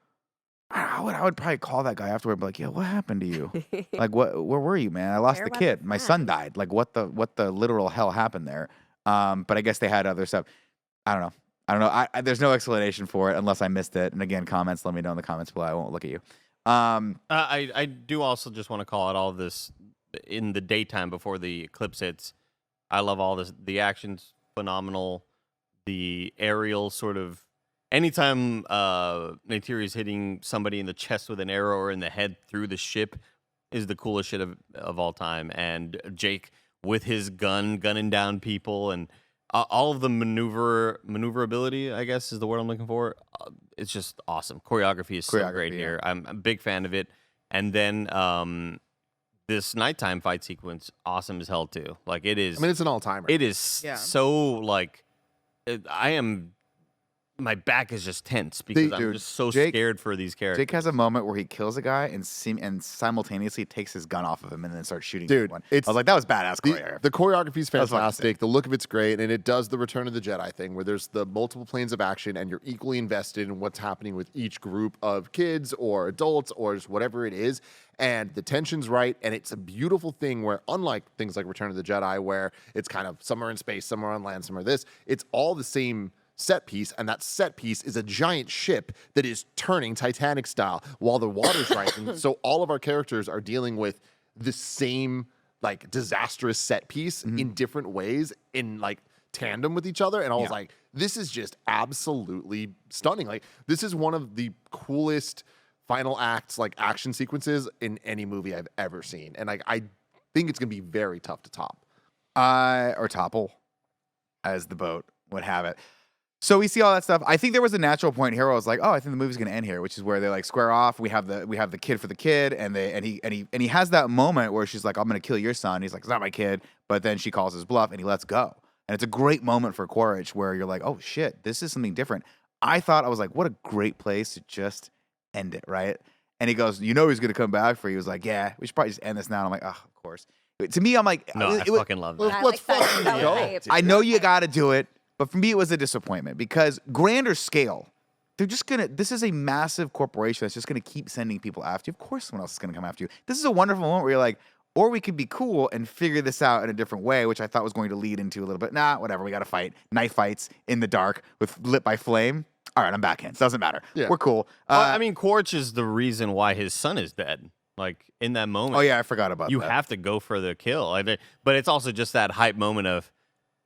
I would probably call that guy afterward, and be like, "Yo, what happened to you? Like, where were you, man? I lost Where the was kid. the My son?" son died. Like, what the literal hell happened there?" But I guess they had other stuff. I don't know. There's no explanation for it unless I missed it. And again, comments. Let me know in the comments below. I won't look at you. I do also just want to call out all of this in the daytime before the eclipse hits. I love all this. The action's phenomenal. The aerial sort of anytime Neytiri's hitting somebody in the chest with an arrow or in the head through the ship is the coolest shit of all time. And Jake with his gunning down people and all of the maneuverability, I guess is the word I'm looking for. It's just awesome. Choreography is so great yeah. here. I'm a big fan of it. And then this nighttime fight sequence, awesome as hell too. Like it is. I mean, it's an all-timer. It is Yeah. so like my back is just tense because I'm Dude, just so Jake- scared for these characters. Jake has a moment where he kills a guy and simultaneously takes his gun off of him and then starts shooting Dude, someone. it's- I was like, that was badass choreography. The choreography is That's fucking fantastic. The look of it's great, and it does the Return of the Jedi thing, where there's the multiple planes of action, and you're equally invested in what's happening with each group of kids or adults or just whatever it is. And the tension's right, and it's a beautiful thing where, unlike things like Return of the Jedi, where it's kind of some are in space, some are on land, some are this, it's all the same set piece, and that set piece is a giant ship that is turning Titanic style while the water's rising. So all of our characters are dealing with the same like disastrous set piece in different ways in like tandem with each other. And I was like, this is just absolutely stunning. Like this is one of the coolest final acts, like action sequences in any movie I've ever seen. And like I think it's gonna be very tough to top. Or topple, as the boat would have it. So we see all that stuff. I think there was a natural point here where I was like, oh, I think the movie's gonna end here, which is where they like square off. We have the kid for the kid, and he has that moment where she's like, I'm gonna kill your son. He's like, it's not my kid, but then she calls his bluff and he lets go. And it's a great moment for Quaritch where you're like, oh shit, this is something different. I was like, what a great place to just end it, right? And he goes, you know he's going to come back for you. He was like, yeah, we should probably just end this now. And I'm like, oh, of course. But to me, I'm like, No, I fucking love that. I Let's like that. fucking That was go. hype. I know you got to do it, but for me, it was a disappointment because grander scale, they're just going to, this is a massive corporation that's just going to keep sending people after you. Of course, someone else is going to come after you. This is a wonderful moment where you're like, or we could be cool and figure this out in a different way, which I thought was going to lead into a little bit, nah, whatever, we got to fight. Knife fights in the dark with lit by flame. All right, I'm back in. Doesn't matter. Yeah. We're cool. Well, I mean, Quaritch is the reason why his son is dead. Like, in that moment. Oh, yeah, I forgot about You that. have to go for the kill. But it's also just that hype moment of,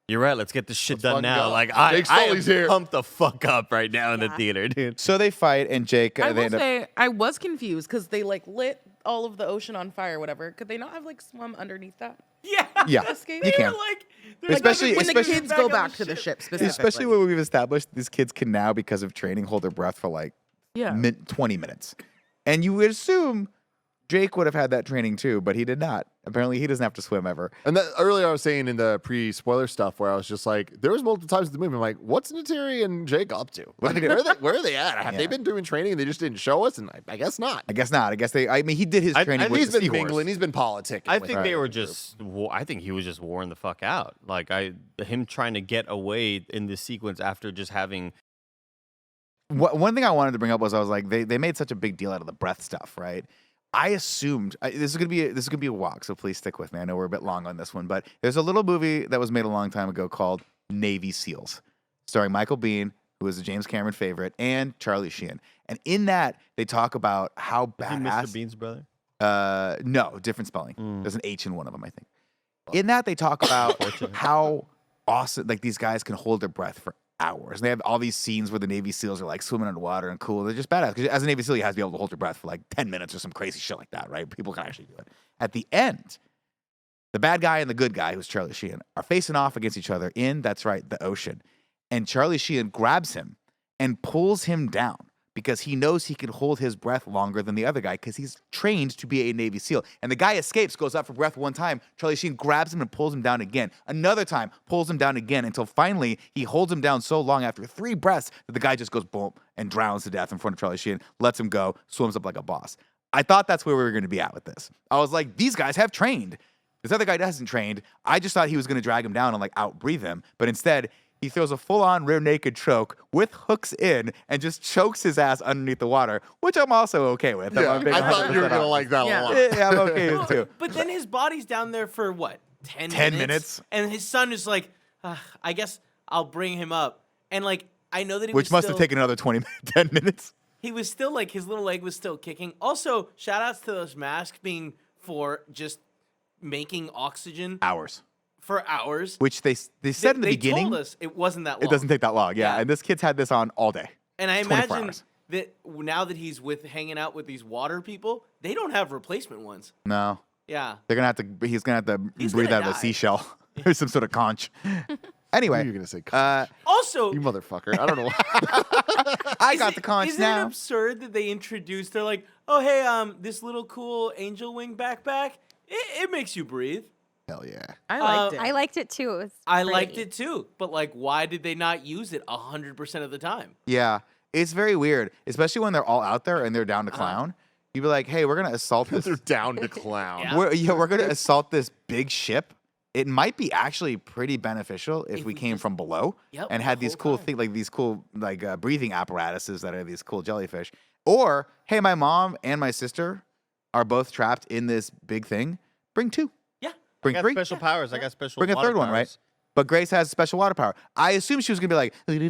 you're right, let's get this shit Let's done fucking now. go. Like, I Jake am Sully's here. pumped the fuck up right now in the Yeah. theater, dude. So they fight, and Jake, I they will end up. say I was confused because they like lit all of the ocean on fire, whatever. Could they not have like swum underneath that? Yeah. Yeah, Escape? you They can. were like, Especially- when the especially- kids go back to the ship specifically. Especially when we've established these kids can now, because of training, hold their breath for like yeah. 20 minutes. And you would assume Jake would have had that training too, but he did not. Apparently, he doesn't have to swim ever. And that, earlier I was saying in the pre-spoiler stuff where I was just like, there was multiple times in the movie I'm like, what's Nateri and Jake up to? Like, where are they at? Have they Yeah. been doing training and they just didn't show us? And I guess not. I guess not. I guess I mean, he did his training with He's the been seahorse. mingling. He's been politicking. I with think the they were group. just. I think he was just worn the fuck out. Like him trying to get away in this sequence after just having. One thing I wanted to bring up was I was like, they made such a big deal out of the breath stuff, right? I assumed this is gonna be a walk, so please stick with me. I know we're a bit long on this one, but there's a little movie that was made a long time ago called Navy SEALs, starring Michael Biehn, who is a James Cameron favorite, and Charlie Sheen. And in that, they talk about how badass. Mr. Bean's brother. No, different spelling. There's an H in one of them, I think. In that, they talk about how awesome, like these guys can hold their breath for hours. And they have all these scenes where the Navy SEALs are like swimming underwater and cool. They're just badass. Because as a Navy SEAL, you have to be able to hold your breath for like 10 minutes or some crazy shit like that, right? People can actually do it. At the end, the bad guy and the good guy, who's Charlie Sheen, are facing off against each other in, that's right, the ocean. And Charlie Sheen grabs him and pulls him down because he knows he can hold his breath longer than the other guy because he's trained to be a Navy SEAL. And the guy escapes, goes up for breath one time. Charlie Sheen grabs him and pulls him down again. Another time, pulls him down again until finally he holds him down so long after 3 breaths that the guy just goes boom and drowns to death in front of Charlie Sheen, lets him go, swims up like a boss. I thought that's where we were going to be at with this. I was like, these guys have trained. This other guy hasn't trained. I just thought he was going to drag him down and like outbreathe him. But instead, he throws a full-on rear naked choke with hooks in and just chokes his ass underneath the water, which I'm also okay with. Yeah, I'm a big I thought you were 100% going to on. like that Yeah. a lot. Yeah, I'm okay with it too. But then his body's down there for what? 10 10 minutes? minutes? And his son is like, I guess I'll bring him up. And like, I know that he Which was must still, have taken another 10 minutes. he was still like, his little leg was still kicking. Also, shout outs to those masks being for just making oxygen Hours. for hours. Which they said in the they beginning, told us it wasn't that long. it doesn't take that long. Yeah. Yeah. And this kid's had this on all day. And I 24 imagine hours. that now that he's hanging out with these water people, they don't have replacement ones. No. Yeah. He's going to have to He's breathe gonna out of a die. seashell or some sort of conch. Anyway. You're going to say, Also, you motherfucker. I don't know why. I got the conch Isn't it now. absurd that they introduced? They're like, oh hey, this little cool angel wing backpack. It makes you breathe. Hell yeah. I liked it. I liked it too. It was I liked pretty. it too, but like, why did they not use it 100% of the time? Yeah, it's very weird, especially when they're all out there and they're down to clown. You'd be like, "Hey, we're gonna assault this. They're down to clown. Yeah. We're gonna assault this big ship. It might be actually pretty beneficial if If we we came just- from below Yep, and the had these whole cool time. things, like these cool breathing apparatuses that are these cool jellyfish. Or, hey, my mom and my sister are both trapped in this big thing. Bring 2. Yeah. Bring I got 3. special powers. I got special. Bring a water third one, right? powers. But Grace has special water power. I assume she was gonna be like, send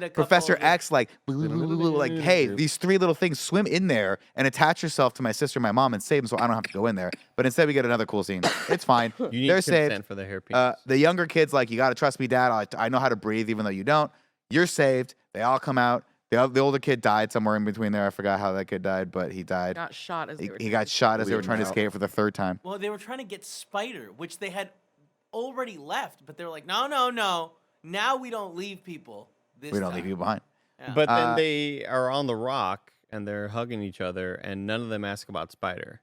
a couple Professor of- X, like, hey, these 3 little things swim in there and attach yourself to my sister and my mom and save them, so I don't have to go in there. But instead, we get another cool scene. It's fine. You need They're consent saved. for the hairpin. The younger kids, like, you gotta trust me, Dad. I know how to breathe, even though you don't. You're saved. They all come out. The older kid died somewhere in between there. I forgot how that kid died, but he died. got shot as they were He got shot as they were Bleeding trying to out. escape for the 3rd time. Well, they were trying to get Spider, which they had already left, but they were like, no. Now we don't leave people. This We don't time. leave you behind. Yeah. But then they are on the rock and they're hugging each other, and none of them ask about Spider.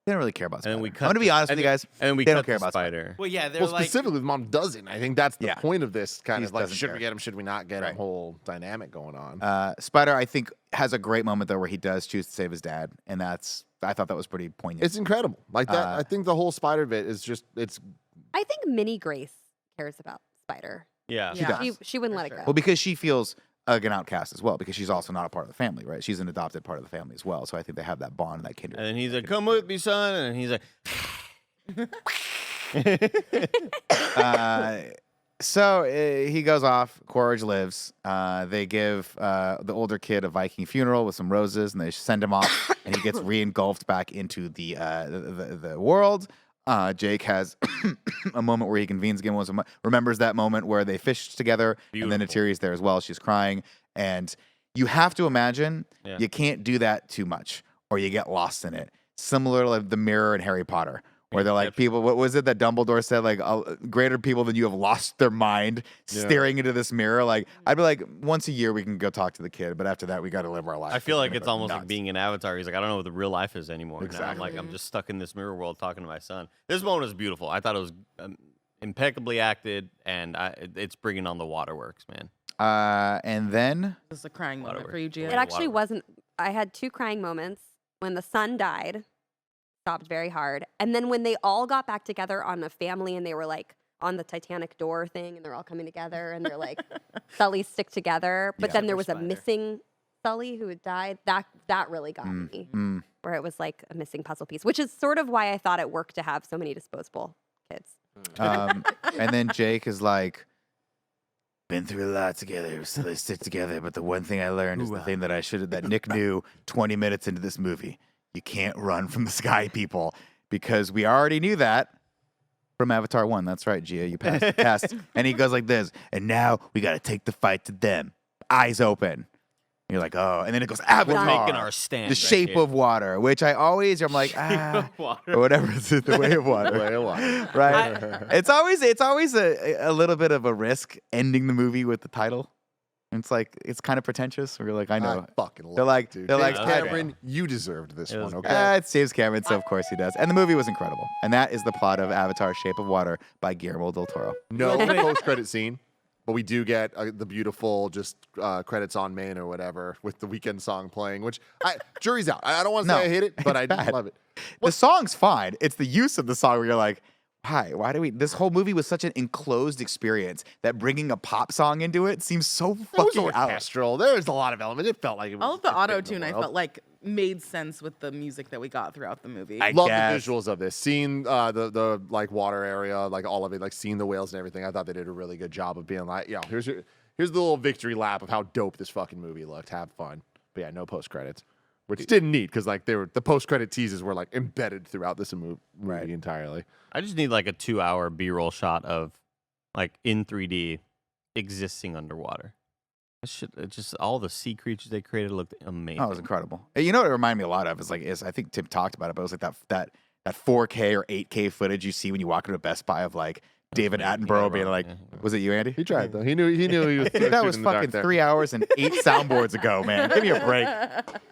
They don't really care about And Spider. then we I'm cut. gonna be honest with you guys. And then we they cut don't care the about Spider. Spider. Well, yeah, they're Well, like, specifically, the mom doesn't. I think that's the Yeah. point of this kind He of like, doesn't should care. we get him? Should we not get Right. him? Whole dynamic going on. Spider, I think has a great moment though where he does choose to save his dad, and I thought that was pretty poignant. It's incredible. Like that. I think the whole Spider bit is just I think Minnie Grace cares about Spider. Yeah. She does. She wouldn't let it sure. go. Well, because she feels like an outcast as well, because she's also not a part of the family, right? She's an adopted part of the family as well. So I think they have that bond and that kindred. And then he's like, "Come with me, son," and he's like, So he goes off. Quaritch lives. They give the older kid a Viking funeral with some roses, and they send him off, and he gets re-engulfed back into the world. Jake has a moment where he convenes again, remembers that moment where they fished together, and then Natiri's there as well. She's crying, and you have to imagine you can't do that too much, or you get lost in it. Similar to like the mirror in Harry Potter. Where they're like people, what was it that Dumbledore said? Like, greater people than you have lost their mind staring into this mirror. Like, I'd be like, once a year we can go talk to the kid, but after that we got to live our life. I feel like it's almost like being an Avatar. He's like, I don't know what the real life is anymore. Exactly. Now I'm just stuck in this mirror world talking to my son. This moment was beautiful. I thought it was impeccably acted, and it's bringing on the waterworks, man. And then This is a crying moment Whatever. for you, Gia. It actually wasn't. I had 2 crying moments when the son died. Sobbed very hard, and then when they all got back together on a family, and they were like on the Titanic door thing, and they're all coming together, and they're like Sully stick together. But then there was a missing Sully who had died. That really got me, where it was like a missing puzzle piece, which is sort of why I thought it worked to have so many disposable kids. and then Jake is like, been through a lot together, so they stick together. But the one thing I learned is the thing that Nick knew 20 minutes into this movie. You can't run from the sky people, because we already knew that from Avatar 1. That's right, Gia. You passed the test. And he goes like this, and now we got to take the fight to them. Eyes open. And you're like, oh. And then it goes, Avatar. We're making our stand. The shape of water, which I'm like, or whatever. It's the way of water. way of water. Right? It's always a little bit of a risk ending the movie with the title. And it's like, it's kind of pretentious. We're like, I know. I fucking love They're like, it, dude. they're like, James Cameron, you deserved this one, okay? It's James Cameron, so of course he does. And the movie was incredible. And that is the plot of Avatar: Shape of Water by Guillermo del Toro. No post-credit scene, but we do get the beautiful just credits on main or whatever with the Weeknd song playing, which jury's out. I don't want to say I hate it, but I bad. love it. The song's fine. It's the use of the song where you're like, why do we? This whole movie was such an enclosed experience that bringing a pop song into it seems so It was fucking out. orchestral. There's a lot of elements. It felt like it was All of the it fit in auto tune I world. felt like made sense with the music that we got throughout the movie. I Love guess. the visuals of this. Seeing the like water area, like all of it, like seeing the whales and everything. I thought they did a really good job of being like, yeah, here's the little victory lap of how dope this fucking movie looked. Have fun. But yeah, no post credits, which didn't need because like the post credit teases were like embedded throughout this movie entirely. I just need like a 2-hour B-roll shot of like in 3D existing underwater. Just all the sea creatures they created looked amazing. Oh, it was incredible. You know what it reminded me a lot of is I think Tim talked about it, but it was like that 4K or 8K footage you see when you walk into a Best Buy of like David Attenborough being like, was it you, Andy? He tried though. He knew he was. That was fucking 3 hours and 8 soundboards ago, man. Give me a break,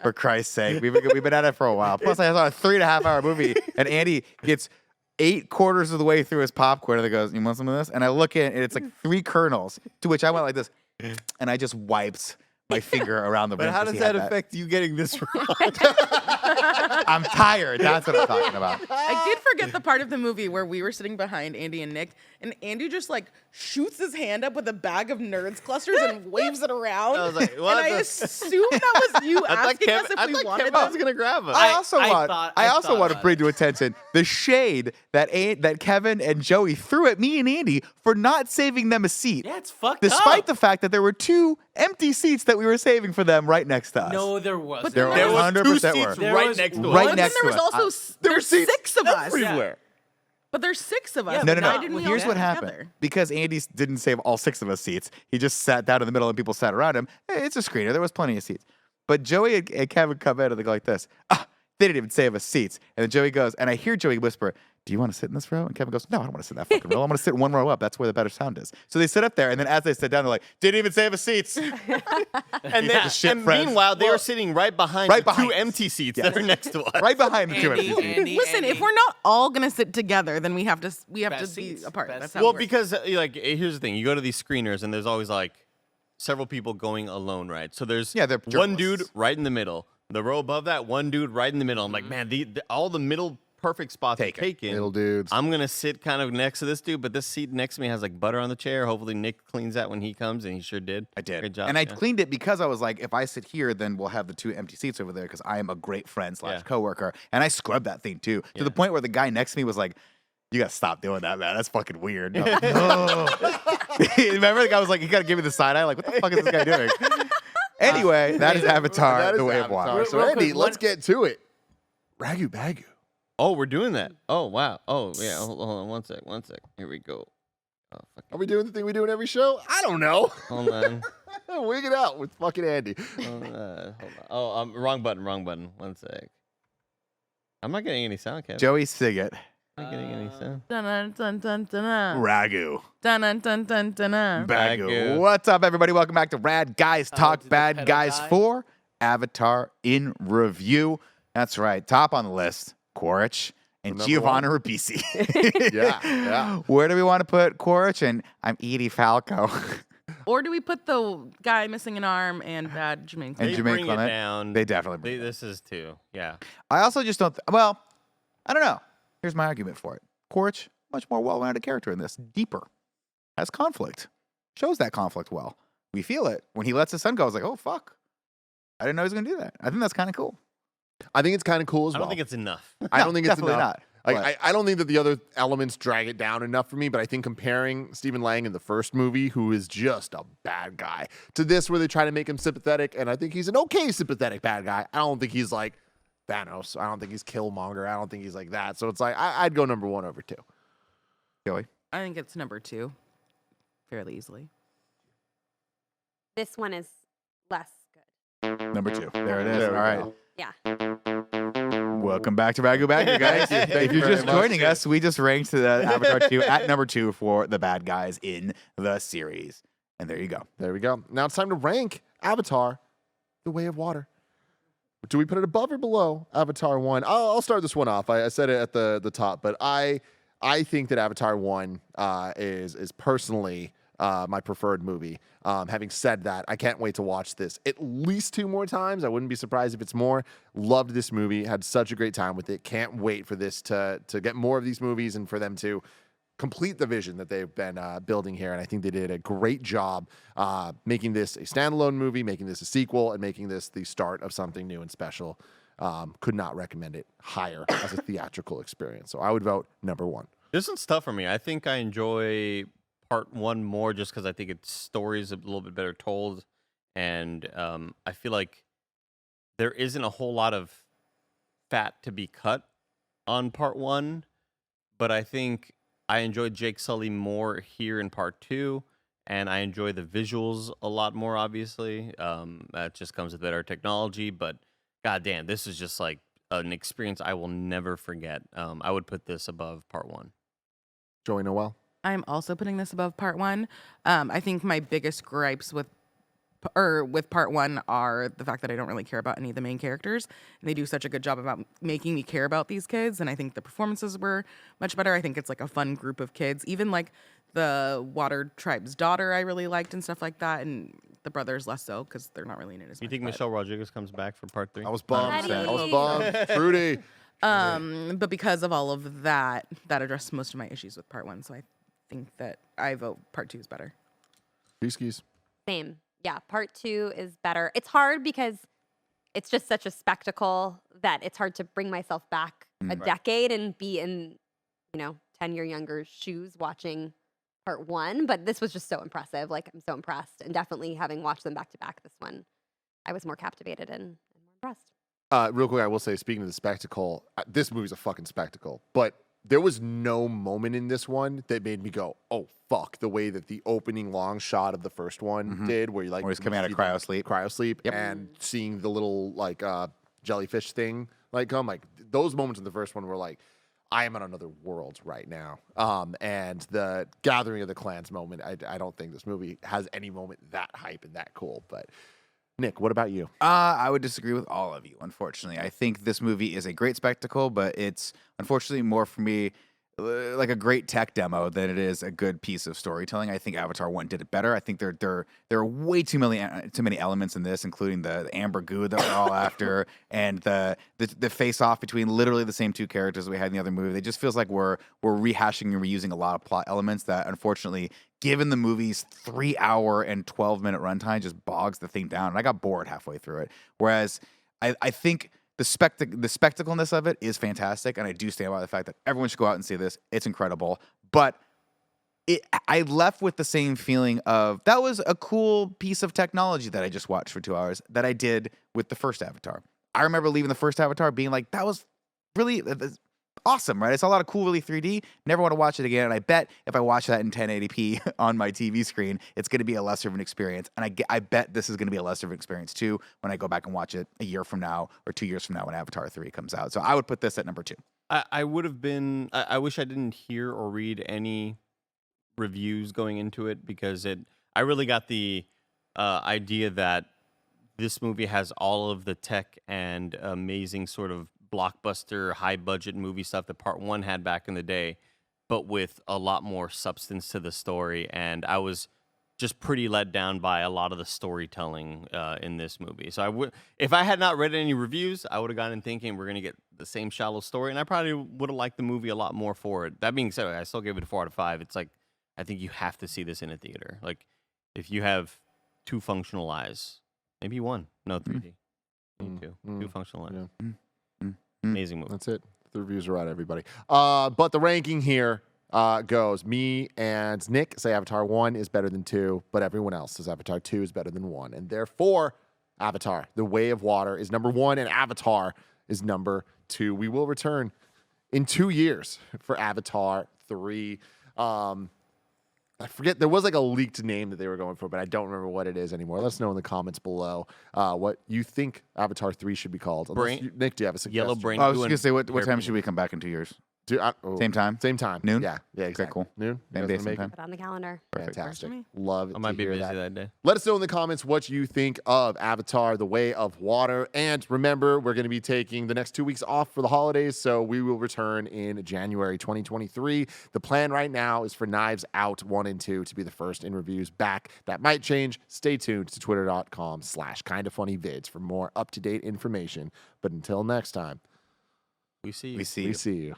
for Christ's sake. We've been at it for a while. Plus, I saw a 3.5 hour movie, and Andy gets 8/4 of the way through his popcorn, and he goes, "You want some of this?" And I look at it, and it's like 3 kernels. To which I went like this, and I just wiped my finger around the rim. But how to does see that affect you getting this wrong? I'm tired. That's what I'm talking about. I did forget the part of the movie where we were sitting behind Andy and Nick, and Andy just like shoots his hand up with a bag of Nerds clusters and waves it around. I was like, and what I the- assumed that was you asking us if we wanted Kevin was them. gonna grab him. I also I want thought to about bring to attention the shade that Kevin and Joey threw at me and Andy for not saving them a seat. Yeah, it's fucked Despite up. the fact that there were 2 empty seats that we were saving for them right next to us. No, there was. But there there was was 100% 2 were. seats There right was next to one- us. Right But next then there to was us. also there's 6 of us. everywhere. But there's 6 of us. Yeah, No, but no, Why no. didn't we Here's all what sit happened. together? Because Andy didn't save all 6 of us seats. He just sat down in the middle and people sat around him. Hey, it's a screener. There was plenty of seats. But Joey and Kevin come in and they go like this. They didn't even save us seats. And then Joey goes, and I hear Joey whisper, "Do you want to sit in this row?" And Kevin goes, "No, I don't want to sit in that fucking row. I want to sit 1 row up. That's where the better sound is." So they sit up there, and then as they sit down, they're like, "Didn't even save us seats." And, The shit and friends. meanwhile, they were sitting right behind Right the 2 behind us. empty seats Yes. that are next to us. Right behind the 2 empty seats. Listen, if we're not all gonna sit together, then we have to Best be seats. apart. Best That's seats. how Well, it works. because like here's the thing: you go to these screeners, and there's always like several people going alone, right? So there's Yeah, they're one dude journalists. right in the middle. The row above that, one dude right in the middle. I'm like, man, all the middle perfect spots are Taken. taken. Middle dudes. I'm gonna sit kind of next to this dude, but this seat next to me has like butter on the chair. Hopefully Nick cleans that when he comes, and he sure did. I did. Great job. And I yeah. cleaned it because I was like, if I sit here, then we'll have the 2 empty seats over there because I am a great friend / Yeah. coworker. And I scrubbed that thing too, to the point where the guy next to me was like, you gotta stop doing that, man. That's fucking weird. No. Remember the guy was like, he gotta give me the side eye, like, what the fuck is this guy doing? Anyway, that is Avatar, That is The Way of Avatar. Water. So Real Andy, quick, let's get to it. Ragu Bagu. Oh, we're doing that. Oh wow. Oh yeah. Hold on. One sec. Here we go. Oh fuck. Are we doing the thing we do in every show? I don't know. Hold on. Wig it out with fucking Andy. Hold on. Oh, wrong button. One sec. I'm not getting any sound, Kevin. Joey Siggett, I'm not getting any sound. Dun dun dun dun dun. Ragu. Dun dun dun dun dun. Bagu. Bagu. What's up, everybody? Welcome back to Rad Guys Talk did the Bad pedal Guys die? 4 Avatar in Review. That's right. Top on the list, Quaritch and Number Giovanni Ribisi. Yeah. Where do we want to put Quaritch? And I'm Edie Falco. Or do we put the guy missing an arm and bad Jermaine And They Clement? Jermaine bring Clement. it down. They definitely bring it. This is too. Yeah. I also just don't. Well, I don't know. Here's my argument for it. Quaritch, much more well-rounded character in this. Deeper. Has conflict. Shows that conflict well. We feel it. When he lets his son go, I was like, oh, fuck. I didn't know he was going to do that. I think that's kind of cool. I think it's kind of cool as I well. don't think it's enough. I don't think it's definitely enough. not. Like, but- I don't think that the other elements drag it down enough for me, but I think comparing Stephen Lang in the first movie, who is just a bad guy, to this where they try to make him sympathetic, and I think he's an okay sympathetic bad guy. I don't think he's like Thanos. I don't think he's Killmonger. I don't think he's like that. So it's like, I'd go number 1 over 2. Joey. I think it's number 2, fairly easily. This one is less good. Number 2. There it is. There All we right. go. Yeah. Welcome back to Bagu Bagu, guys. Thank you If you're very just much. joining us, we just ranked the Avatar 2 at number 2 for the bad guys in the series. And there you go. There we go. Now it's time to rank Avatar, The Way of Water. Do we put it above or below Avatar 1? I'll start this one off. I said it at the top, but I think that Avatar 1 is personally my preferred movie. Having said that, I can't wait to watch this at least 2 more times. I wouldn't be surprised if it's more. Loved this movie. Had such a great time with it. Can't wait for this to get more of these movies and for them to complete the vision that they've been building here. And I think they did a great job making this a standalone movie, making this a sequel, and making this the start of something new and special. Could not recommend it higher as a theatrical experience. So I would vote number 1. This one's tough for me. I think I enjoy part 1 more just because I think its story is a little bit better told, and I feel like there isn't a whole lot of fat to be cut on part 1, but I think I enjoyed Jake Sully more here in part 2, and I enjoy the visuals a lot more. Obviously, that just comes with better technology, but goddamn, this is just like an experience I will never forget. I would put this above part 1. Joey Noel. I'm also putting this above part 1. I think my biggest gripes with part 1 are the fact that I don't really care about any of the main characters. And they do such a good job about making me care about these kids. And I think the performances were much better. I think it's like a fun group of kids. Even like the Water Tribe's daughter I really liked and stuff like that. And the brothers less so because they're not really in it as You much. think but- Michelle Rodriguez comes back for part 3? I was bummed. Daddy. I was bummed. Trudy. But because of all of that, that addressed most of my issues with part 1. So I think that I vote part 2 is better. Peace. Same. Yeah, part 2 is better. It's hard because it's just such a spectacle that it's hard to bring myself back a decade and be in, 10-year younger shoes watching part 1. But this was just so impressive. Like, I'm so impressed. And definitely having watched them back to back, this one, I was more captivated and more impressed. Real quick, I will say, speaking of the spectacle, this movie's a fucking spectacle. But there was no moment in this one that made me go, "Oh fuck!" The way that the opening long shot of the first one did, where you like Where he's coming out of see the cryo sleep. Yep. and seeing the little like jellyfish thing like come, like those moments in the first one were like, I am on another world right now. And the gathering of the clans moment, I don't think this movie has any moment that hype and that cool. But Nick, what about you? I would disagree with all of you, unfortunately. I think this movie is a great spectacle, but it's unfortunately more for me like a great tech demo than it is a good piece of storytelling. I think Avatar 1 did it better. I think there are way too many elements in this, including the amber goo that we're all after, and the face off between literally the same two characters we had in the other movie. It just feels like we're rehashing and reusing a lot of plot elements that, unfortunately, given the movie's 3 hour and 12-minute runtime, just bogs the thing down. And I got bored halfway through it. Whereas I think the spectacleness of it is fantastic, and I do stand by the fact that everyone should go out and see this. It's incredible. But I left with the same feeling of, that was a cool piece of technology that I just watched for 2 hours that I did with the first Avatar. I remember leaving the first Avatar being like, that was really awesome, right? I saw a lot of cool, really 3D. Never want to watch it again. And I bet if I watch that in 1080p on my TV screen, it's going to be a lesser of an experience. And I bet this is going to be a lesser of an experience too when I go back and watch it a year from now or 2 years from now when Avatar 3 comes out. So I would put this at number 2. I would have been. I wish I didn't hear or read any reviews going into it, because I really got the idea that this movie has all of the tech and amazing sort of blockbuster, high budget movie stuff that Part 1 had back in the day, but with a lot more substance to the story. And I was just pretty let down by a lot of the storytelling in this movie. So if I had not read any reviews, I would have gone in thinking we're going to get the same shallow story, and I probably would have liked the movie a lot more for it. That being said, I still gave it a 4 out of 5. It's like, I think you have to see this in a theater. Like, if you have 2 functional eyes, maybe 1, no 3D, two functional eyes. Yeah. Amazing movie. That's it. The reviews are out, everybody. But the ranking here goes, me and Nick say Avatar 1 is better than 2, but everyone else says Avatar 2 is better than 1. And therefore, Avatar, The Way of Water, is number 1, and Avatar is number 2. We will return in 2 years for Avatar 3. I forget, there was like a leaked name that they were going for, but I don't remember what it is anymore. Let us know in the comments below what you think Avatar 3 should be called. Nick, do you have a suggestion? Yellow Brain. I was going to say, what time should we come back in 2 years? Same time? Same time. Noon? Yeah, exactly. Okay, cool. Noon? Same day, same time. Put on the calendar. Fantastic. me. Love I might to be hear busy that. that day. Let us know in the comments what you think of Avatar, The Way of Water. And remember, we're going to be taking the next 2 weeks off for the holidays, so we will return in January 2023. The plan right now is for Knives Out 1 and 2 to be the first in reviews back. That might change. Stay tuned to twitter.com/KindaFunnyVids for more up-to-date information. But until next time, We see you. We see we you. see you.